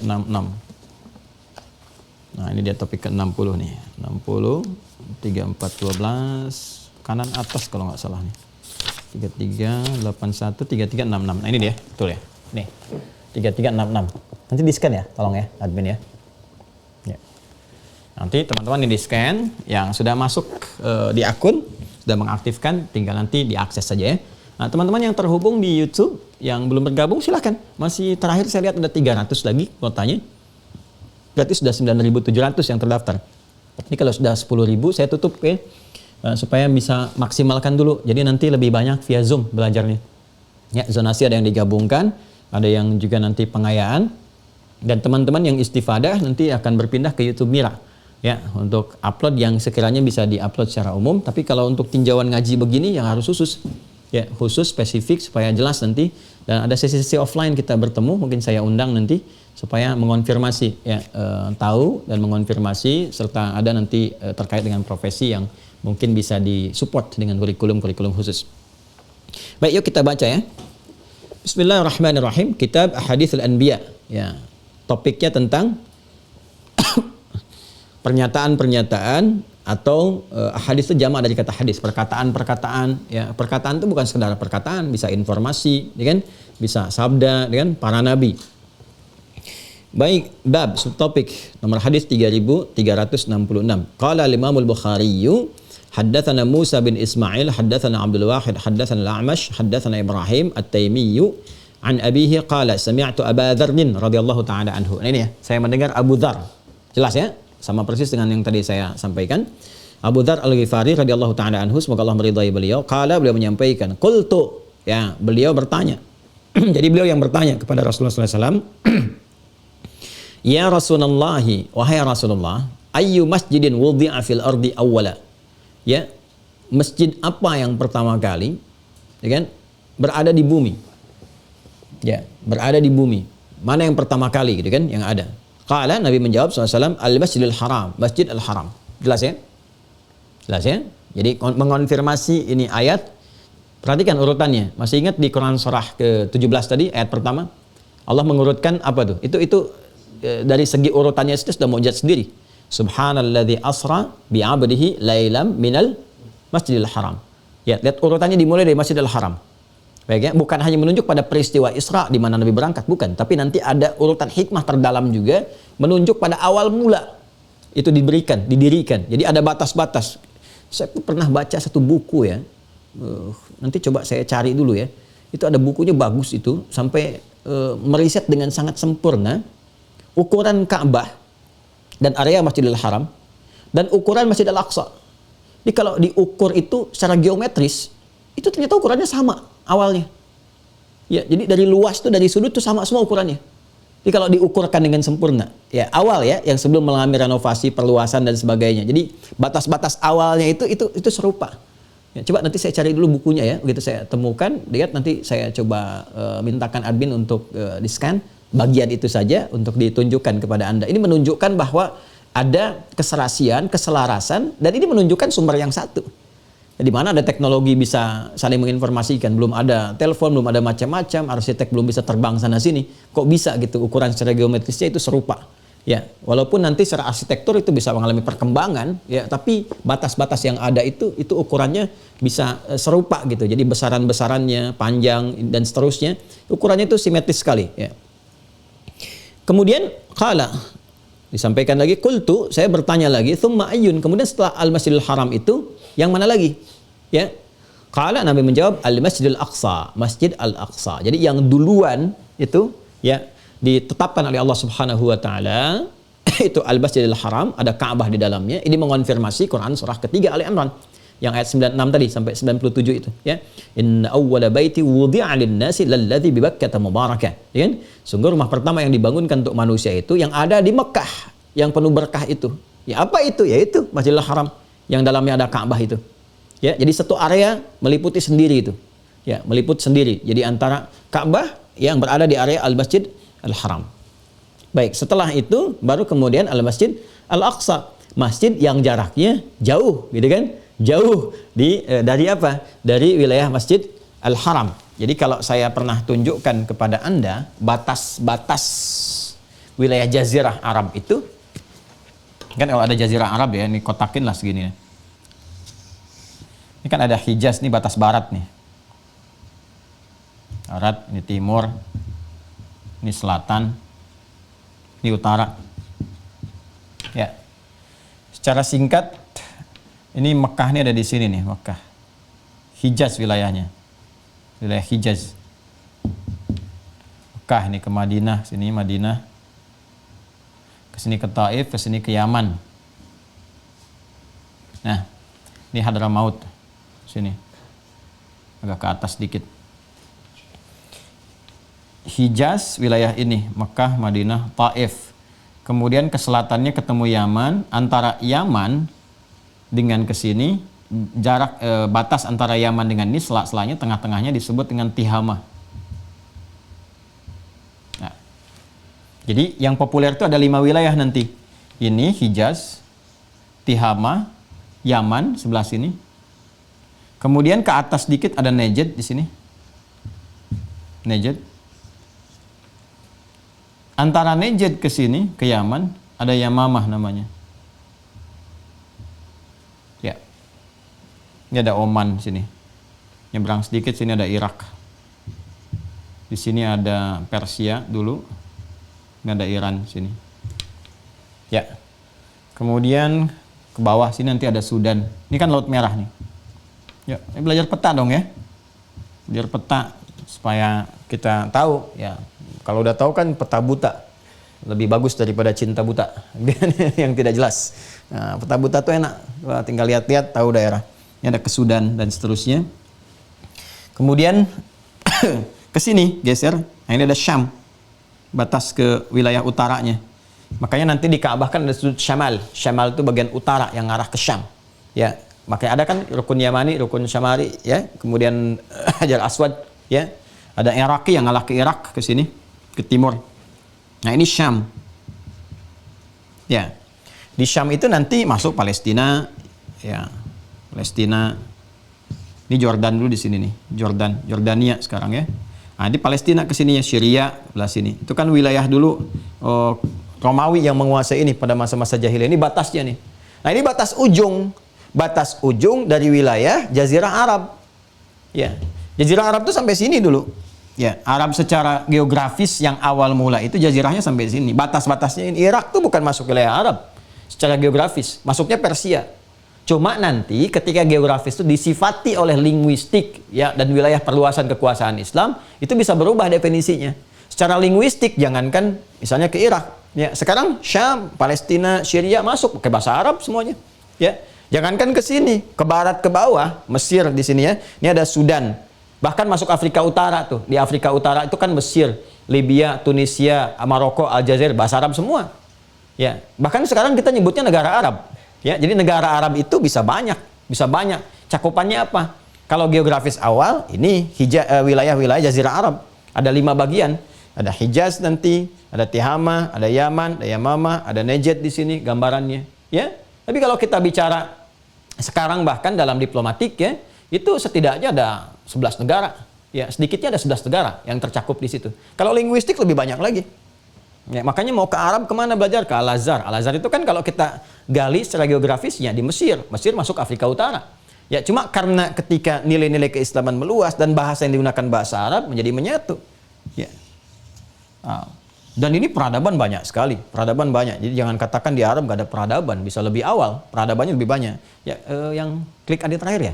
Nah, ini dia topik ke-60 nih. 60 3412 kanan atas kalau nggak salah nih. 3381 3366. Nah, ini dia, betul ya. Nih. 3366. Nanti di-scan ya, tolong ya, admin ya. Ya. Nanti teman-teman ini di-scan yang sudah masuk di akun, sudah mengaktifkan, tinggal nanti diakses saja ya. Nah, teman-teman yang terhubung di YouTube, yang belum bergabung silahkan. Masih terakhir saya lihat ada 300 lagi kuotanya. Berarti sudah 9.700 yang terdaftar. Ini kalau sudah 10.000 saya tutup ya. Supaya bisa maksimalkan dulu. Jadi nanti lebih banyak via Zoom belajarnya. Ya, zonasi ada yang digabungkan, ada yang juga nanti pengayaan. Dan teman-teman yang istifadah nanti akan berpindah ke YouTube Mira. Ya, untuk upload yang sekiranya bisa di-upload secara umum. Tapi kalau untuk tinjauan ngaji begini yang harus khusus. Ya, khusus spesifik supaya jelas nanti, dan ada sesi-sesi offline kita bertemu, mungkin saya undang nanti supaya mengonfirmasi ya, tahu dan mengonfirmasi serta ada nanti terkait dengan profesi yang mungkin bisa disupport dengan kurikulum khusus. Baik, yuk kita baca ya. Bismillahirrahmanirrahim. Kitab Ahadits al-Anbiya. Ya, topiknya tentang pernyataan-pernyataan atau hadis itu jamak dari kata hadis, perkataan-perkataan. Ya, perkataan itu bukan sekedar perkataan, bisa informasi, ya kan? Bisa sabda, ya kan? Para nabi. Baik, bab subtopik nomor hadis 3366. Qala al-Imam al-Bukhari, haddatsana Musa bin Ismail, haddatsana Abdul Wahid, haddatsana al-A'mash, haddatsana Ibrahim at-Taimi an abihi qala sami'tu Aba Dzar radhiyallahu taala anhu. Nah, ini ya, saya mendengar Abu Dzar. Jelas ya? Sama persis dengan yang tadi saya sampaikan. Abu Dzar Al-Ghifari radhiyallahu taala anhu, semoga Allah meridai beliau. Qala, beliau menyampaikan, qultu, ya, beliau bertanya. Jadi beliau yang bertanya kepada Rasulullah sallallahu alaihi wasallam, ya Rasulullah, wahai Rasulullah, ayyu masjidin wudi'a fil ardi awwala? Ya, masjid apa yang pertama kali, ya kan, berada di bumi? Ya, berada di bumi. Mana yang pertama kali gitu kan yang ada? Qala, Nabi menjawab SAW, Al-Masjidil Haram, Masjid Al-Haram. Jelas ya? Jelas ya? Jadi mengonfirmasi ini ayat. Perhatikan urutannya. Masih ingat di Quran surah ke-17 tadi, ayat pertama? Allah mengurutkan apa tuh? Itu dari segi urutannya itu sudah mukjizat sendiri. Subhanalladzi asra bi'abdihi lailam minal Masjidil Haram. Ya, lihat urutannya dimulai dari Masjidil Haram. Baik ya, bukan hanya menunjuk pada peristiwa Isra di mana Nabi berangkat, bukan, tapi nanti ada urutan hikmah terdalam juga menunjuk pada awal mula itu didirikan. Jadi ada batas-batas. Saya pernah baca satu buku ya. Nanti coba saya cari dulu ya. Itu ada bukunya bagus itu, sampai meriset dengan sangat sempurna ukuran Ka'bah dan area Masjidil Haram dan ukuran Masjid Al-Aqsa. Jadi kalau diukur itu secara geometris, itu ternyata ukurannya sama awalnya. Ya, jadi dari luas tuh, dari sudut tuh sama semua ukurannya. Jadi kalau diukurkan dengan sempurna, ya awal ya, yang sebelum mengalami renovasi, perluasan dan sebagainya. Jadi batas-batas awalnya itu serupa. Ya, coba nanti saya cari dulu bukunya ya, begitu saya temukan, lihat nanti saya coba mintakan admin untuk di-scan bagian itu saja untuk ditunjukkan kepada Anda. Ini menunjukkan bahwa ada keserasian, keselarasan, dan ini menunjukkan sumber yang satu. Di mana ada teknologi bisa saling menginformasikan, belum ada telepon, belum ada macam-macam, arsitek belum bisa terbang sana sini, kok bisa gitu ukuran secara geometrisnya itu serupa. Ya, walaupun nanti secara arsitektur itu bisa mengalami perkembangan, ya, tapi batas-batas yang ada itu ukurannya bisa serupa gitu. Jadi besaran-besarannya, panjang dan seterusnya, ukurannya itu simetris sekali. Ya. Kemudian qala, disampaikan lagi, qultu, saya bertanya lagi, thumma ayyun, kemudian setelah Al-Masjidil Haram itu yang mana lagi? Ya. Qala, Nabi menjawab, Al-Masjidil Aqsa, Masjid Al-Aqsa. Jadi yang duluan itu ya ditetapkan oleh Allah Subhanahu wa taala itu Al-Masjidil Haram, ada Ka'bah di dalamnya. Ini mengonfirmasi Quran surah ketiga Ali Imran yang ayat 96 tadi sampai 97 itu ya. Inna awwala baiti wudi'a lin-nasi lalladzi bi Bakkah mubarakah. Ya kan? Sungguh rumah pertama yang dibangunkan untuk manusia itu yang ada di Mekah, yang penuh berkah itu. Ya apa itu? Yaitu Masjidil Haram yang dalamnya ada Ka'bah itu. Ya, jadi satu area meliputi sendiri itu. Ya, meliput sendiri. Jadi antara Ka'bah yang berada di area Al-Masjid Al-Haram. Baik, setelah itu baru kemudian Al-Masjid Al-Aqsa, masjid yang jaraknya jauh, gitu kan? Jauh dari apa? Dari wilayah Masjid Al-Haram. Jadi kalau saya pernah tunjukkan kepada Anda batas-batas wilayah Jazirah Arab itu, kan kalau ada Jazirah Arab ya, ini kotakin lah segini ya. Ini kan ada Hijaz, nih batas barat nih. Barat, ini timur, ini selatan, ini utara. Ya. Secara singkat, ini Mekah ini ada di sini nih, Mekah. Hijaz wilayahnya. Wilayah Hijaz. Mekah ini ke Madinah, sini Madinah. Ke sini ke Taif, ke sini ke Yaman. Nah, ini Hadramaut. Sini. Agak ke atas dikit. Hijaz wilayah ini, Mekah, Madinah, Taif. Kemudian ke selatannya ketemu Yaman, antara Yaman dengan ke sini jarak batas antara Yaman dengan ini sela-selanya tengah-tengahnya disebut dengan Tihama. Nah, jadi yang populer itu ada 5 wilayah nanti. Ini Hijaz, Tihama, Yaman sebelah sini. Kemudian ke atas dikit ada Najd di sini. Najd. Antara Najd ke sini ke Yaman ada Yamamah namanya. Ya. Ini ada Oman sini. Nyebrang sedikit sini ada Irak. Di sini ada Persia dulu. Ini ada Iran sini. Ya. Kemudian ke bawah sini nanti ada Sudan. Ini kan Laut Merah nih. Ya, belajar peta dong ya. Belajar peta supaya kita tahu ya. Kalau udah tahu kan peta buta lebih bagus daripada cinta buta yang tidak jelas. Nah, peta buta tuh enak. Wah, tinggal lihat-lihat tahu daerah. Ini ada ke Sudan dan seterusnya. Kemudian ke sini geser. Nah, ini ada Syam. Batas ke wilayah utaranya. Makanya nanti di Ka'bah kan ada sudut Syamal. Syamal itu bagian utara yang ngarah ke Syam. Ya, makanya ada kan rukun Yamani, rukun Syamari ya. Kemudian Hajar Aswad ya. Ada Iraqi yang ngalah ke Irak ke sini, ke timur. Nah, ini Syam. Ya. Di Syam itu nanti masuk Palestina ya. Palestina. Ini Jordan dulu di sini nih. Jordania sekarang ya. Nah, di Palestina ke sini ya, Syria belah sini. Itu kan wilayah dulu Romawi yang menguasai ini pada masa-masa jahiliyah. Ini batasnya nih. Nah, ini batas ujung. Batas ujung dari wilayah Jazirah Arab. Ya. Jazirah Arab itu sampai sini dulu. Ya, Arab secara geografis yang awal mula itu jazirahnya sampai sini. Batas-batasnya ini. Irak tuh bukan masuk wilayah Arab secara geografis, masuknya Persia. Cuma nanti ketika geografis itu disifati oleh linguistik ya dan wilayah perluasan kekuasaan Islam, itu bisa berubah definisinya. Secara linguistik jangankan misalnya ke Irak, Ya, sekarang Syam, Palestina, Syria masuk pakai bahasa Arab semuanya. Ya, jangankan ke sini, ke barat ke bawah, Mesir di sini ya. Ini ada Sudan. Bahkan masuk Afrika Utara tuh. Di Afrika Utara itu kan Mesir, Libya, Tunisia, Maroko, Aljazair, bahasa Arab semua. Ya, bahkan sekarang kita nyebutnya negara Arab. Ya, jadi negara Arab itu bisa banyak, bisa banyak. Cakupannya apa? Kalau geografis awal, ini wilayah-wilayah Jazirah Arab. Ada 5 bagian. Ada Hijaz nanti, ada Tihama, ada Yaman, ada Yamama, ada Najd di sini gambarannya. Ya, tapi kalau kita bicara sekarang bahkan dalam diplomatik ya, itu setidaknya ada 11 negara. Ya, sedikitnya ada 11 negara yang tercakup di situ. Kalau linguistik lebih banyak lagi. Ya, makanya mau ke Arab kemana belajar? Ke Al-Azhar. Al-Azhar itu kan kalau kita gali secara geografisnya di Mesir. Mesir masuk Afrika Utara. Ya, cuma karena ketika nilai-nilai keislaman meluas dan bahasa yang digunakan bahasa Arab menjadi menyatu. Ya. Dan ini peradaban banyak sekali, peradaban banyak. Jadi jangan katakan di Arab nggak ada peradaban, bisa lebih awal, peradabannya lebih banyak. Ya, yang klik adik terakhir ya,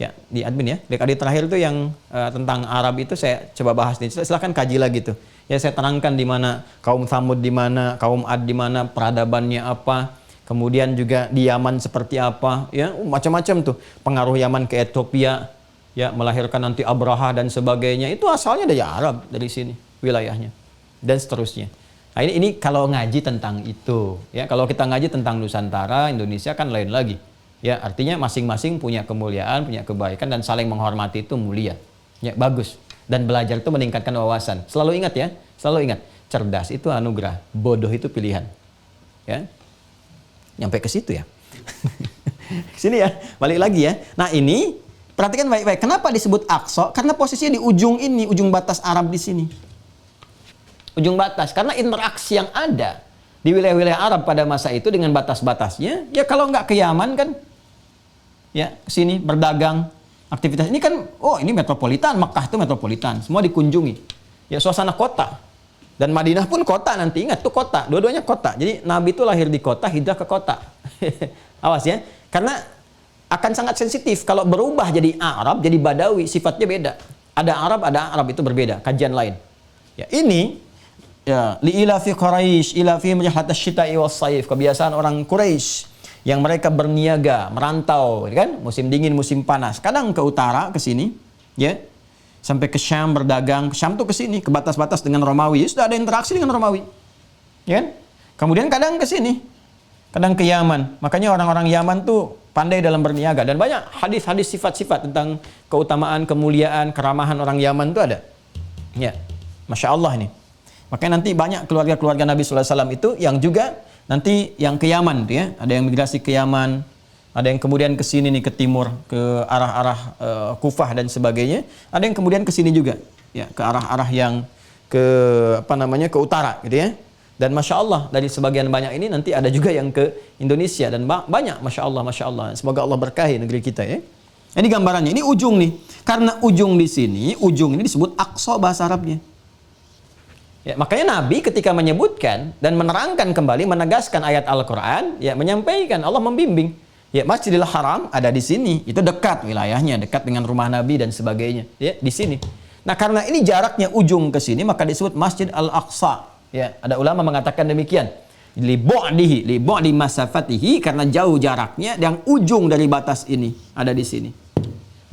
ya di admin ya, klik adik terakhir itu yang tentang Arab itu saya coba bahas nih. Silahkan kaji lagi tuh. Ya saya terangkan di mana kaum Thamud di mana, kaum Ad di mana, peradabannya apa. Kemudian juga di Yaman seperti apa, ya macam-macam tuh. Pengaruh Yaman ke Ethiopia, ya melahirkan nanti Abraha dan sebagainya. Itu asalnya dari Arab dari sini wilayahnya. Dan seterusnya. Nah, ini kalau ngaji tentang itu, ya kalau kita ngaji tentang Nusantara, Indonesia kan lain lagi. Ya artinya masing-masing punya kemuliaan, punya kebaikan dan saling menghormati itu mulia. Ya bagus. Dan belajar itu meningkatkan wawasan. Selalu ingat ya, selalu ingat. Cerdas itu anugerah, bodoh itu pilihan. Ya, nyampe ke situ ya. Sini ya, balik lagi ya. Nah ini perhatikan baik-baik. Kenapa disebut Aqsa? Karena posisinya di ujung ini, ujung batas Arab di sini. Ujung batas, karena interaksi yang ada di wilayah-wilayah Arab pada masa itu dengan batas-batasnya, ya kalau nggak ke Yaman kan, ya sini berdagang, aktivitas ini kan, oh ini metropolitan, Mekah itu metropolitan, semua dikunjungi, ya suasana kota, dan Madinah pun kota nanti, ingat tuh kota, dua-duanya kota, jadi Nabi itu lahir di kota, hijrah ke kota, awas ya, karena akan sangat sensitif kalau berubah jadi Arab, jadi Badawi, sifatnya beda, ada Arab itu berbeda, kajian lain, ya ini. Ya, li'ilafi Quraisy, ilafi rihlatasy syita'i was-shaif, kebiasaan orang Quraisy yang mereka berniaga, merantau, kan? Musim dingin, musim panas. Kadang ke utara, ke sini, ya. Sampai ke Syam berdagang. Syam tuh ke sini, ke batas-batas dengan Romawi. Sudah ada interaksi dengan Romawi. Ya kan? Kemudian kadang ke sini. Kadang ke Yaman. Makanya orang-orang Yaman tuh pandai dalam berniaga dan banyak hadis-hadis sifat-sifat tentang keutamaan, kemuliaan, keramahan orang Yaman tuh ada. Ya. Masya Allah ini. Makanya nanti banyak keluarga-keluarga Nabi SAW itu yang juga nanti yang ke Yaman tuh ya. Ada yang migrasi ke Yaman, ada yang kemudian ke sini nih ke timur, ke arah-arah Kufah dan sebagainya. Ada yang kemudian ke sini juga, ya ke arah-arah yang ke apa namanya ke utara gitu ya. Dan Masya Allah dari sebagian banyak ini nanti ada juga yang ke Indonesia dan banyak Masya Allah. Semoga Allah berkahi negeri kita ya. Ini gambarannya, ini ujung nih. Karena ujung di sini, ujung ini disebut Aqsa bahasa Arabnya. Ya, makanya Nabi ketika menyebutkan dan menerangkan kembali, menegaskan ayat Al-Quran, ya menyampaikan, Allah membimbing. Ya, Masjidil Haram ada di sini, itu dekat wilayahnya, dekat dengan rumah Nabi dan sebagainya. Ya, di sini. Nah, karena ini jaraknya ujung ke sini, maka disebut Masjid Al-Aqsa. Ya, ada ulama mengatakan demikian. Li bu'di masafatihi, karena jauh jaraknya, yang ujung dari batas ini ada di sini.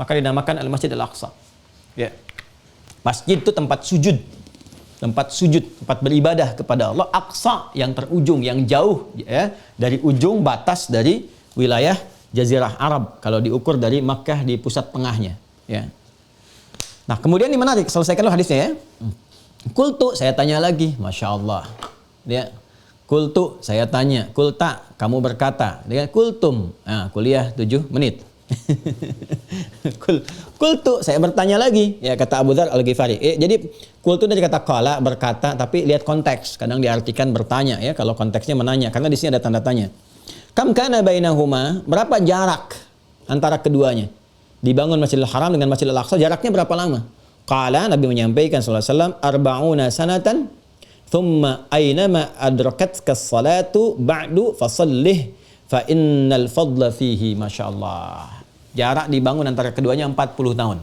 Maka dinamakan Al-Masjid Al-Aqsa. Ya. Masjid itu tempat sujud. Tempat sujud, tempat beribadah kepada Allah. Aqsa yang terujung, yang jauh ya, dari ujung batas dari wilayah Jazirah Arab kalau diukur dari Makkah di pusat tengahnya ya. Nah kemudian ini menarik, selesaikan dulu hadisnya ya. Kultu, saya tanya lagi, Masya Allah ya. Kultu, saya tanya. Kulta, kamu berkata. Dia kultum, nah, kuliah 7 menit. Kultu, saya bertanya lagi ya, kata Abu Dzar Al-Ghifari. Jadi kultu dari kata qala, berkata, tapi lihat konteks, kadang diartikan bertanya ya, kalau konteksnya menanya, karena di sini ada tanda tanya. Kam kana bainahuma, berapa jarak antara keduanya? Dibangun Masjidil Haram dengan Masjidil Aqsa, jaraknya berapa lama? Qala, Nabi menyampaikan sallallahu alaihi wasallam, arba'una sanatan thumma aynama adrakatka as-salatu ba'du fasallih fa innal fadla fihi. Masyaallah. Jarak dibangun antara keduanya 40 tahun.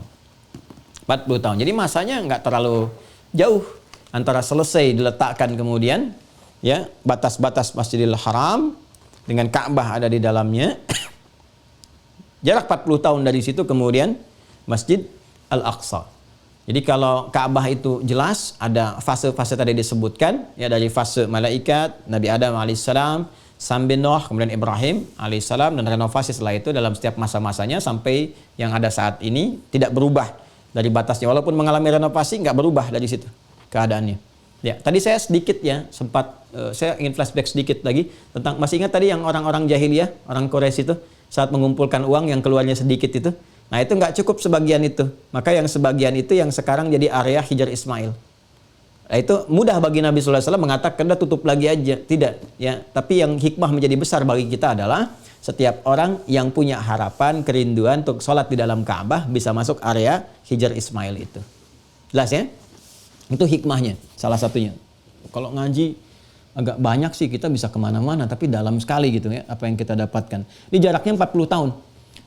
40 tahun. Jadi masanya nggak terlalu jauh antara selesai diletakkan kemudian ya, batas-batas Masjidil Haram dengan Ka'bah ada di dalamnya. Jarak 40 tahun dari situ kemudian Masjid Al-Aqsa. Jadi kalau Ka'bah itu jelas ada fase-fase tadi disebutkan, ya, dari fase malaikat, Nabi Adam alaihissalam, sampai Nuh, kemudian Ibrahim alaihissalam, dan renovasi setelah itu dalam setiap masa-masanya sampai yang ada saat ini tidak berubah dari batasnya. Walaupun mengalami renovasi nggak berubah dari situ keadaannya. Ya, tadi saya sedikit ya sempat saya ingin flashback sedikit lagi tentang, masih ingat tadi yang orang-orang jahiliyah, orang Quraisy itu saat mengumpulkan uang yang keluarnya sedikit itu. Nah, itu nggak cukup sebagian itu. Maka yang sebagian itu yang sekarang jadi area Hijar Ismail. Nah, itu mudah bagi Nabi sallallahu alaihi wasallam mengatakan udah tutup lagi aja. Tidak, ya. Tapi yang hikmah menjadi besar bagi kita adalah setiap orang yang punya harapan, kerinduan untuk sholat di dalam Ka'bah bisa masuk area Hijar Ismail itu. Jelas ya? Itu hikmahnya, salah satunya. Kalau ngaji agak banyak sih, kita bisa kemana-mana, tapi dalam sekali gitu ya, apa yang kita dapatkan. Ini jaraknya 40 tahun.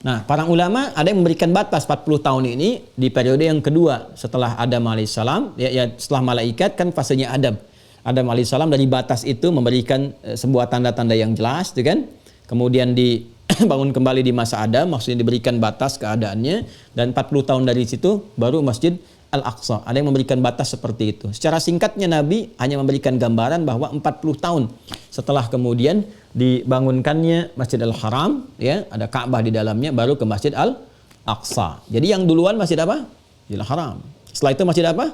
Nah, para ulama ada yang memberikan batas 40 tahun ini di periode yang kedua setelah Adam alaihissalam, ya setelah malaikat kan fasenya Adam. Adam alaihissalam dari batas itu memberikan sebuah tanda-tanda yang jelas, gitu kan? Kemudian dibangun kembali di masa Adam, maksudnya diberikan batas keadaannya, dan 40 tahun dari situ baru Masjid Al-Aqsa. Ada yang memberikan batas seperti itu. Secara singkatnya Nabi hanya memberikan gambaran bahwa 40 tahun setelah kemudian dibangunkannya Masjidil Haram, ya, ada Ka'bah di dalamnya, baru ke Masjid Al-Aqsa. Jadi yang duluan Masjid apa? Masjidil Haram. Setelah itu Masjid apa?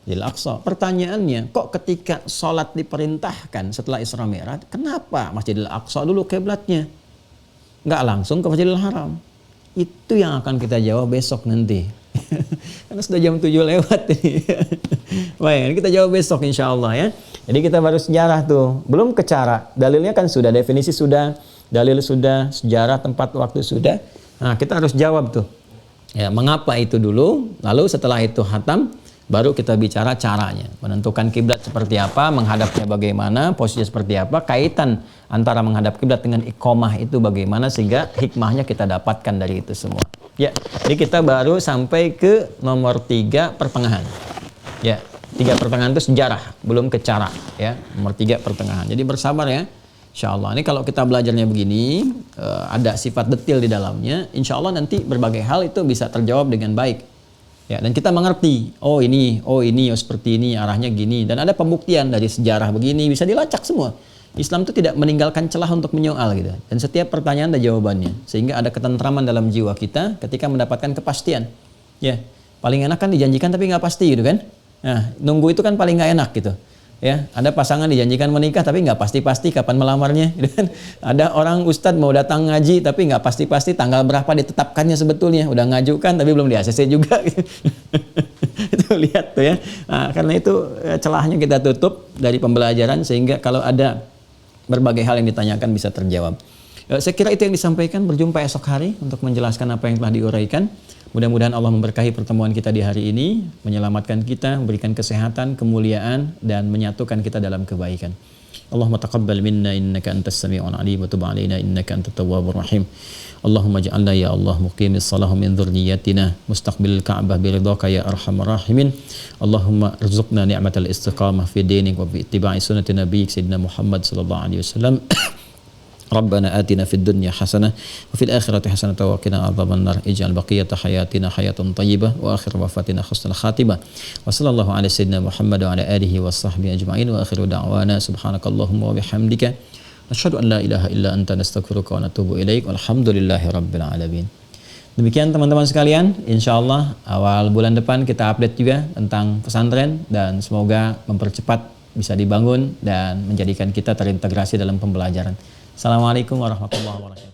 Masjidil Aqsa. Pertanyaannya, kok ketika sholat diperintahkan setelah Isra Mi'raj, kenapa Masjidil Aqsa dulu kiblatnya? Nggak langsung ke Masjidil Haram? Itu yang akan kita jawab besok nanti. Karena sudah jam 7 lewat ini. Baik, kita jawab besok insya Allah ya. Jadi kita baru sejarah tuh, belum ke cara. Dalilnya kan sudah, definisi sudah, dalil sudah, sejarah, tempat, waktu sudah. Nah, kita harus jawab tuh. Ya, mengapa itu dulu, lalu setelah itu hatam, baru kita bicara caranya. Menentukan kiblat seperti apa, menghadapnya bagaimana, posisinya seperti apa, kaitan antara menghadap kiblat dengan iqamah itu bagaimana, sehingga hikmahnya kita dapatkan dari itu semua. Ya, jadi kita baru sampai ke nomor 3 pertengahan. Ya, 3 pertengahan itu sejarah, belum ke cara. Ya, nomor 3 pertengahan. Jadi bersabar ya, insya Allah. Ini kalau kita belajarnya begini, ada sifat detail di dalamnya, insya Allah nanti berbagai hal itu bisa terjawab dengan baik. Ya, dan kita mengerti, oh ini, oh seperti ini, arahnya gini. Dan ada pembuktian dari sejarah begini, bisa dilacak semua. Islam itu tidak meninggalkan celah untuk menyoal gitu. Dan setiap pertanyaan ada jawabannya. Sehingga ada ketentraman dalam jiwa kita ketika mendapatkan kepastian. Ya, paling enak kan dijanjikan tapi nggak pasti gitu kan. Nah, nunggu itu kan paling nggak enak gitu. Ya, ada pasangan dijanjikan menikah tapi nggak pasti-pasti kapan melamarnya gitu kan. Ada orang ustadz mau datang ngaji tapi nggak pasti-pasti tanggal berapa ditetapkannya sebetulnya. Udah ngajukan tapi belum di ACC juga gitu. Itu lihat tuh ya. Nah, karena itu celahnya kita tutup dari pembelajaran sehingga kalau ada berbagai hal yang ditanyakan bisa terjawab. Saya kira itu yang disampaikan. Berjumpa esok hari untuk menjelaskan apa yang telah diuraikan. Mudah-mudahan Allah memberkahi pertemuan kita di hari ini, menyelamatkan kita, memberikan kesehatan, kemuliaan, dan menyatukan kita dalam kebaikan. Allahumma taqabbal minna innaka antas sami'ul alim wa tub 'alaina innaka antat tawwabur rahim. Allahumma ij'alna ya Allah muqimis salah min dzurriyyatina mustaqbilil ka'bah biridhaka ya arhamar rahimin. Allahumma rzuqna ni'matal istiqamah fi dinik wa fi ittiba'i sunnati nabiyyik sayyidina Muhammad sallallahu alaihi wasallam. Rabbana atina fid dunya hasanah wa fil akhirati hasanah wa qina adzabannar. Ij'al baqiyata hayatina hayatan thayyibah wa akhir wafatina husnul khatimah. Wa sallallahu ala sayyidina Muhammad wa ala alihi wa sahbihi ajma'in wa akhiru da'wana subhanakallahumma wa bihamdika asyhadu an la ilaha illa anta nastaghfiruka wa natubu ilaik. Walhamdulillahi rabbil alamin. Demikian teman-teman sekalian, insyaallah awal bulan depan kita update juga tentang pesantren dan semoga mempercepat bisa dibangun dan menjadikan kita terintegrasi dalam pembelajaran. Assalamualaikum warahmatullahi wabarakatuh.